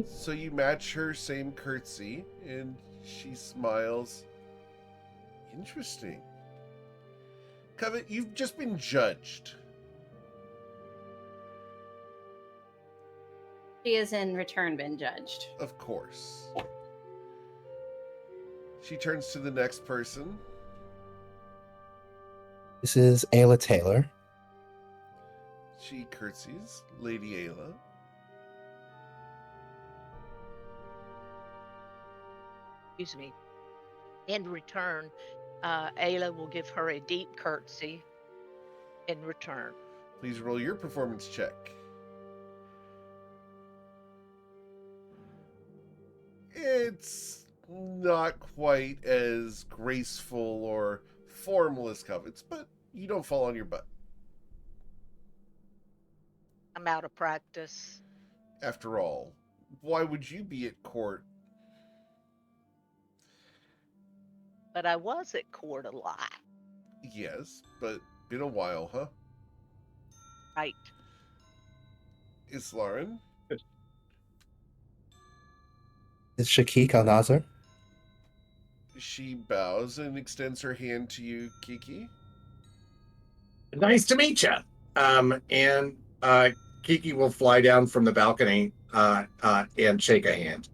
So you match her same curtsy, and she smiles. Interesting. Covet, you've just been judged. She has in return been judged. Of course. She turns to the next person. This is Ayla Taylor. She curtsies. Lady Ayla. excuse me, in return, Ayla will give her a deep curtsy in return. Please roll your performance check. It's not quite as graceful or formal as Covet's, but you don't fall on your butt. I'm out of practice. After all, why would you be at court? But I was at court a lot. Yes, but been a while, huh? Right. Islaren? Is Shakik Al Nazar? She bows and extends her hand to you, Kiki. Nice to meet you. And Kiki will fly down from the balcony and shake a hand.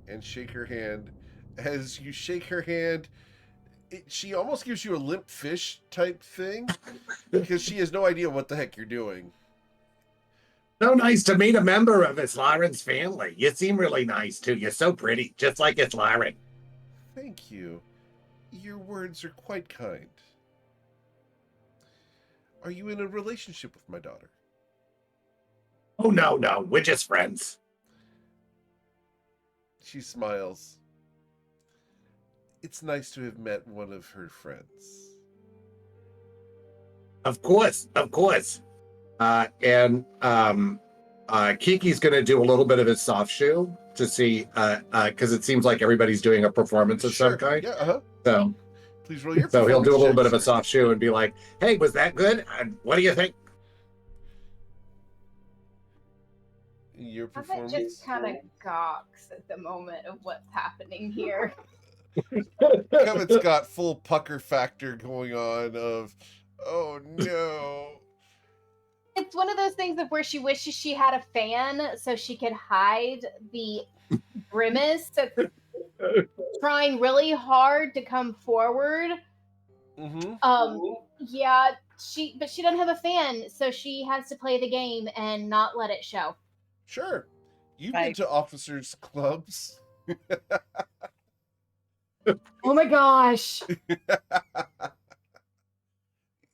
And shake her hand. As you shake her hand, she almost gives you a limp fish type thing because she has no idea what the heck you're doing. So nice to meet a member of Islaren's family. You seem really nice too. You're so pretty, just like Islaren. Thank you. Your words are quite kind. Are you in a relationship with my daughter? Oh no, we're just friends. She smiles. It's nice to have met one of her friends. Of course. And Kiki's going to do a little bit of his soft shoe to see, because it seems like everybody's doing a performance of some kind. Yeah, uh-huh. So, please roll your so he'll do a little performance bit of a checks. soft shoe and be like, "Hey, was that good? What do you think?" Your Covet performance. just kind of gawks at the moment of what's happening here. Covet's got full pucker factor going on of, oh no. It's one of those things of where she wishes she had a fan so she could hide the grimace that's trying really hard to come forward. Mm-hmm. Yeah, but she doesn't have a fan, so she has to play the game and not let it show. Sure. You've been Right. to officers' clubs. Oh my gosh.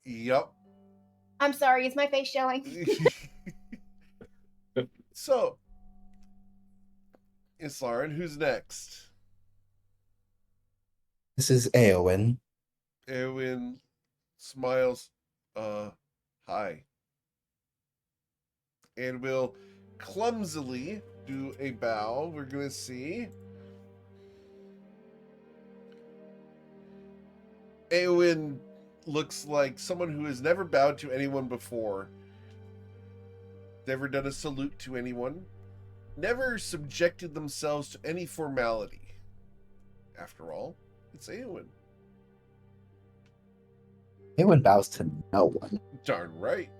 Yep. I'm sorry, is my face showing? So, Islaren, who's next? This is Eowyn. Eowyn smiles. Hi. And will clumsily do a bow. We're going to see. Eowyn looks like someone who has never bowed to anyone before, never done a salute to anyone, never subjected themselves to any formality. After all, it's Eowyn. Eowyn bows to no one. Darn right.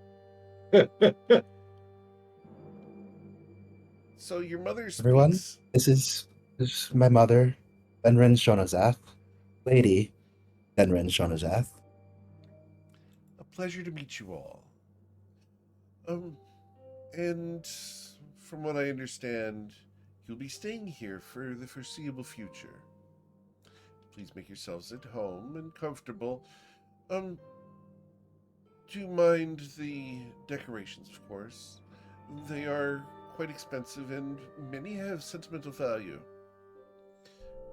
So your mother speaks. Everyone, this is my mother, Benren Shonazath, Lady Benren Shonazath. A pleasure to meet you all. And from what I understand, you'll be staying here for the foreseeable future. Please make yourselves at home and comfortable. Do mind the decorations, of course. They are quite expensive and many have sentimental value.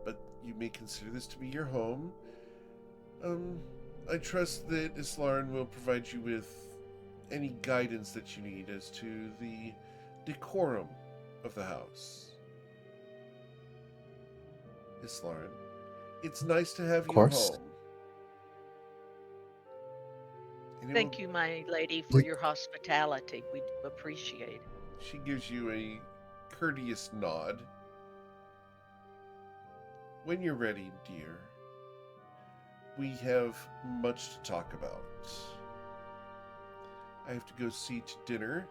But you may consider this to be your home. I trust that Islaren will provide you with any guidance that you need as to the decorum of the house. Islaren, it's nice to have you course. home. Thank you, my lady, for your hospitality. We do appreciate it. She gives you a courteous nod. When you're ready, dear, we have much to talk about. I have to go see to dinner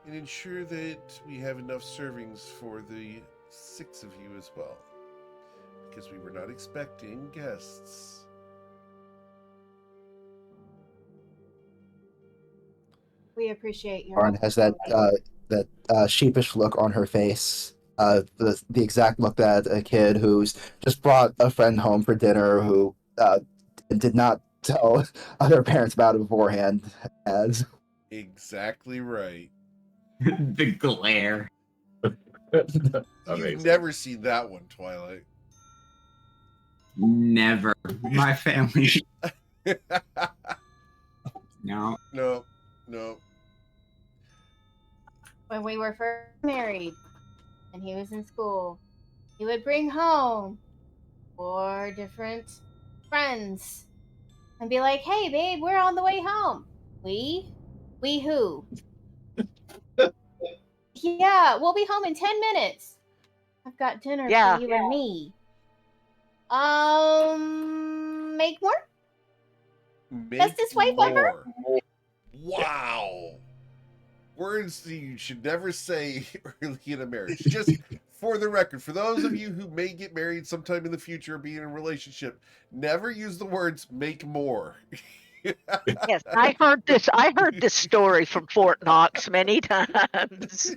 and ensure that we have enough servings for the 6 of you as well, because we were not expecting guests. We appreciate your Lauren has that sheepish look on her face the exact look that a kid who's just brought a friend home for dinner who did not tell other parents about it beforehand as. Exactly right. The glare. You've Amazing. never seen that one, Twilight. Never. My family. No. No, no. When we were first married and he was in school, he would bring home 4 different friends and be like, "Hey, babe, we're on the way home." We? We who? Yeah, we'll be home in 10 minutes. I've got dinner Yeah. for you and me. Make more? Make this way, Flipper? more. Wow. Words that you should never say early in a marriage. Just for the record, for those of you who may get married sometime in the future or be in a relationship, never use the words make more. Yes, I heard this. I heard this story from Fort Knox many times.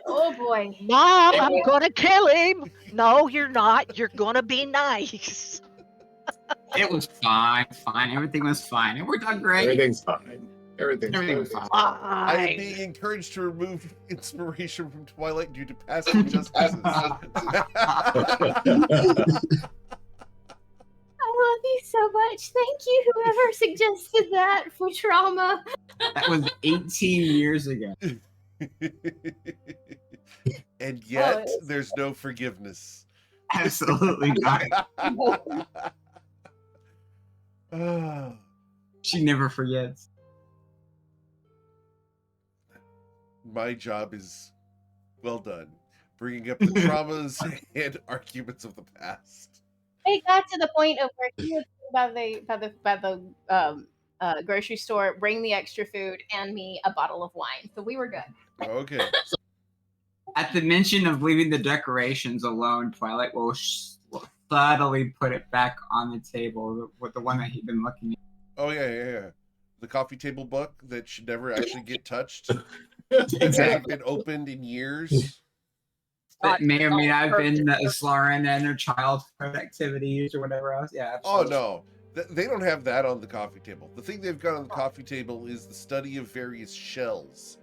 Oh boy. Mom, I'm gonna kill him. No, you're not. You're gonna be nice. It was fine. Everything was fine. It worked out great. Everything's fine. Everything was fine. I am Fine. being encouraged to remove inspiration from Twilight due to past injustices. I love you so much. Thank you, whoever suggested that for trauma. That was 18 years ago. And yet, yes. there's no forgiveness. Absolutely not. Ah. She never forgets. My job is well done, bringing up the traumas and arguments of the past. It got to the point of where he would go by the grocery store, bring the extra food, and me a bottle of wine. So we were good. Okay. At the mention of leaving the decorations alone, Twilight will subtly put it back on the table with the one that he'd been looking at. Oh yeah. The coffee table book that should never actually get touched. Exactly. Hasn't been opened in years. That may or may not have been the Islaran and their childhood activities or whatever else. Yeah. Oh Absolutely. no. They don't have that on the coffee table. The thing they've got on the coffee table is the study of various shells.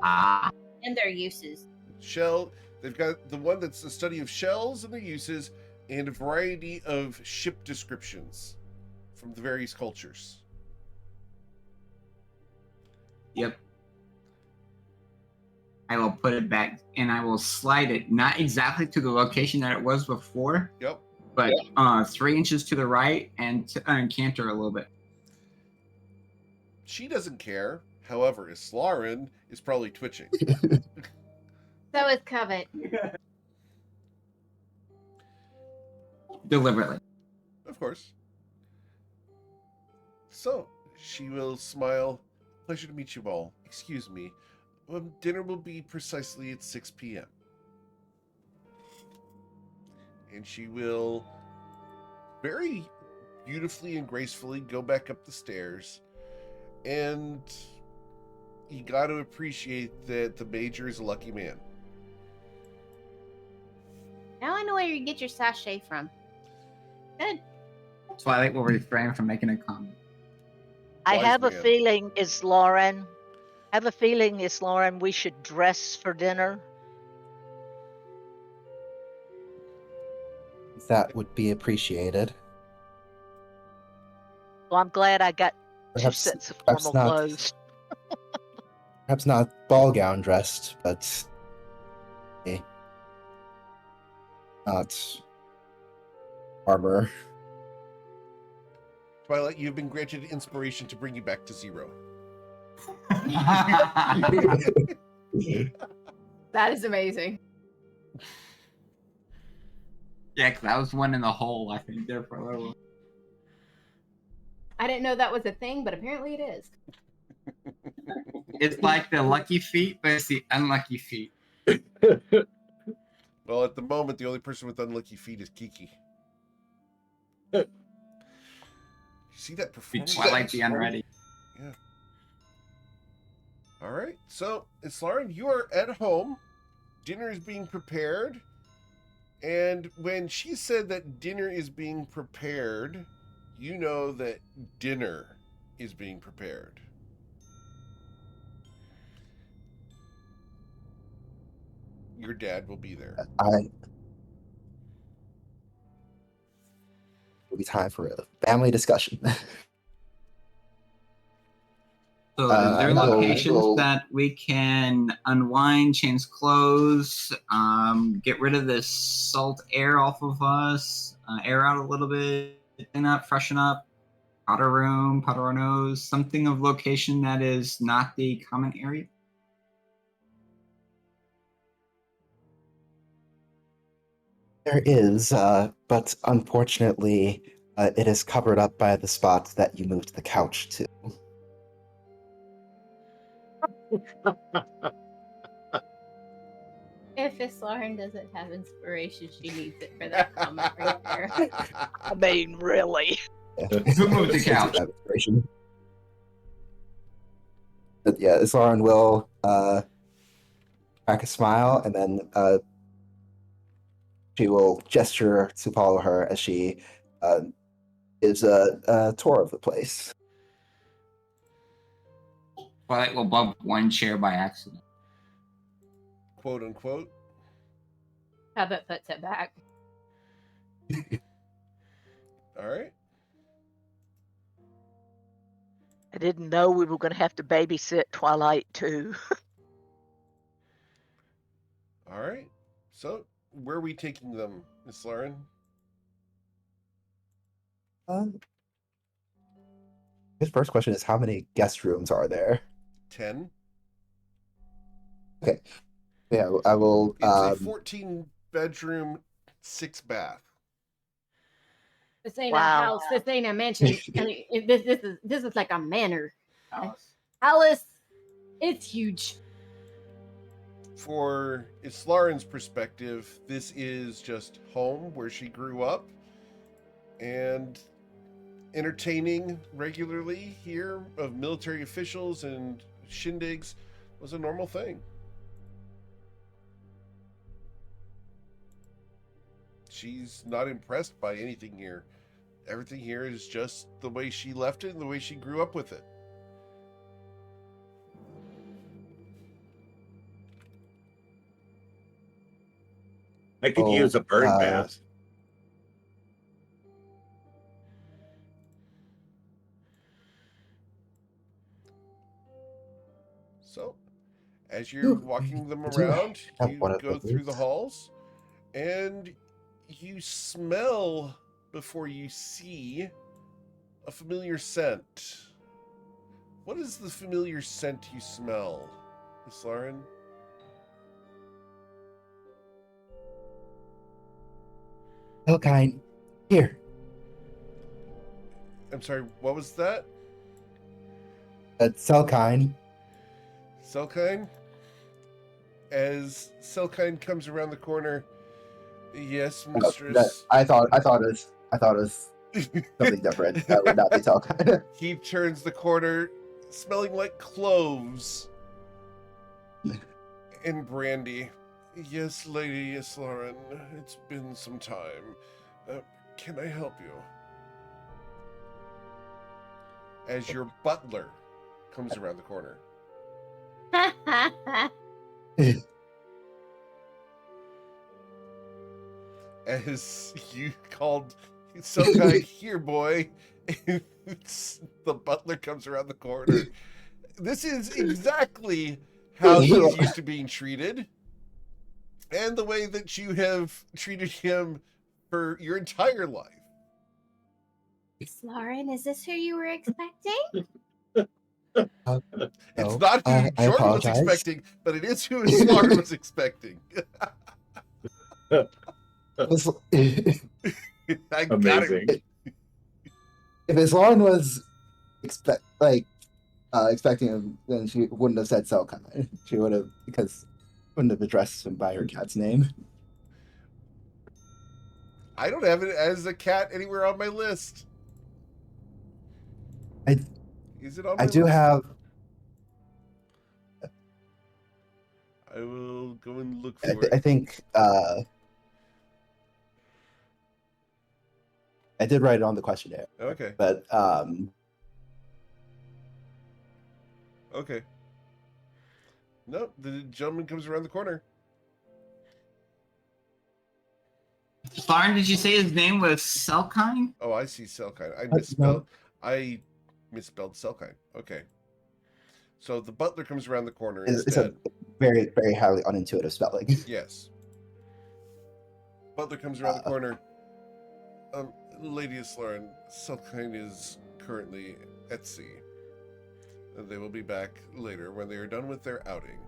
Ah. And their uses. They've got the one that's the study of shells and their uses, and a variety of ship descriptions from the various cultures. Yep. I will put it back and I will slide it, not exactly to the location that it was before, Yep. but 3 inches to the right and canter a little bit. She doesn't care. However, Islaran is probably twitching. So is Covet. Deliberately. Of course. So, she will smile. Pleasure to meet you all. Excuse me. Dinner will be precisely at 6 p.m. And she will very beautifully and gracefully go back up the stairs. And you got to appreciate that the Major is a lucky man. Now I know where you get your sachet from. Good. Twilight will refrain from making a comment. I Wise have a man. feeling, Lauren, we should dress for dinner. That would be appreciated. Well, I'm glad I got two Perhaps, sets of perhaps formal not. clothes. Perhaps not ball gown dressed, but not armor. Twilight, you've been granted inspiration to bring you back to 0. That is amazing. Yeah, because I was one in the hole, I think, there for a little. I didn't know that was a thing, but apparently it is. It's like the lucky feet, but it's the unlucky feet. Well, at the moment, the only person with unlucky feet is Kiki. You see that performance? Twilight the unready. Yeah. All right. So, Islaran, you are at home dinner is being prepared. And when she said that dinner is being prepared, you know that dinner is being prepared. Your dad will be there. It'll be time for a family discussion. So, is there I will- locations that we can unwind, change clothes, get rid of this salt air off of us, air out a little bit, clean up, freshen up, powder room, powder our nose, something of location that is not the common area? There is, but unfortunately, it is covered up by the spot that you moved the couch to. If Miss Lauren doesn't have inspiration, she needs it for that comment right there. I mean, really. Who moved the couch? Have inspiration. But yeah, Lauren will crack a smile, and then she will gesture to follow her as she gives a tour of the place. Twilight will bump one chair by accident. Quote unquote. Habit puts it back. All right. I didn't know we were going to have to babysit Twilight too. All right. So, where are we taking them, Miss Lauren? His first question is, how many guest rooms are there? 10. Yeah, I will. It's a 14-bedroom, 6-bath. This ain't Wow. a house. This ain't a mansion. I mean, this is like a manor. Alice, it's huge. For Islarin's perspective, this is just home where she grew up, and entertaining regularly here of military officials and shindigs was a normal thing. She's not impressed by anything here. Everything here is just the way she left it and the way she grew up with it. I could Oh, use a bird bath. So, as you're Ooh, walking them I do around, have you one of go through the those. halls, and you smell before you see a familiar scent. What is the familiar scent you smell, Miss Lauren? Elkine, here. I'm sorry, what was that? Selkine. Selkine? As Selkine comes around the corner, yes, mistress. I thought it was something different. That would not be Selkine. He turns the corner, smelling like cloves and brandy. Yes, Lady Islarin, it's been some time. Can I help you? As your butler comes around the corner. As you called Selkine, here, boy. The butler comes around the corner. This is exactly how he's used to being treated, and the way that you have treated him for your entire life. Miss Lauren, is this who you were expecting? It's not who I Jordan was apologize. expecting, but it is who Islarin was expecting. If I got Amazing. it. Lauren was expecting him, then she wouldn't have said Selkine. She would have, because wouldn't have addressed him by her cat's name. I don't have it as a cat anywhere on my list. Is it on my I do list? have. I will go and look I, for th- I it. think I did write it on the questionnaire, Okay. but Okay. Nope, the gentleman comes around the corner. Farn, did you say his name was Selkine? Oh, I see Selkine. no, I misspelled Selkine. Okay. So the butler comes around the corner it's a instead. very, very highly unintuitive spelling. Yes. Butler comes around the Uh, corner. Lady Islarin, Selkine is currently at sea. They will be back later when they are done with their outing.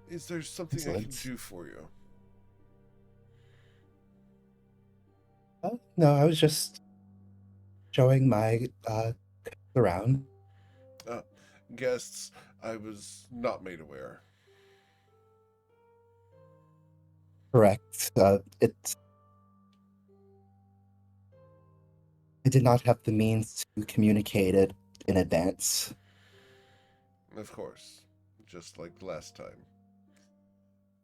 Is there something I can Excellent. do for you? No, I was just showing my around. Guests, I was not made aware. Correct. I did not have the means to communicate it in advance. Of course. Just like last time.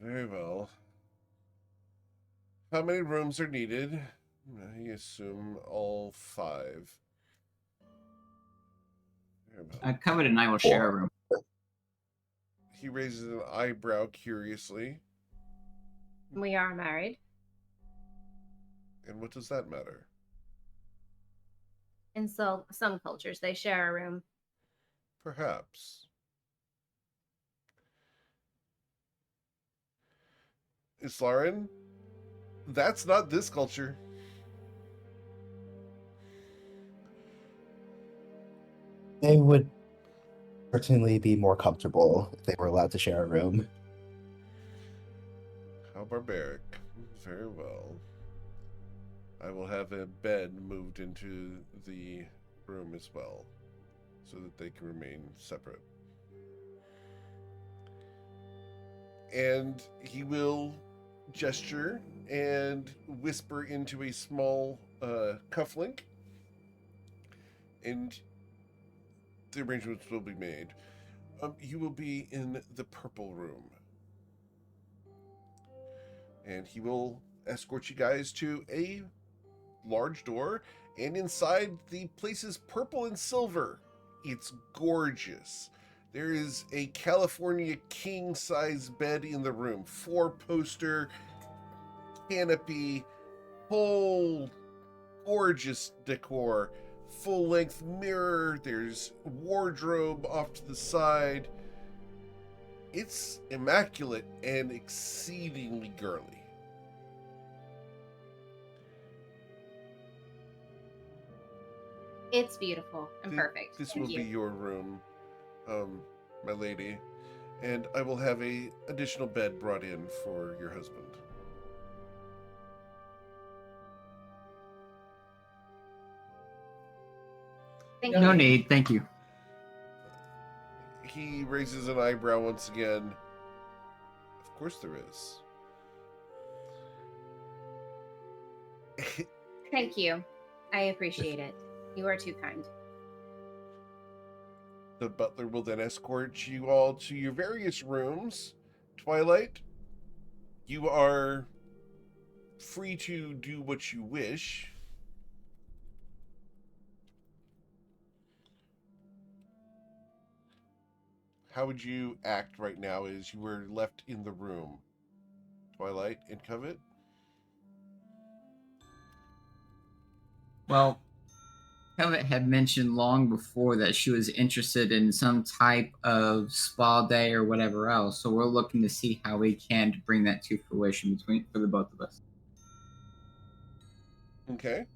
Very well. How many rooms are needed? I assume all 5. Very well. Covet and I will share a room. He raises an eyebrow curiously. We are married. And what does that matter? In some cultures, they share a room. Perhaps. Islarin? That's not this culture. They would certainly be more comfortable if they were allowed to share a room. How barbaric. Very well. I will have a bed moved into the room as well, so that they can remain separate. And he will gesture and whisper into a small cufflink, and the arrangements will be made. You will be in the purple room, and he will escort you guys to a large door, and inside the place is purple and silver. It's gorgeous. There is a California king-size bed in the room, 4-poster canopy, whole gorgeous decor, full-length mirror, there's wardrobe off to the side. It's immaculate and exceedingly girly. It's beautiful and perfect. This Thank will you. be your room, my lady, and I will have a additional bed brought in for your husband. Thank No you. need, thank you. He raises an eyebrow once again. Of course there is. Thank you. I appreciate it. You are too kind. The butler will then escort you all to your various rooms. Twilight, you are free to do what you wish. How would you act right now as you were left in the room? Twilight and Covet? Well, Covet had mentioned long before that she was interested in some type of spa day or whatever else. So we're looking to see how we can bring that to fruition for the both of us. Okay.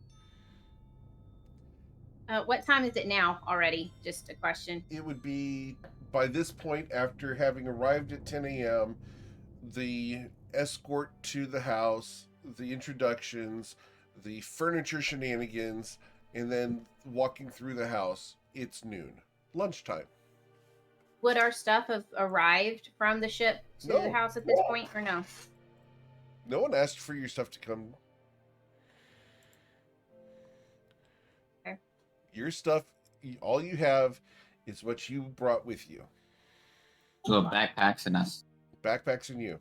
What time is it now already? Just a question. It would be, by this point, after having arrived at 10 a.m., the escort to the house, the introductions, the furniture shenanigans, and then walking through the house, it's noon. Lunchtime. Would our stuff have arrived from the ship to No. the house at this point, or no? No one asked for your stuff to come. Okay. Your stuff, all you have is what you brought with you. So backpacks and us. Backpacks and you.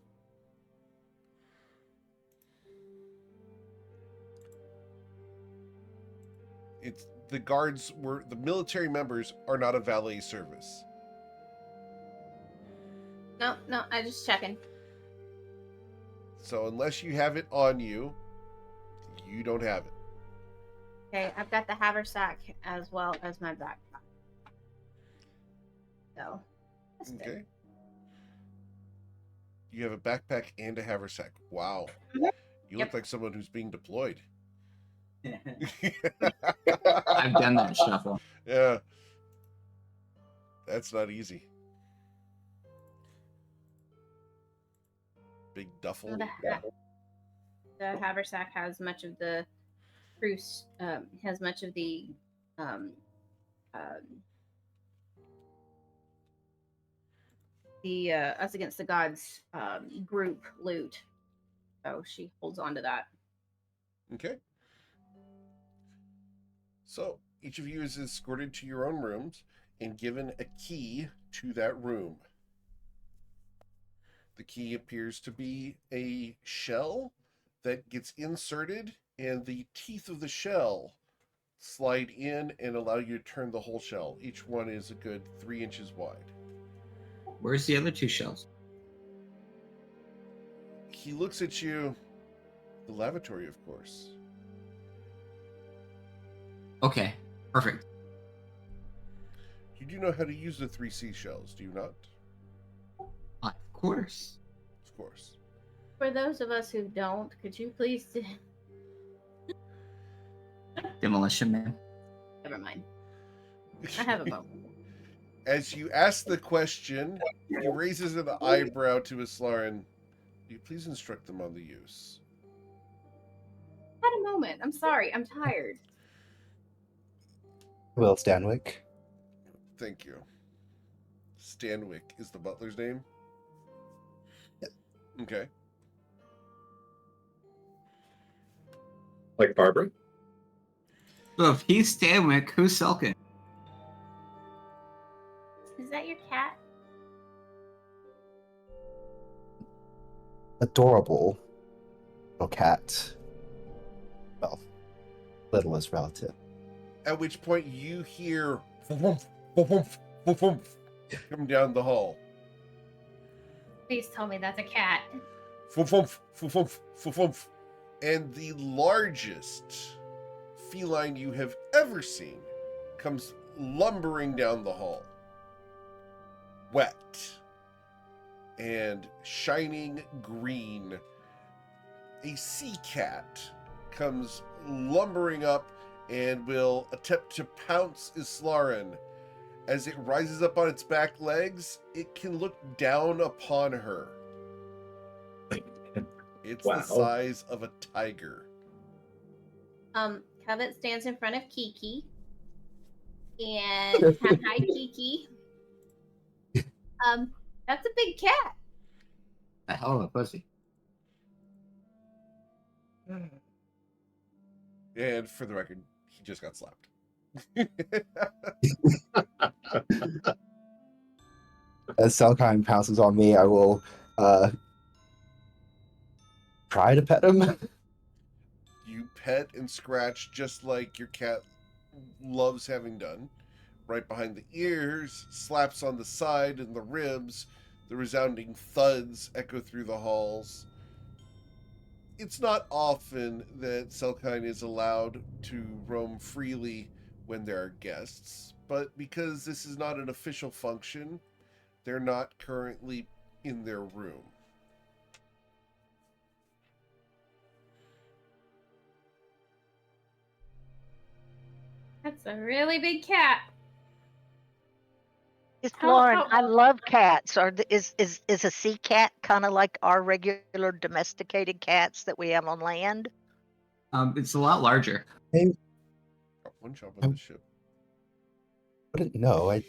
It's the guards were the military members are not a valet service. No, I just checking. So unless you have it on you, you don't have it. Okay, I've got the haversack as well as my backpack. So, that's good. Okay. You have a backpack and a haversack. Wow. Mhm. You Yep. look like someone who's being deployed. I've done that shuffle. Yeah. That's not easy. Big duffel. So the haversack has much of the truce, has much of the um, Us Against the Gods group loot. So she holds on to that. Okay. So each of you is escorted to your own rooms and given a key to that room. The key appears to be a shell that gets inserted, and the teeth of the shell slide in and allow you to turn the whole shell. Each one is a good 3 inches wide. Where's the other 2 shells? He looks at you. The lavatory, of course. Okay, perfect. You do know how to use the 3 seashells, do you not? Of course. Of course. For those of us who don't, could you please? Demolition Man. Never mind. I have a bow. As you ask the question, he raises an eyebrow to Islarin. Will you please instruct them on the use? Had a moment. I'm sorry. I'm tired. Will Stanwick. Thank you. Stanwick is the butler's name? Okay. Like Barbara? So if he's Stanwick, who's Selkin? Is that your cat? Adorable little cat. Well, little is relative. At which point you hear "Woof, woof, woof, woof, woof," come down the hall. Please tell me that's a cat. Woof, woof, woof, woof, woof, woof. And the largest feline you have ever seen comes lumbering down the hall. Wet and shining green. A sea cat comes lumbering up and will attempt to pounce Islarin. As it rises up on its back legs, it can look down upon her. It's Wow. the size of a tiger. Covet stands in front of Kiki. And hi, Kiki. That's a big cat. A hell of a pussy. And for the record, he just got slapped. As Selkine pounces on me, I will try to pet him. You pet and scratch just like your cat loves having done. Right behind the ears, slaps on the side and the ribs. The resounding thuds echo through the halls. It's not often that Selkine is allowed to roam freely when there are guests, but because this is not an official function, they're not currently in their room. That's a really big cat. It's How- Lauren. how- I love cats. Is a sea cat kind of like our regular domesticated cats that we have on land? It's a lot larger. One job on the ship. Wouldn't know. I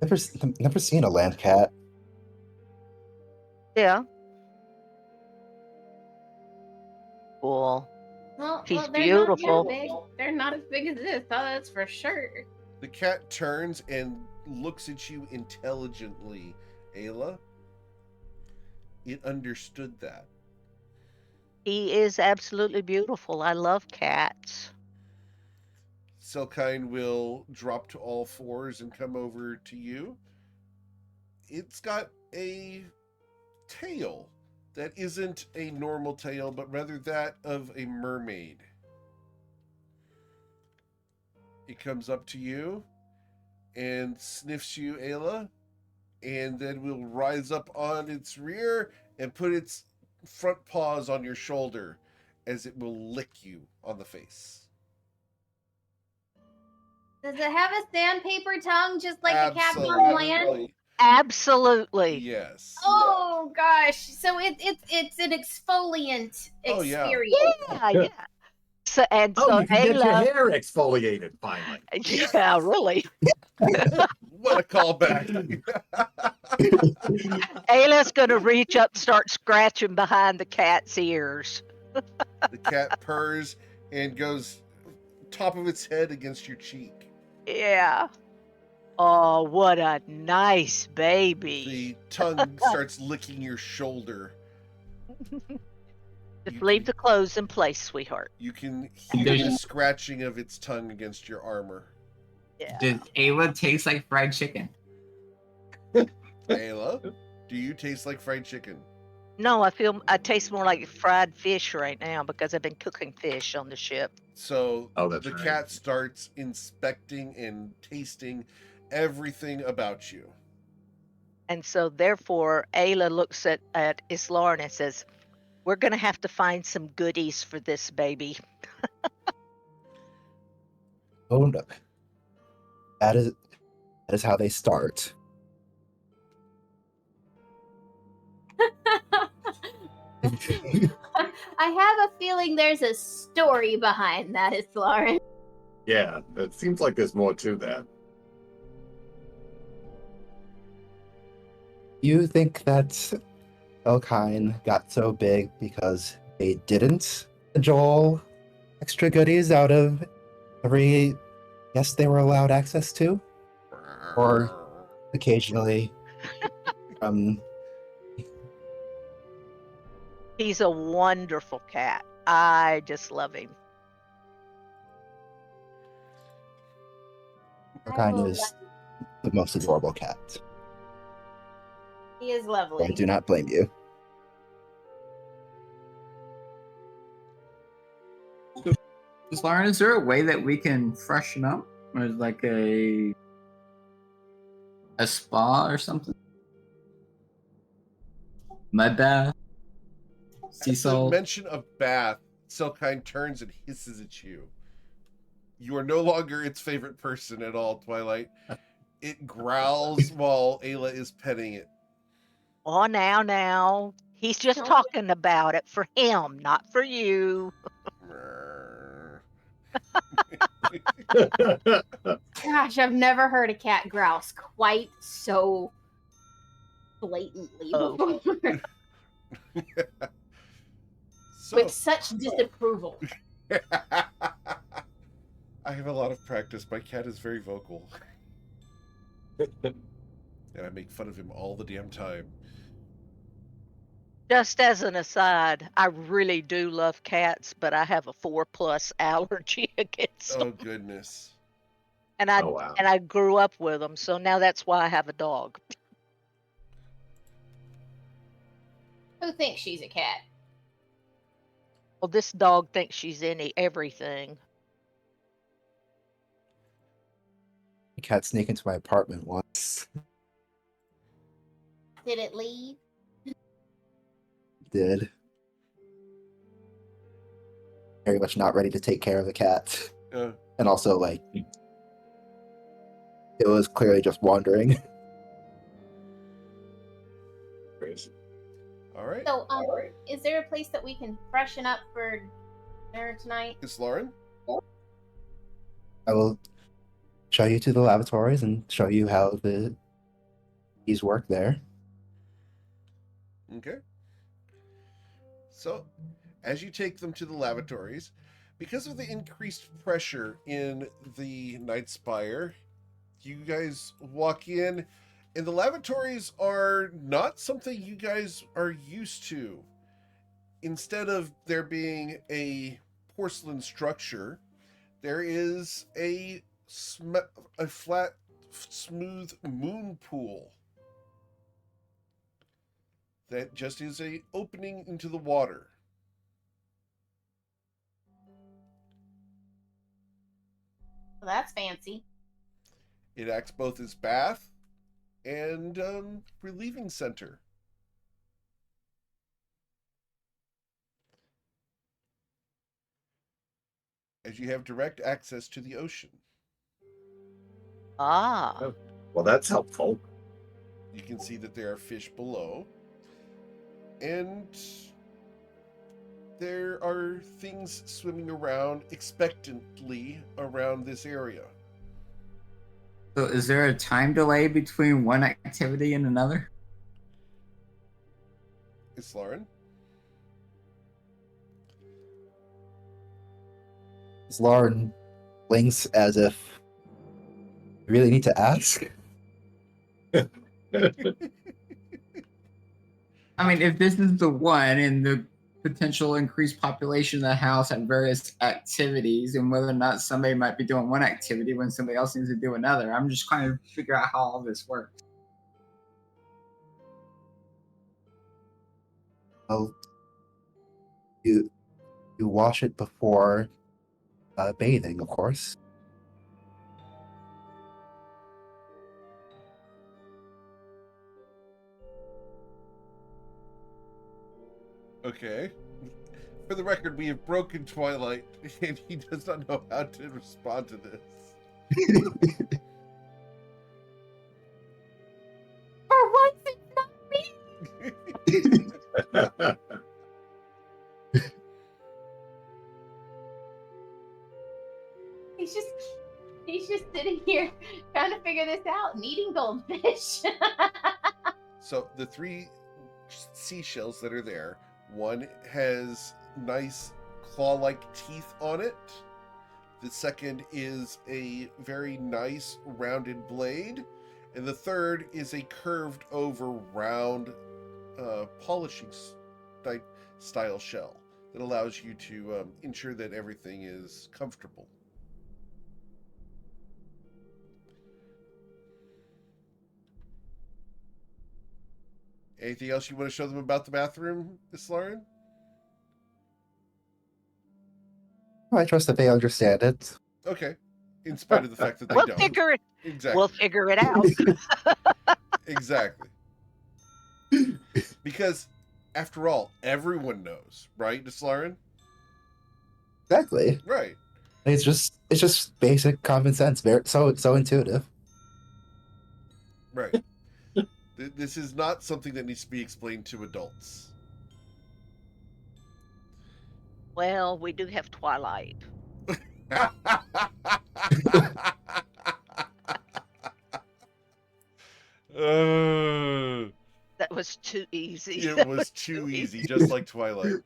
never seen a land cat. Yeah. Cool. Well, She's they're beautiful. Not that big. They're not as big as this. Oh, that's for sure. The cat turns and looks at you intelligently Ayla, it understood that. He is absolutely beautiful. I love cats. Selkine will drop to all fours and come over to you. It's got a tail that isn't a normal tail, but rather that of a mermaid. It comes up to you and sniffs you, Ayla, and then will rise up on its rear and put its front paws on your shoulder as it will lick you on the face. Does it have a sandpaper tongue just like a cat on land? Absolutely. Absolutely. Yes. Oh gosh! So it's an exfoliant Oh, yeah. experience. Yeah. So Oh, you can get your Ayla, hair exfoliated finally. yeah, really. What a callback. Ayla's gonna reach up and start scratching behind the cat's ears. The cat purrs and goes top of its head against your cheek. Yeah. Oh, what a nice baby. The tongue starts licking your shoulder. Just You leave can- the clothes in place, sweetheart. You can hear the scratching of its tongue against your armor. Yeah. Does Ayla taste like fried chicken? Ayla, do you taste like fried chicken? No, I taste more like fried fish right now because I've been cooking fish on the ship. So Oh, that's the right. cat starts inspecting and tasting everything about you. And so therefore Ayla looks at Islar and says, "We're gonna have to find some goodies for this baby." Oh no. That is how they start. I have a feeling there's a story behind that, is Lauren. Yeah, it seems like there's more to that. You think that Elkine got so big because they didn't cajole extra goodies out of every guest they were allowed access to? Or occasionally He's a wonderful cat. I just love him. Elkine is the most adorable cat. He is So lovely. I do not blame you. Lauren, is there a way that we can freshen up? Or like a spa or something? Mud bath? Sea At the salt? mention of bath, Selkine turns and hisses at you. You are no longer its favorite person at all, Twilight. It growls while Ayla is petting it. Oh, now. He's just Don't- talking about it for him, not for you. Gosh, I've never heard a cat grouse quite so blatantly Oh. before. So, With such disapproval. I have a lot of practice. My cat is very vocal. And I make fun of him all the damn time. Just as an aside, I really do love cats, but I have a 4+ allergy against Oh, them. goodness. And I Oh, wow. and I grew up with them, so now that's why I have a dog. Who thinks she's a cat? Well, this dog thinks she's everything. The cat sneaked into my apartment once. Did it leave? Did. Very much not ready to take care of the cat. And also, like, it was clearly just wandering. Crazy. All right. So, is there a place that we can freshen up for dinner tonight? It's Lauren. I will show you to the lavatories and show you how these work there. Okay. So, as you take them to the lavatories, because of the increased pressure in the Night Spire, you guys walk in And the lavatories are not something you guys are used to. Instead of there being a porcelain structure, there is a flat, smooth moon pool that just is a opening into the water. Well, that's fancy. It acts both as bath and relieving center. As you have direct access to the ocean. Ah. Well, that's helpful. You can see that there are fish below. And there are things swimming around expectantly around this area. So, is there a time delay between one activity and another? It's Lauren. Lauren blinks as if you really need to ask. I mean, if this is the one and the potential increased population of the house and various activities, and whether or not somebody might be doing one activity when somebody else needs to do another, I'm just trying to figure out how all this works. Well, you wash it before bathing, of course. Okay. For the record, we have broken Twilight, and he does not know how to respond to this. For once, it's not me. He's just sitting here trying to figure this out and eating goldfish. So the three seashells that are there, one has nice claw-like teeth on it. The second is a very nice rounded blade. And the third is a curved over round polishing style shell that allows you to ensure that everything is comfortable. Anything else you want to show them about the bathroom, Miss Lauren? I trust that they understand it. Okay. In spite of the fact that they We'll don't. figure it. Exactly. We'll figure it out. Exactly. Because, after all, everyone knows, right, Miss Lauren? Exactly. Right. It's just basic common sense. Very so intuitive. Right. This is not something that needs to be explained to adults. Well, we do have Twilight. That was too easy. It was too easy, just like Twilight.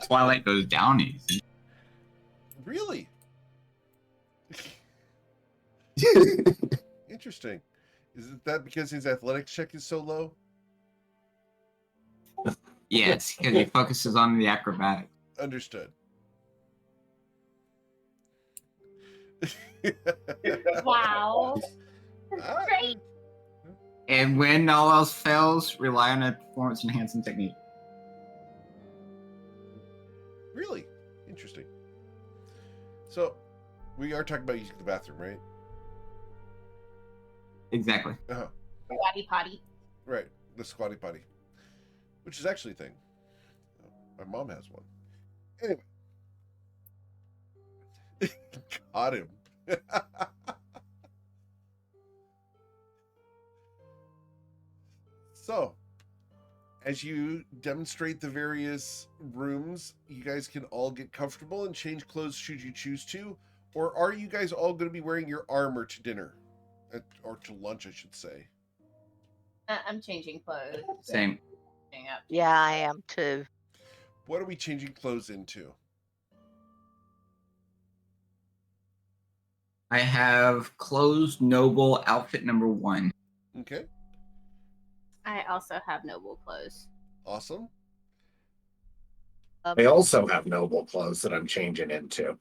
Twilight goes down easy. Really? Interesting. Is it that because his athletics check is so low? Yes, because he focuses on the acrobatics. Understood. Wow. Ah, Great. And when all else fails, rely on a performance enhancing technique. Really? Interesting. So, we are talking about using the bathroom, right? Exactly. Uh-huh. Squatty potty. Right. The squatty potty. Which is actually a thing. My mom has one. Anyway. Got him. So, as you demonstrate the various rooms, you guys can all get comfortable and change clothes should you choose to. Or are you guys all going to be wearing your armor to dinner? Or to lunch, I should say. I'm changing clothes. Same. Yeah, I am too. What are we changing clothes into? I have closed noble outfit number 1. Okay, I also have noble clothes. awesome. I also have noble clothes that I'm changing into.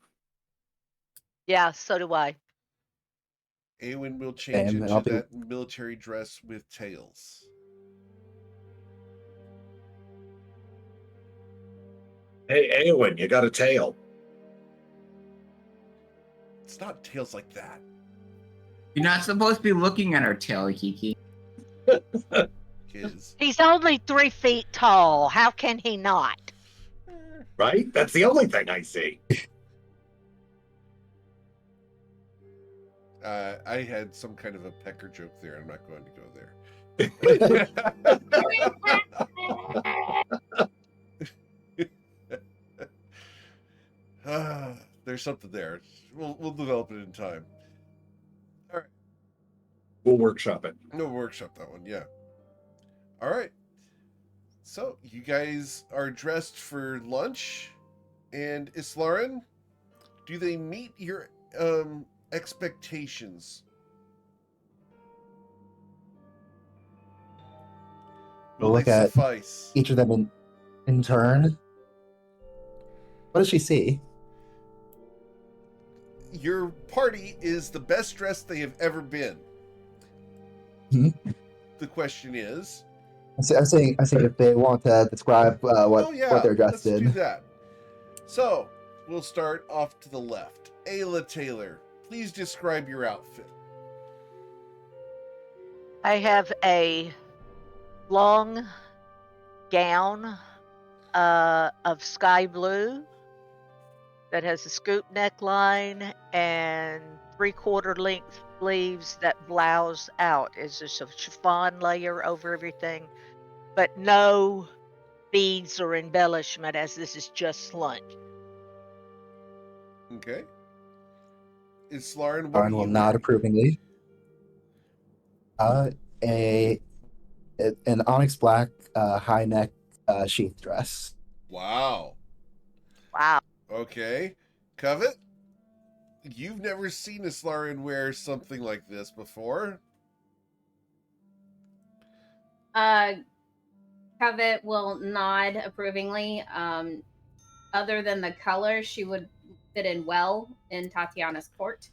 Yeah, so do I. Awen will change And I'll into be that military dress with tails. Hey, Eowyn, you got a tail. It's not tails like that. You're not supposed to be looking at our tail, Kiki. Kids. He's only 3 feet tall. How can he not? Right? That's the only thing I see. I had some kind of a pecker joke there. I'm not going to go there. There's something there. We'll develop it in time. All right. We'll workshop it. No, workshop that one. Yeah. All right. So you guys are dressed for lunch, and Islarin, do they meet your expectations? We'll Will look they at suffice? each of them in turn. What does she see? Your party is the best dressed they have ever been. Mhm. The question is, I'm saying if they want to describe what they're dressed let's in. do that. So we'll start off to the left. Ayla Taylor, please describe your outfit. I have a long gown of sky blue that has a scoop neckline and 3/4 length sleeves that blouse out. It's just a chiffon layer over everything, but no beads or embellishment, as this is just lunch. Okay. Islarin, what are Lauren will you nod wearing? approvingly. Uh, a an onyx black high neck sheath dress. Wow. Wow. Okay. Covet, you've never seen Islarin wear something like this before. Covet will nod approvingly. Other than the color, she would fit in well in Tatiana's court.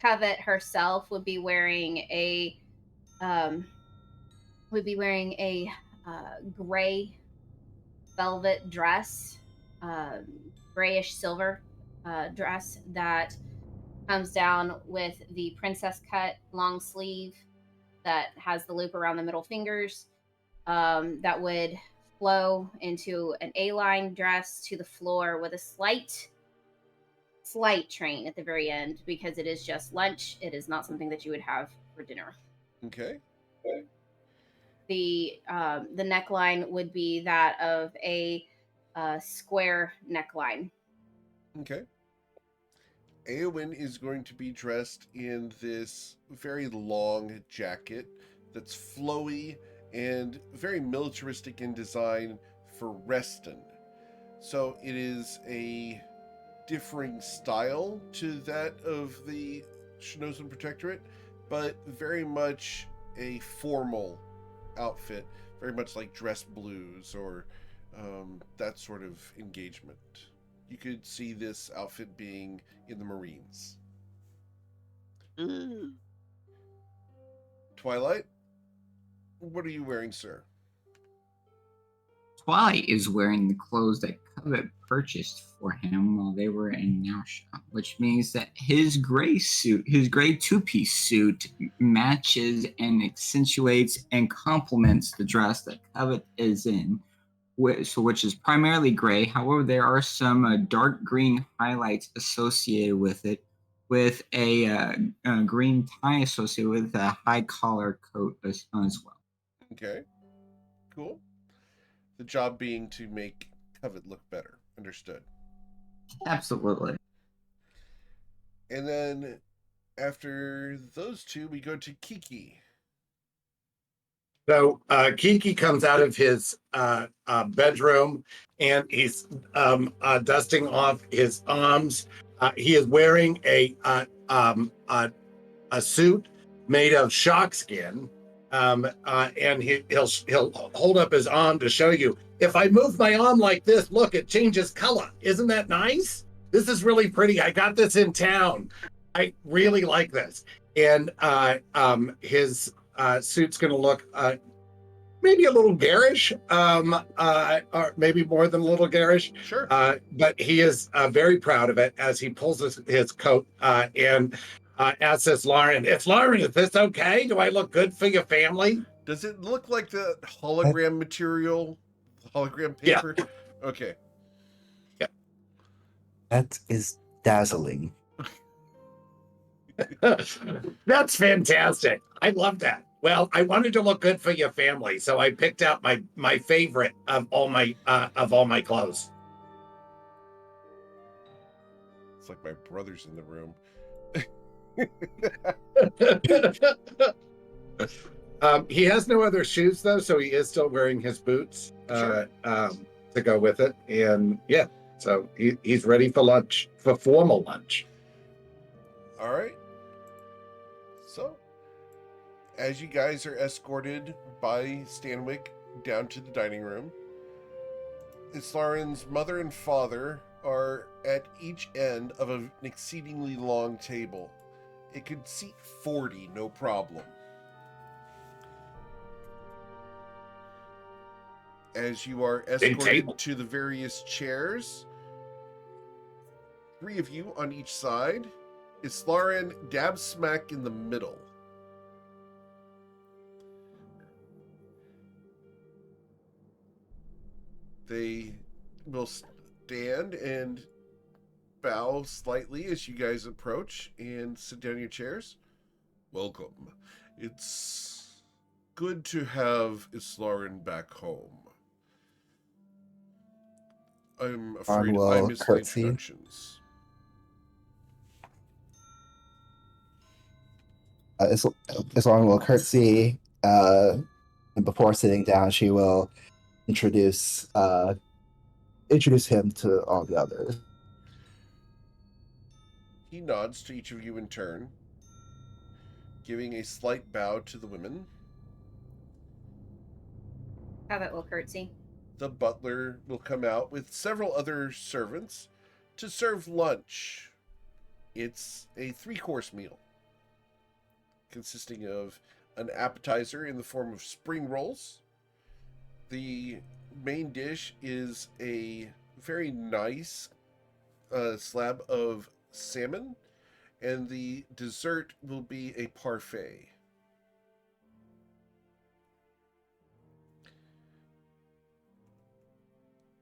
Covet herself would be wearing a gray velvet dress, grayish silver dress that comes down with the princess cut long sleeve that has the loop around the middle fingers, that would flow into an A-line dress to the floor with a slight train at the very end, because it is just lunch. It is not something that you would have for dinner. Okay. The neckline would be that of a square neckline. Okay. Eowyn is going to be dressed in this very long jacket that's flowy and very militaristic in design for Reston. So it is a differing style to that of the Shinozen Protectorate, but very much a formal outfit, very much like dress blues or that sort of engagement. You could see this outfit being in the Marines. Ooh. Twilight, what are you wearing, sir? Twilight is wearing the clothes that Covet purchased for him while they were in Nausha, which means that his gray suit, his gray two-piece suit, matches and accentuates and complements the dress that Covet is in, which is primarily gray. However, there are some dark green highlights associated with it, with a green tie associated with a high collar coat as well. Okay, cool. The job being to make Covet look better. Understood. Absolutely. And then after those two, we go to Kiki. So Kiki comes out of his bedroom and he's dusting off his arms. He is wearing a suit made of shark skin, and he'll hold up his arm to show you. If I move my arm like this, look, it changes color. Isn't that nice? This is really pretty. I got this in town. I really like this. And his suit's going to look maybe a little garish, or maybe more than a little garish. Sure. But he is very proud of it as he pulls his coat and asks us, Lauren, is this okay? Do I look good for your family? Does it look like the hologram material? Hologram paper? Yeah. Okay. That is dazzling. That's fantastic. I love that. Well, I wanted to look good for your family, so I picked out my favorite of all my clothes. It's like my brother's in the room. He has no other shoes though, so he is still wearing his boots Sure. to go with it. And yeah, so he's ready for lunch, for formal lunch. All right. So, as you guys are escorted by Stanwyck down to the dining room, Islarin's mother and father are at each end of an exceedingly long table. It could seat 40, no problem. As you are escorted table. to the various chairs, 3 of you on each side, Islarin dab smack in the middle. They will stand and bow slightly as you guys approach and sit down in your chairs. Welcome. It's good to have Islarin back home. I'm afraid I will missed the curtsy. introductions. Islam will curtsy, and before sitting down, she will introduce him to all the others. He nods to each of you in turn, giving a slight bow to the women. Habit will curtsy. The butler will come out with several other servants to serve lunch. It's a 3-course meal, consisting of an appetizer in the form of spring rolls. The main dish is a very nice slab of salmon, and the dessert will be a parfait.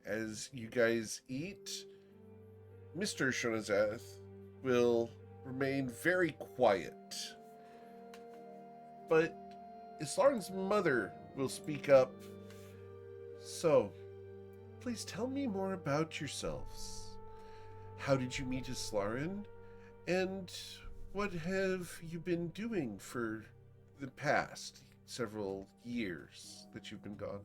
As you guys eat, Mr. Shonazath will remain very quiet. But Islarin's mother will speak up. So, please tell me more about yourselves. How did you meet Islarin? And what have you been doing for the past several years that you've been gone?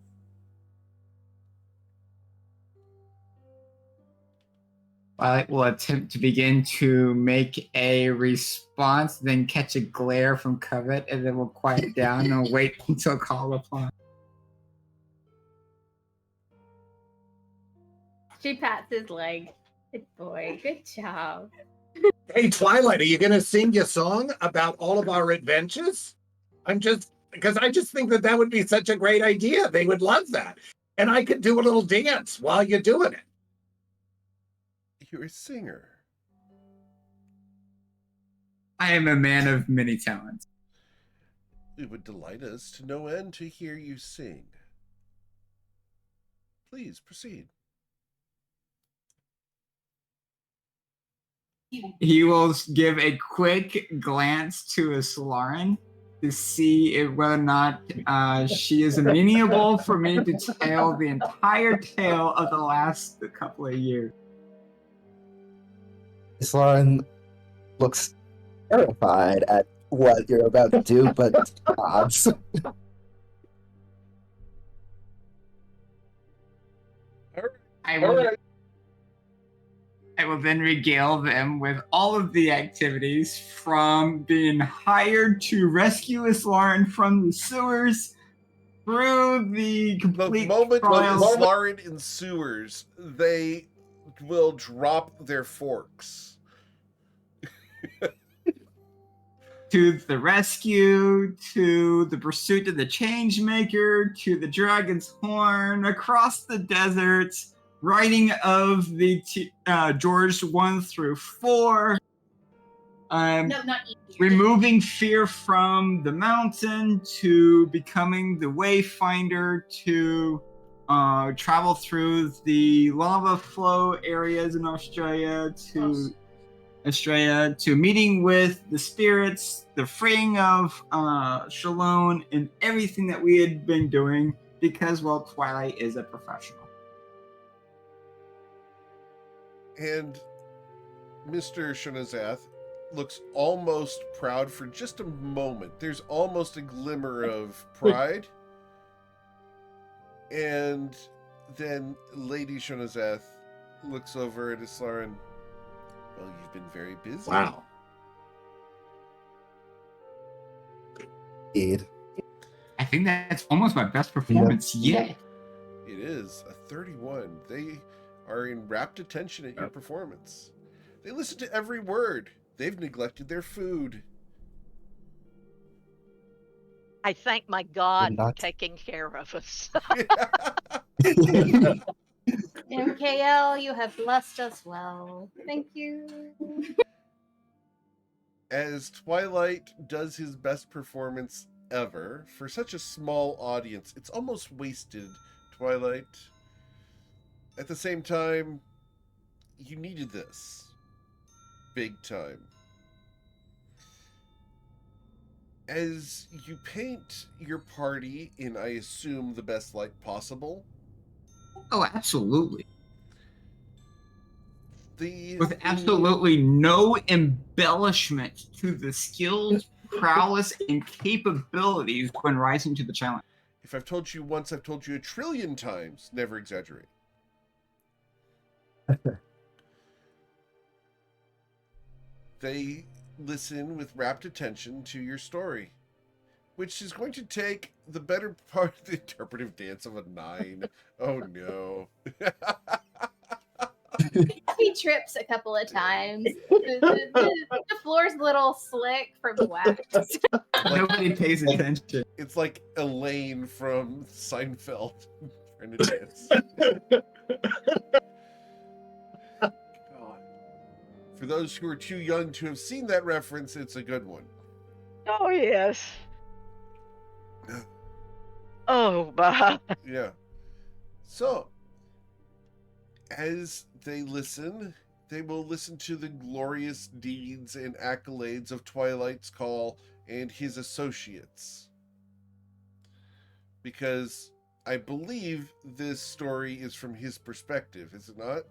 I will attempt to begin to make a response, then catch a glare from Covet, and then we'll quiet down and wait until called upon. She pats his leg. Good boy. Good job. Hey, Twilight, are you going to sing your song about all of our adventures? Because I just think that would be such a great idea. They would love that. And I could do a little dance while you're doing it. You're a singer. I am a man of many talents. It would delight us to no end to hear you sing. Please proceed. He will give a quick glance to Islarin to see if whether or not she is amenable for me to tell the entire tale of the last couple of years. Islam looks terrified at what you're about to do, but odds. I All will, right. I will then regale them with all of the activities from being hired to rescue Islaren from the sewers through the The complete moment trials Islaren in sewers, they will drop their forks. to the rescue, to the pursuit of the Changemaker, to the Dragon's Horn, across the deserts, writing of the George 1 through 4, No, not easier. removing fear from the mountain, to becoming the Wayfinder, to travel through the lava flow areas in Australia, to meeting with the spirits, the freeing of Shalone, and everything that we had been doing because, well, Twilight is a professional. And Mr. Shunazath looks almost proud for just a moment. There's almost a glimmer of pride. And then Lady Shunazath looks over at Islaren. Well, you've been very busy. Wow. Indeed. I think that's almost my best performance yet. It is a 31. They are in rapt attention at your performance. They listen to every word. They've neglected their food. I thank my God for not- taking care of us. MKL, you have blessed us well. Thank you. As Twilight does his best performance ever, for such a small audience, it's almost wasted, Twilight. At the same time, you needed this. Big time. As you paint your party in, I assume, the best light possible, Oh, absolutely. the With absolutely no embellishment to the skills, prowess, and capabilities when rising to the challenge. if I've told you once, I've told you a trillion times, never exaggerate. They listen with rapt attention to your story, which is going to take the better part of the interpretive dance of a 9. Oh no. He trips a couple of times. The floor's a little slick from the wax. Nobody pays attention. It's like Elaine from Seinfeld trying to dance. God. For those who are too young to have seen that reference, it's a good one. Oh, yes. Oh, my. Yeah. So, as they listen, they will listen to the glorious deeds and accolades of Twilight's Call and his associates. Because I believe this story is from his perspective, is it not?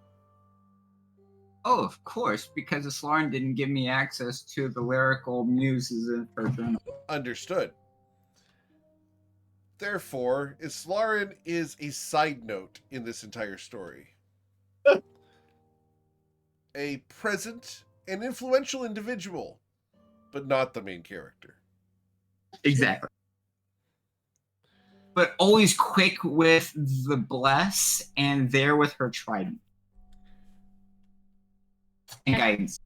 Oh, of course, because Islaren didn't give me access to the lyrical muses in her journal. Understood. Therefore, Islaren is a side note in this entire story. A present and influential individual, but not the main character. Exactly. But always quick with the bless and there with her trident. And guidance.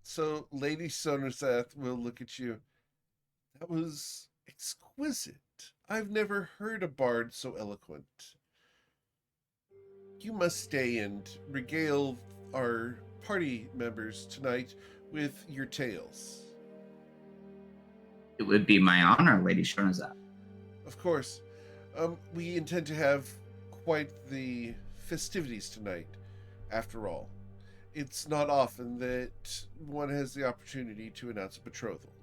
So Lady Somerset will look at you. That was exquisite. I've never heard a bard so eloquent. You must stay and regale our party members tonight with your tales. It would be my honor, Lady Shonazat. Of course. We intend to have quite the festivities tonight, after all. It's not often that one has the opportunity to announce a betrothal.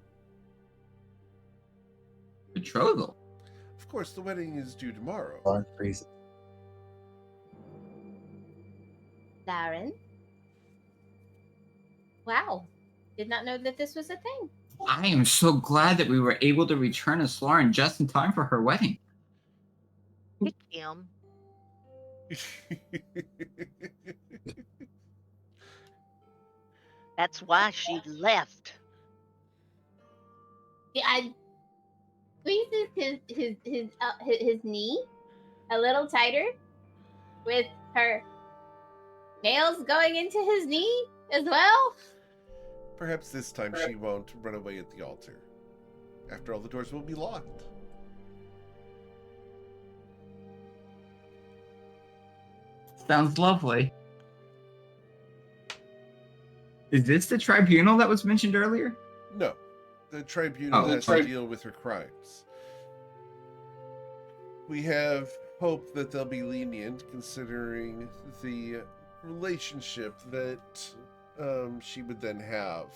Betrothal? Of course, the wedding is due tomorrow. Lauren freezes. Lauren? Wow. Did not know that this was a thing. I am so glad that we were able to return Islaren just in time for her wedding. Hey, Kim. That's why she left. Yeah, I squeezes his knee a little tighter with her nails going into his knee as well. Perhaps this time she won't run away at the altar. After all, the doors will be locked. Sounds lovely. Is this the tribunal that was mentioned earlier? No. The tribunal Oh, has to deal with her crimes. We have hope that they'll be lenient considering the relationship that she would then have.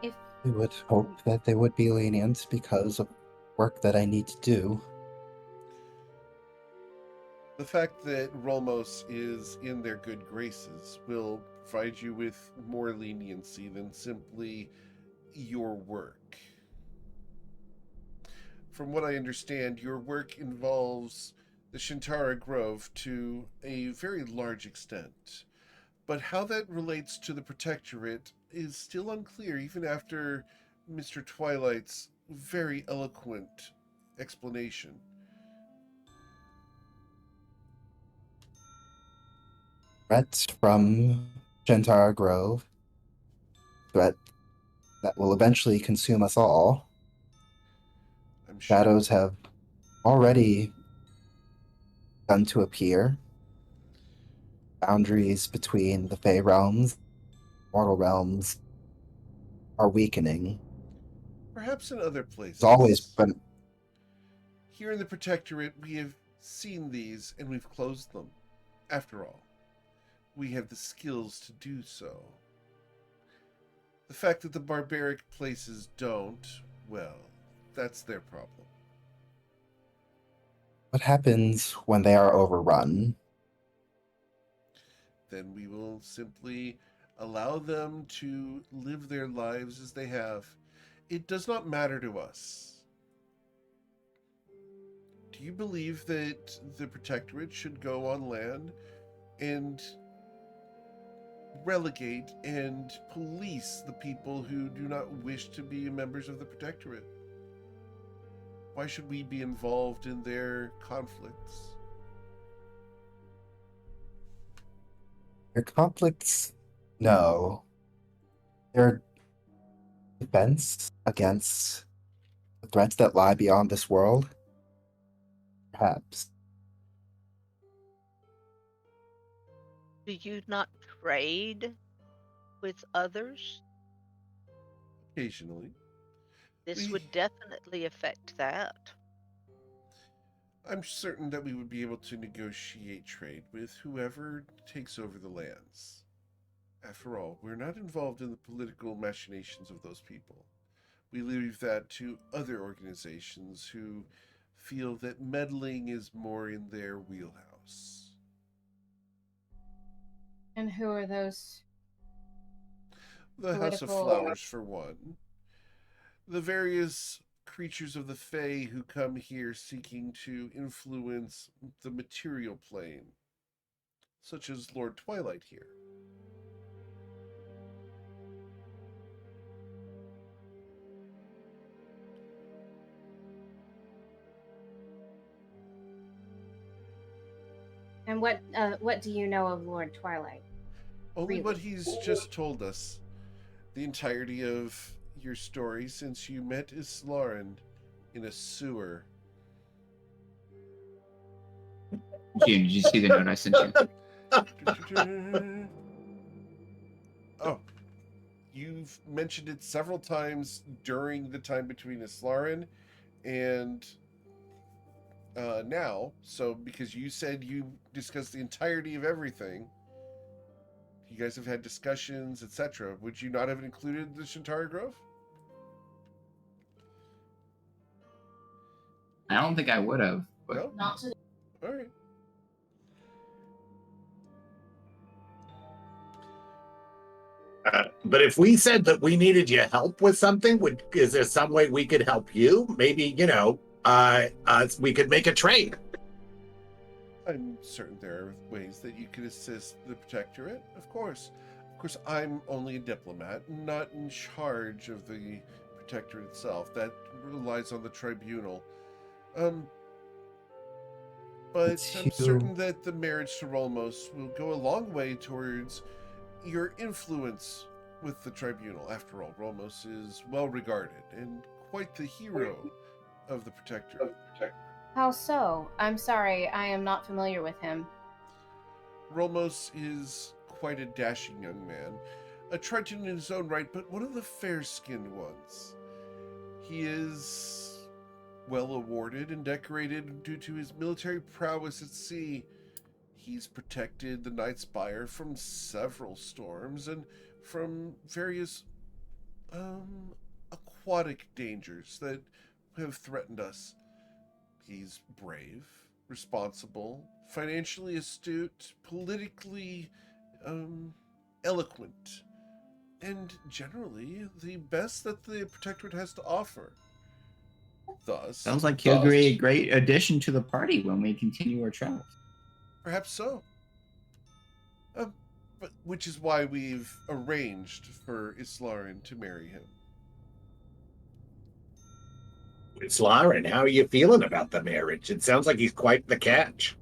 If We would hope that they would be lenient because of work that I need to do. The fact that Rolmos is in their good graces will provide you with more leniency than simply your work. From what I understand, your work involves the Shintara Grove to a very large extent. But how that relates to the Protectorate is still unclear, even after Mr. Twilight's very eloquent explanation. Threats from Gentara Grove, threat that will eventually consume us all. I'm sure. Shadows have already begun to appear. Boundaries between the Fey realms, mortal realms, are weakening. Perhaps in other places. It's always been. Here in the Protectorate, we have seen these and we've closed them. After all, we have the skills to do so. The fact that the barbaric places don't, well, that's their problem. What happens when they are overrun? Then we will simply allow them to live their lives as they have. It does not matter to us. Do you believe that the Protectorate should go on land and relegate and police the people who do not wish to be members of the Protectorate? Why should we be involved in their conflicts? Their conflicts? No. Their defense against the threats that lie beyond this world? Perhaps. Do you not trade with others? Occasionally. This would definitely affect that. I'm certain that we would be able to negotiate trade with whoever takes over the lands. After all, we're not involved in the political machinations of those people. We leave that to other organizations who feel that meddling is more in their wheelhouse. and who are those? The House of Political- Flowers, for one. The various creatures of the Fae who come here seeking to influence the material plane, such as Lord Twilight here. And what do you know of Lord Twilight? Only Really? what he's just told us. The entirety of your story since you met Islaren in a sewer. June, did you see the note I sent you? Oh, you've mentioned it several times during the time between Islaren and now. So, because you said you discussed the entirety of everything, you guys have had discussions, etc. Would you not have included the Shintara Grove? I don't think I would have. But No? Not to All right. But if we said that we needed your help with something, is there some way we could help you? Maybe, we could make a trade. I'm certain there are ways that you could assist the Protectorate, of course. Of course, I'm only a diplomat, not in charge of the Protectorate itself. That relies on the tribunal. But It's I'm you. certain that the marriage to Rolmos will go a long way towards your influence with the tribunal. After all, Rolmos is well regarded and quite the hero of the Protectorate. How so? I'm sorry, I am not familiar with him. Rolmos is quite a dashing young man, a Triton in his own right, but one of the fair-skinned ones. He is well awarded and decorated due to his military prowess at sea. He's protected the Night Spire from several storms and from various aquatic dangers that have threatened us. He's brave, responsible, financially astute, politically eloquent, and generally the best that the Protectorate has to offer. Thus, Sounds like he'll be a great addition to the party when we continue our travels. perhaps so. But which is why we've arranged for Islarin to marry him. It's Lauren. How are you feeling about the marriage? It sounds like he's quite the catch.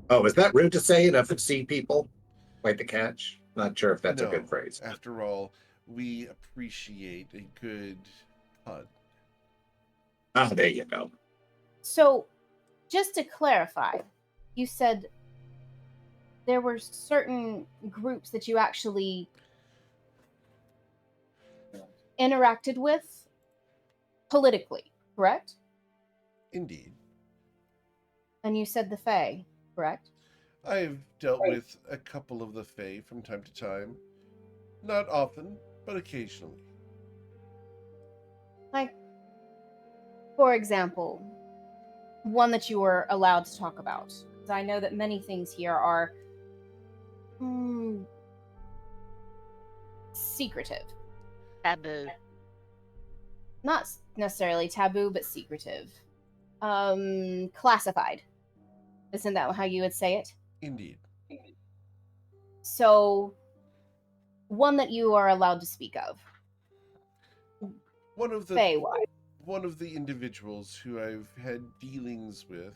Oh, is that rude to say enough of sea people? Quite the catch? Not sure if that's a good phrase. After all, we appreciate a good pun. Ah, there you go. So, just to clarify, you said there were certain groups that you actually interacted with politically, correct? Indeed. And you said the Fae, correct? I've dealt with a couple of the Fae from time to time. Not often, but occasionally. Like, for example, one that you were allowed to talk about. I know that many things here are secretive. Taboo. Not necessarily taboo, but secretive. Classified. Isn't that how you would say it? Indeed. So, one that you are allowed to speak of. One of the Fae-wise. one of the individuals who I've had dealings with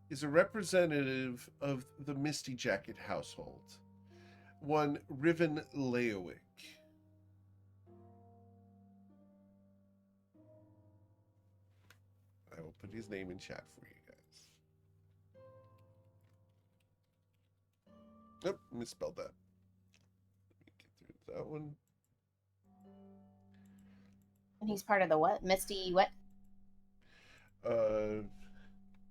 is a representative of the Misty Jacket household. One Riven Leowick. I will put his name in chat for you guys. Nope, misspelled that. Let me get through that one. And he's part of the what? Misty what?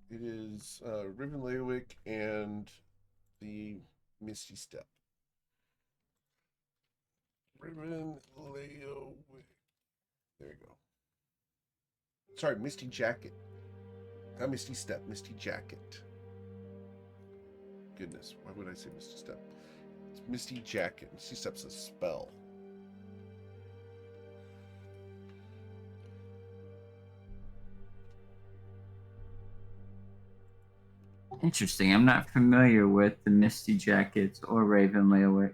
It is Riven Leowick and the Misty Step. Riven Leowick. There you go. Sorry, Misty Jacket. Not Misty Step, Misty Jacket. Goodness, why would I say Misty Step? It's Misty Jacket. Misty Step's a spell. Interesting. I'm not familiar with the Misty Jackets or Raven Leowick.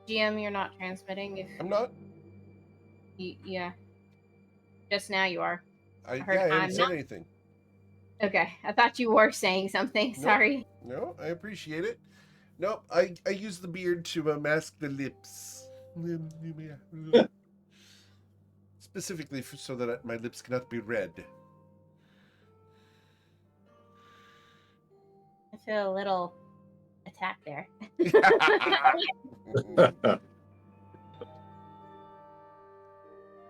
GM, you're not transmitting. If I'm not. yeah. Just now you are. I heard haven't I'm said not- anything. Okay, I thought you were saying something. Nope. Sorry. No, I appreciate it. Nope, I use the beard to mask the lips. Specifically so that my lips cannot be red. I feel a little attacked there.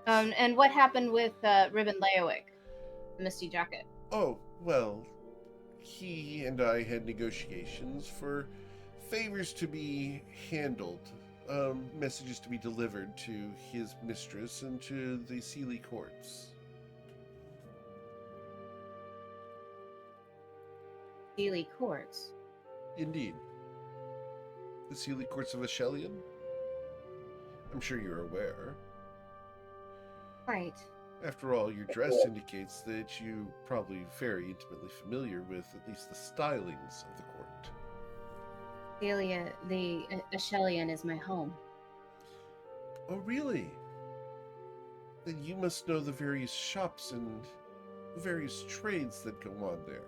And what happened with Ribbon Leowick, Misty Jacket? Oh, well, he and I had negotiations for favors to be handled, messages to be delivered to his mistress and to the Sealy courts. Sealy Courts. Indeed. The Sealy Courts of Ashelion? I'm sure you're aware. Right. After all, your dress indicates that you probably very intimately familiar with at least the stylings of the court. Celia, the Ashelian is my home. Oh, really? Then you must know the various shops and various trades that go on there.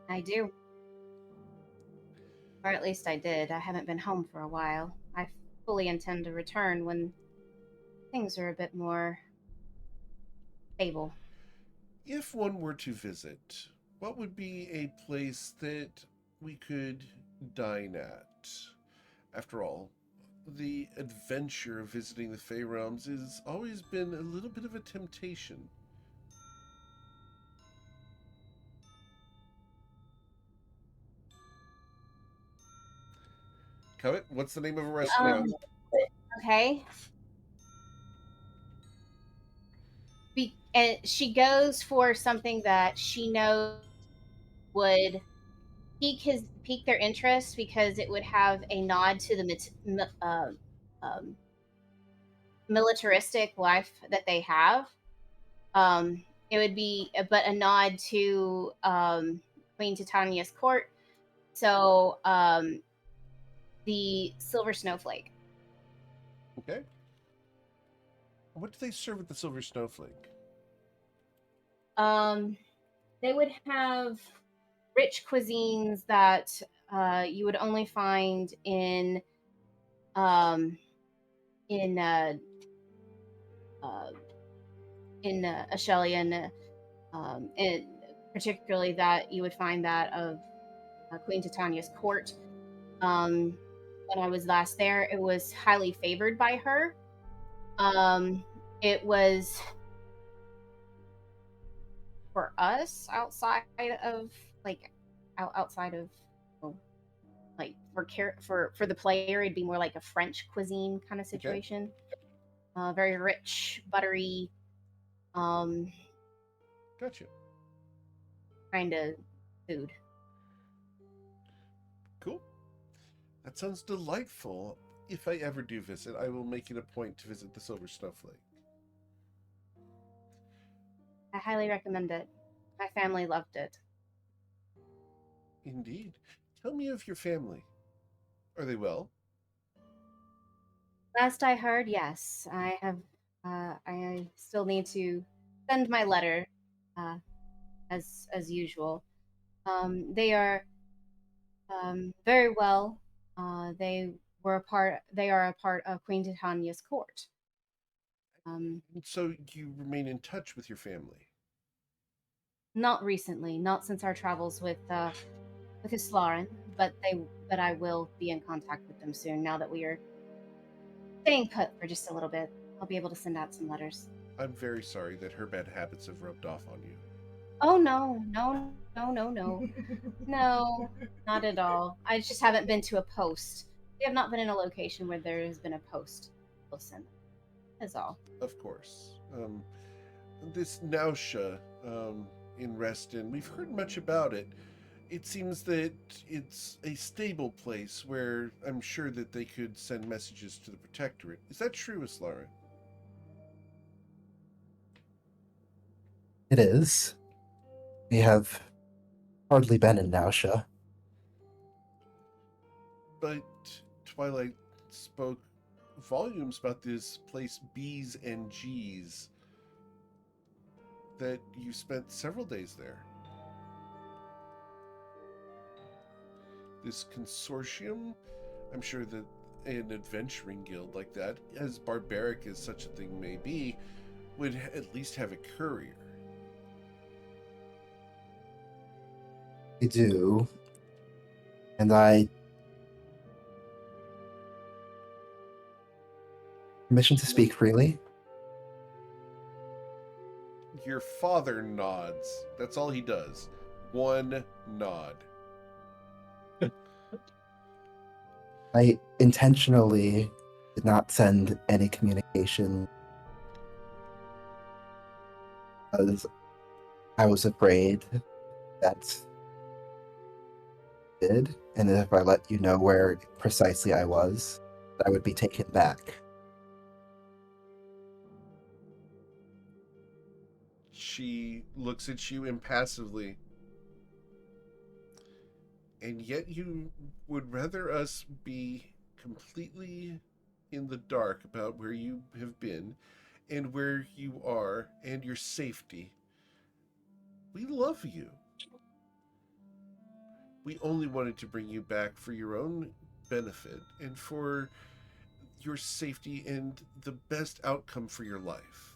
I do. Or at least I did. I haven't been home for a while. I fully intend to return when things are a bit more stable. If one were to visit, what would be a place that we could dine at? After all, the adventure of visiting the Fey Realms has always been a little bit of a temptation. Covet, what's the name of a restaurant? Okay. And she goes for something that she knows would pique their interest because it would have a nod to the um, militaristic life that they have. It would be, but a nod to Queen Titania's court. So the Silver Snowflake. Okay. What do they serve at the Silver Snowflake? They would have rich cuisines that you would only find um, in uh, uh, Ashelian, and particularly that you would find that of Queen Titania's court. When I was last there, it was highly favored by her. It was for us outside of like outside of well, like for the player, it'd be more like a French cuisine kind of situation. Very rich, buttery, um, Gotcha. kind of food. Cool. That sounds delightful. If I ever do visit, I will make it a point to visit the Silver Snowflake. I highly recommend it. My family loved it. Indeed. Tell me of your family. Are they well? Last I heard, yes, I have. I still need to send my letter, uh, as usual. They are very well. They were a part. They are a part of Queen Titania's court. So you remain in touch with your family? Not recently, not since our travels with Islaren, but I will be in contact with them soon. Now that we are staying put for just a little bit, I'll be able to send out some letters. I'm very sorry that her bad habits have rubbed off on you. Oh no, no, no, no, no, no, not at all. I just haven't been to a post. We have not been in a location where there has been a post. We'll send them. That's all. Of course. This Nausha in Reston, we've heard much about it. It seems that it's a stable place where I'm sure that they could send messages to the Protectorate. Is that true, Islaren? It is. We have hardly been in Nausha. But Twilight spoke volumes about this place B's and G's, that you spent several days there. This consortium, I'm sure that an adventuring guild like that, as barbaric as such a thing may be, would at least have a courier. I do. And I... Permission to speak freely? Your father nods. That's all he does. One nod. I intentionally did not send any communication because I was afraid that did, and if I let you know where precisely I was, I would be taken back. She looks at you impassively. And yet you would rather us be completely in the dark about where you have been and where you are and your safety. We love you. We only wanted to bring you back for your own benefit and for your safety and the best outcome for your life.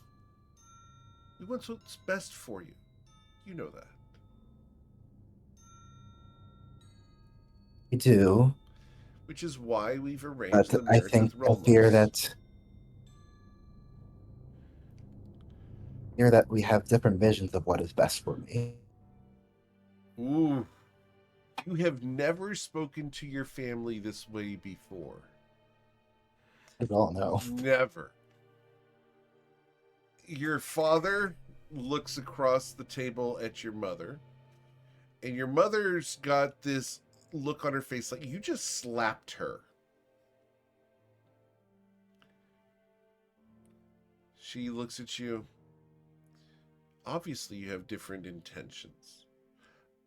We want what's best for you. You know that. I do, Which is why we've arranged but the I marriage think with I fear Rolmos. that we have different visions of what is best for me. Ooh. You have never spoken to your family this way before. I don't know. Never. Your father looks across the table at your mother, and your mother's got this look on her face like you just slapped her. She looks at you. Obviously, you have different intentions.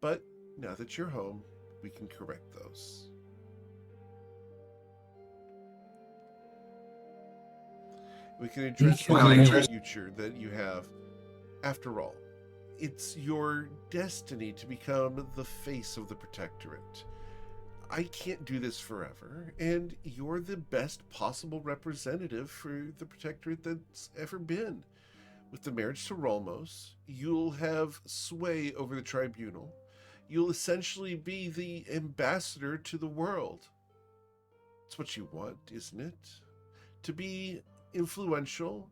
But now that you're home, we can correct those. We can address can the future that you have. After all, it's your destiny to become the face of the Protectorate. I can't do this forever, and you're the best possible representative for the Protectorate that's ever been. With the marriage to Rolmos, you'll have sway over the tribunal. You'll essentially be the ambassador to the world. It's what you want, isn't it? To be influential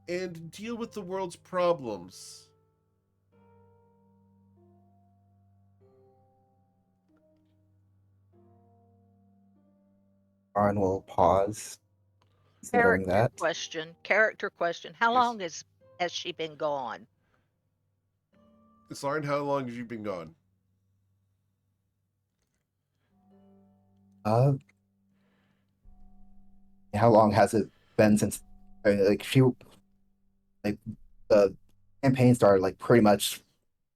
and deal with the world's problems. Arn will pause, considering that. Character question. How Yes. long has she been gone? Lauren, how long have you been gone? How long has it been since? Like the campaign started like pretty much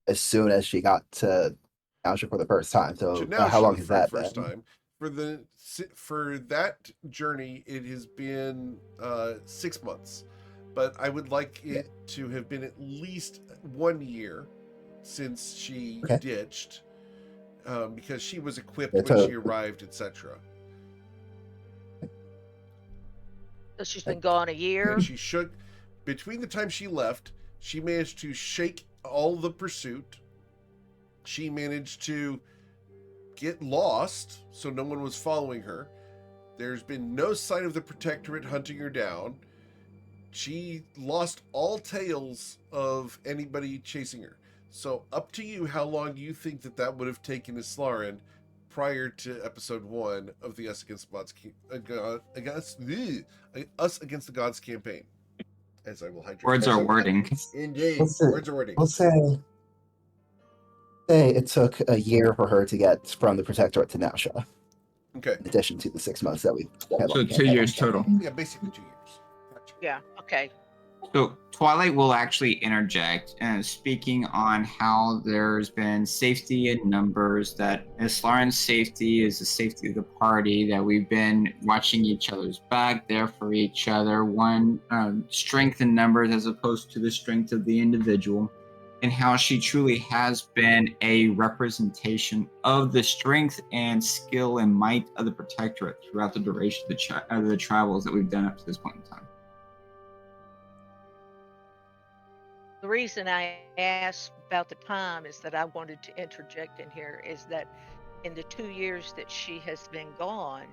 as soon as she got to Nausea for the first time. So how long has that been? Time. For that journey, it has been 6 months, but I would like it to have been at least 1 year since she ditched, because she was equipped when she arrived, etc. So she's been gone a year. And she shook. Between the time she left, she managed to shake all the pursuit. She managed to get lost, so no one was following her. There's been no sign of the Protectorate hunting her down. She lost all tales of anybody chasing her. So up to you how long you think that would have taken Islarin prior to episode 1 of the Us Against the Gods campaign. As I will hydrate. Words are wording. Indeed. Words are wording. We'll say it took a year for her to get from the Protectorate to Nausea. Okay. In addition to the 6 months that we had. So 2 years total. Yeah, basically 2 years. Gotcha. Yeah. Okay. So Twilight will actually interject, speaking on how there's been safety in numbers, that Islarin's safety is the safety of the party, that we've been watching each other's back, there for each other, one strength in numbers as opposed to the strength of the individual, and how she truly has been a representation of the strength and skill and might of the Protectorate throughout the duration of the travels that we've done up to this point in time. The reason I asked about the time is that I wanted to interject in here is that in the 2 years that she has been gone,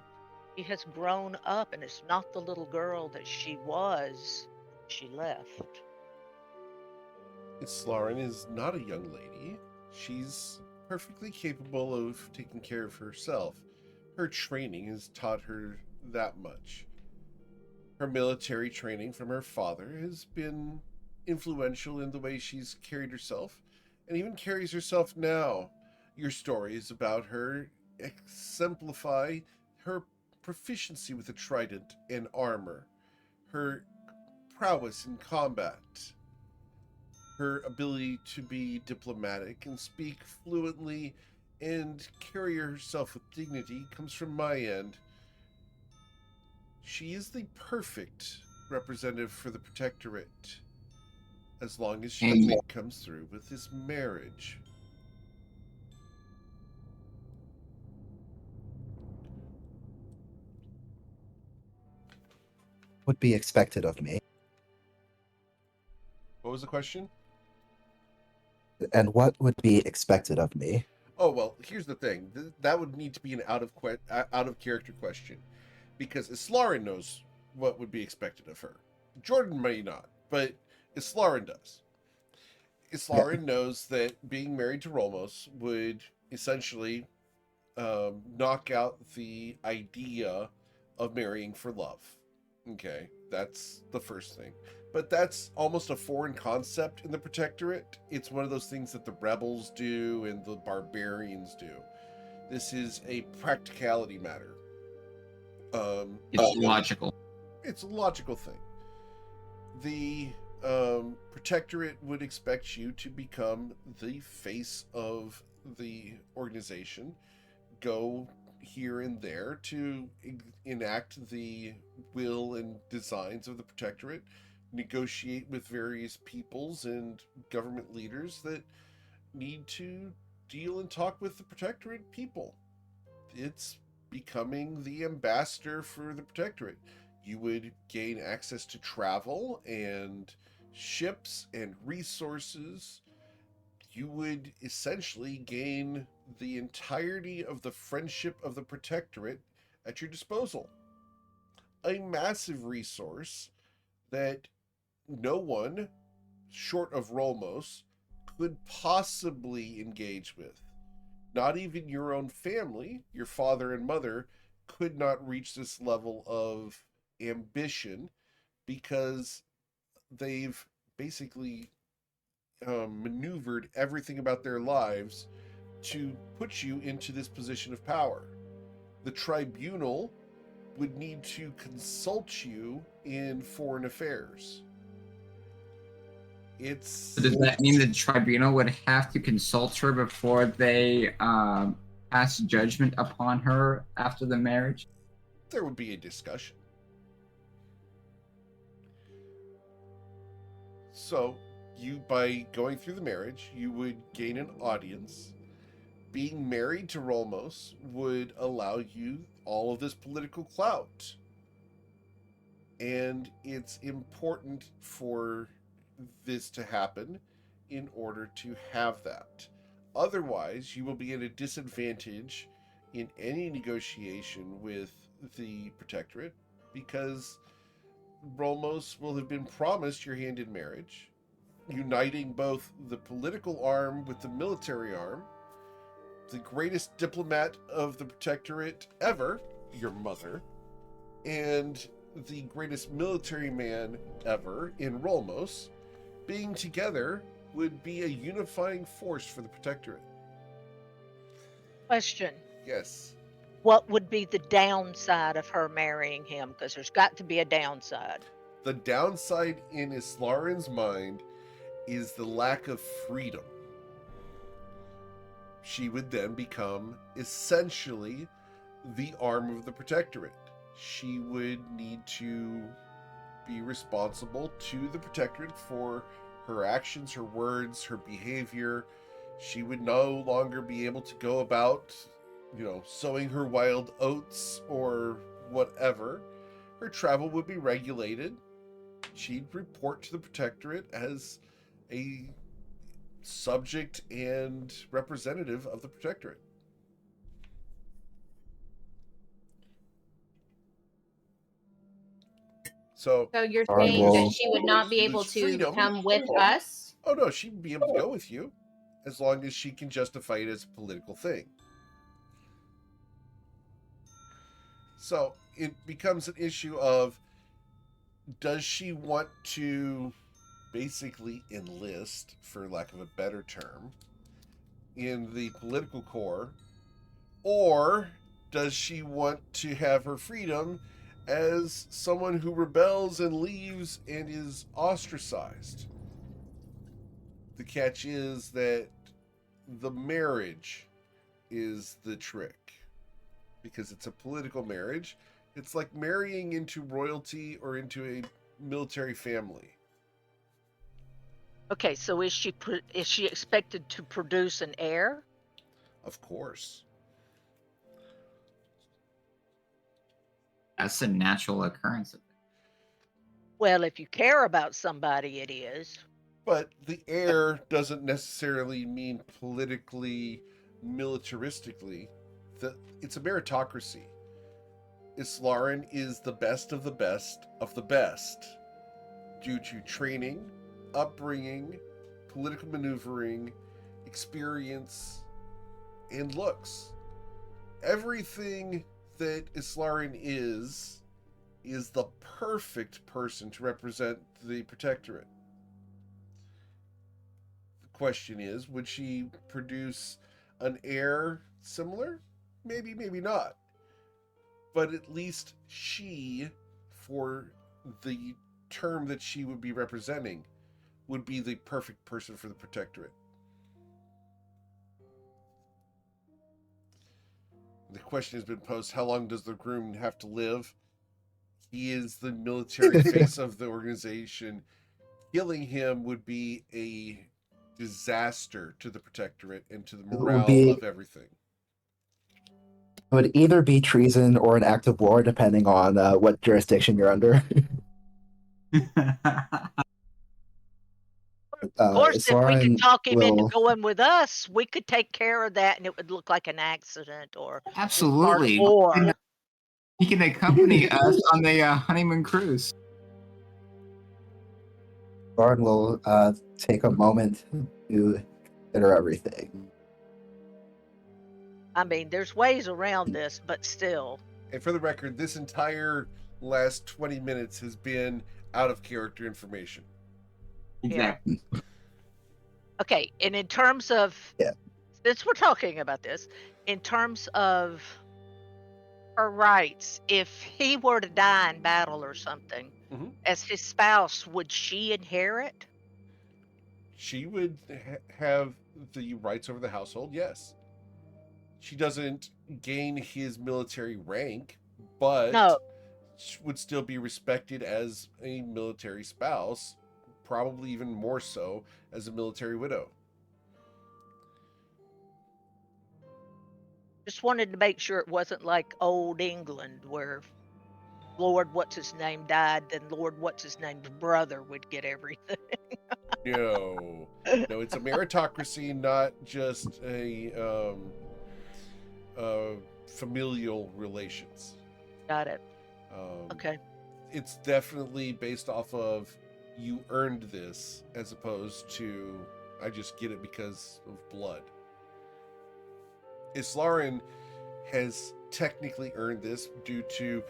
she has grown up and it's not the little girl that she was when she left. Islarin is not a young lady. She's perfectly capable of taking care of herself. Her training has taught her that much. Her military training from her father has been influential in the way she's carried herself and even carries herself now. Your stories about her exemplify her proficiency with the trident and armor, her prowess in combat, her ability to be diplomatic and speak fluently and carry herself with dignity comes from my end. She is the perfect representative for the Protectorate, as long as she comes through with this marriage. Would be expected of me. What was the question? And what would be expected of me? Oh, well, here's the thing. That would need to be an out of character question, because Islarin knows what would be expected of her. Jordan may not, but Islarin does. Islarin knows that being married to Rolmos would essentially knock out the idea of marrying for love. Okay, that's the first thing. But that's almost a foreign concept in the Protectorate. It's one of those things that the rebels do and the barbarians do. This is a practicality matter. It's logical. It's a logical thing. The Protectorate would expect you to become the face of the organization, go here and there to enact the will and designs of the Protectorate, negotiate with various peoples and government leaders that need to deal and talk with the Protectorate people. It's becoming the ambassador for the Protectorate. You would gain access to travel and ships and resources. You would essentially gain the entirety of the friendship of the Protectorate at your disposal. A massive resource that no one, short of Rolmos, could possibly engage with. Not even your own family, your father and mother, could not reach this level of ambition because they've basically maneuvered everything about their lives to put you into this position of power. The tribunal would need to consult you in foreign affairs. So does that mean the tribunal would have to consult her before they pass judgment upon her after the marriage? There would be a discussion. So, by going through the marriage, you would gain an audience. Being married to Rolmos would allow you all of this political clout. And it's important for this to happen in order to have that. Otherwise, you will be at a disadvantage in any negotiation with the Protectorate because Rolmos will have been promised your hand in marriage, uniting both the political arm with the military arm, the greatest diplomat of the Protectorate ever, your mother, and the greatest military man ever in Rolmos, being together would be a unifying force for the Protectorate. Question. Yes. What would be the downside of her marrying him? Because there's got to be a downside. The downside in Islarin's mind is the lack of freedom. She would then become essentially the arm of the Protectorate. She would need to be responsible to the Protectorate for her actions, her words, her behavior. She would no longer be able to go about, sowing her wild oats or whatever. Her travel would be regulated. She'd report to the Protectorate as a subject and representative of the Protectorate. So you're Alright, saying well- that she would not be able lose to freedom. come with us? Oh no, she'd be able to go with you as long as she can justify it as a political thing. So it becomes an issue of, does she want to basically enlist, for lack of a better term, in the political corps, Or does she want to have her freedom as someone who rebels and leaves and is ostracized? The catch is that the marriage is the trick, because it's a political marriage. It's like marrying into royalty or into a military family. Okay, so is she expected to produce an heir? Of course. That's a natural occurrence of it. Well, if you care about somebody, it is. But the heir doesn't necessarily mean politically, militaristically. It's a meritocracy. Islarin is the best of the best of the best due to training, upbringing, political maneuvering, experience, and looks. Everything that Islarin is the perfect person to represent the Protectorate. The question is, would she produce an heir similar? Maybe, maybe not. But at least she, for the term that she would be representing, would be the perfect person for the Protectorate. The question has been posed, how long does the groom have to live? He is the military face of the organization. Killing him would be a disaster to the Protectorate and to the morale of everything. It would either be treason or an act of war, depending on what jurisdiction you're under. Of course, if we could talk him into will- going with us, we could take care of that, and it would look like an accident or Absolutely. or He can accompany us on the honeymoon cruise. Lauren will take a moment to consider everything. I mean, there's ways around this, but still. And for the record, this entire last 20 minutes has been out of character information. Exactly. Okay, and in terms of, since we're talking about this, in terms of her rights, if he were to die in battle or something, as his spouse, would she inherit? She would have the rights over the household, yes. She doesn't gain his military rank, but would still be respected as a military spouse, probably even more so as a military widow. Just wanted to make sure it wasn't like old England where Lord What's-His-Name died, then Lord What's-His-Name's brother would get everything. No, it's a meritocracy, not just a familial relations. Got it. Okay. It's definitely based off of you earned this, as opposed to I just get it because of blood. Islarin has technically earned this due to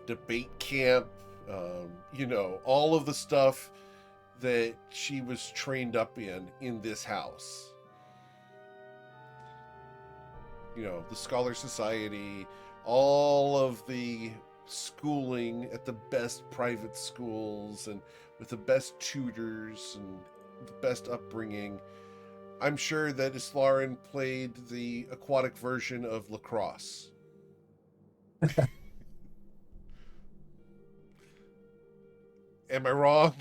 debate camp, all of the stuff that she was trained up in this house. The Scholar Society, all of the schooling at the best private schools and with the best tutors and the best upbringing. I'm sure that Islarin played the aquatic version of lacrosse. Am I wrong?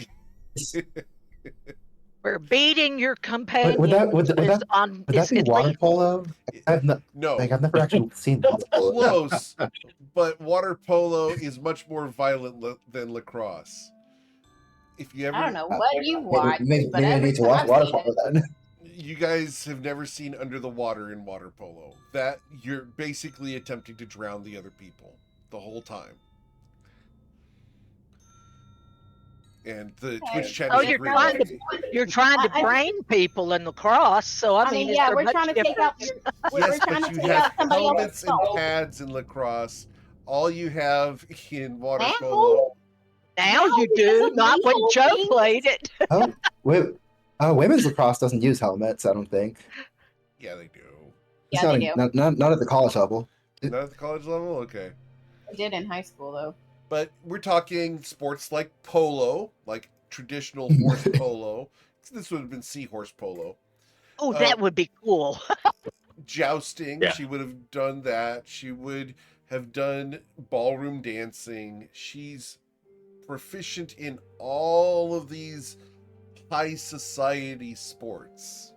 We're beating your companion. Would that be water polo? No. I've never actually seen water polo. Close, but water polo is much more violent than lacrosse. If you ever, I don't know what you watch, Maybe but I need to watch water polo then. You guys have never seen under the water in water polo. That you're basically attempting to drown the other people the whole time. And the Twitch chat is you're trying to brain people in lacrosse, so I mean yeah, we're trying to take out yes, but you have helmets and pads in lacrosse. All you have in water polo. Now you do, not when Joe played it. Women's lacrosse doesn't use helmets, I don't think. Yeah, they do. It's Yeah, not, they do. not at the college level. Not at the college level? Okay. I did in high school though. But we're talking sports like polo, like traditional horse polo. This would have been seahorse polo. Oh, that would be cool. Jousting, Yeah. she would have done that. She would have done ballroom dancing. She's proficient in all of these high society sports.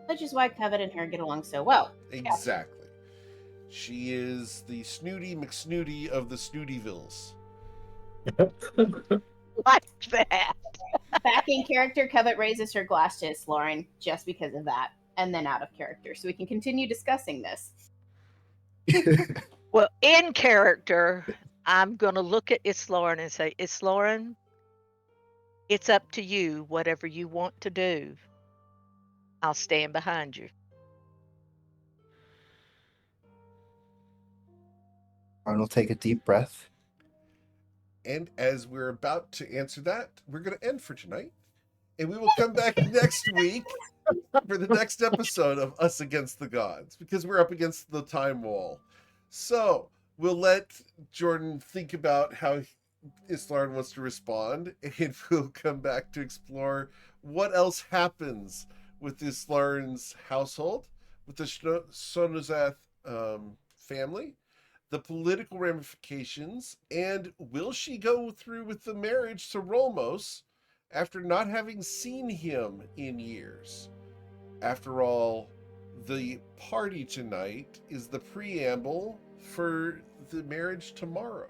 Which is why Covet and her get along so well. Exactly. She is the Snooty McSnooty of the Snootyvilles. Like that. Back in character, Covet raises her glass to Lauren just because of that, and then out of character, so we can continue discussing this. Well, in character, I'm going to look at Islauren and say, Islauren, it's up to you, whatever you want to do. I'll stand behind you. Arnold, take a deep breath. And as we're about to answer that, we're going to end for tonight. And we will come back next week for the next episode of Us Against the Gods, because we're up against the time wall. So we'll let Jordan think about how Islauren wants to respond, and we'll come back to explore what else happens with Islauren's household, with the Sonozath family, the political ramifications, and will she go through with the marriage to Rolmos after not having seen him in years? After all, the party tonight is the preamble for the marriage tomorrow.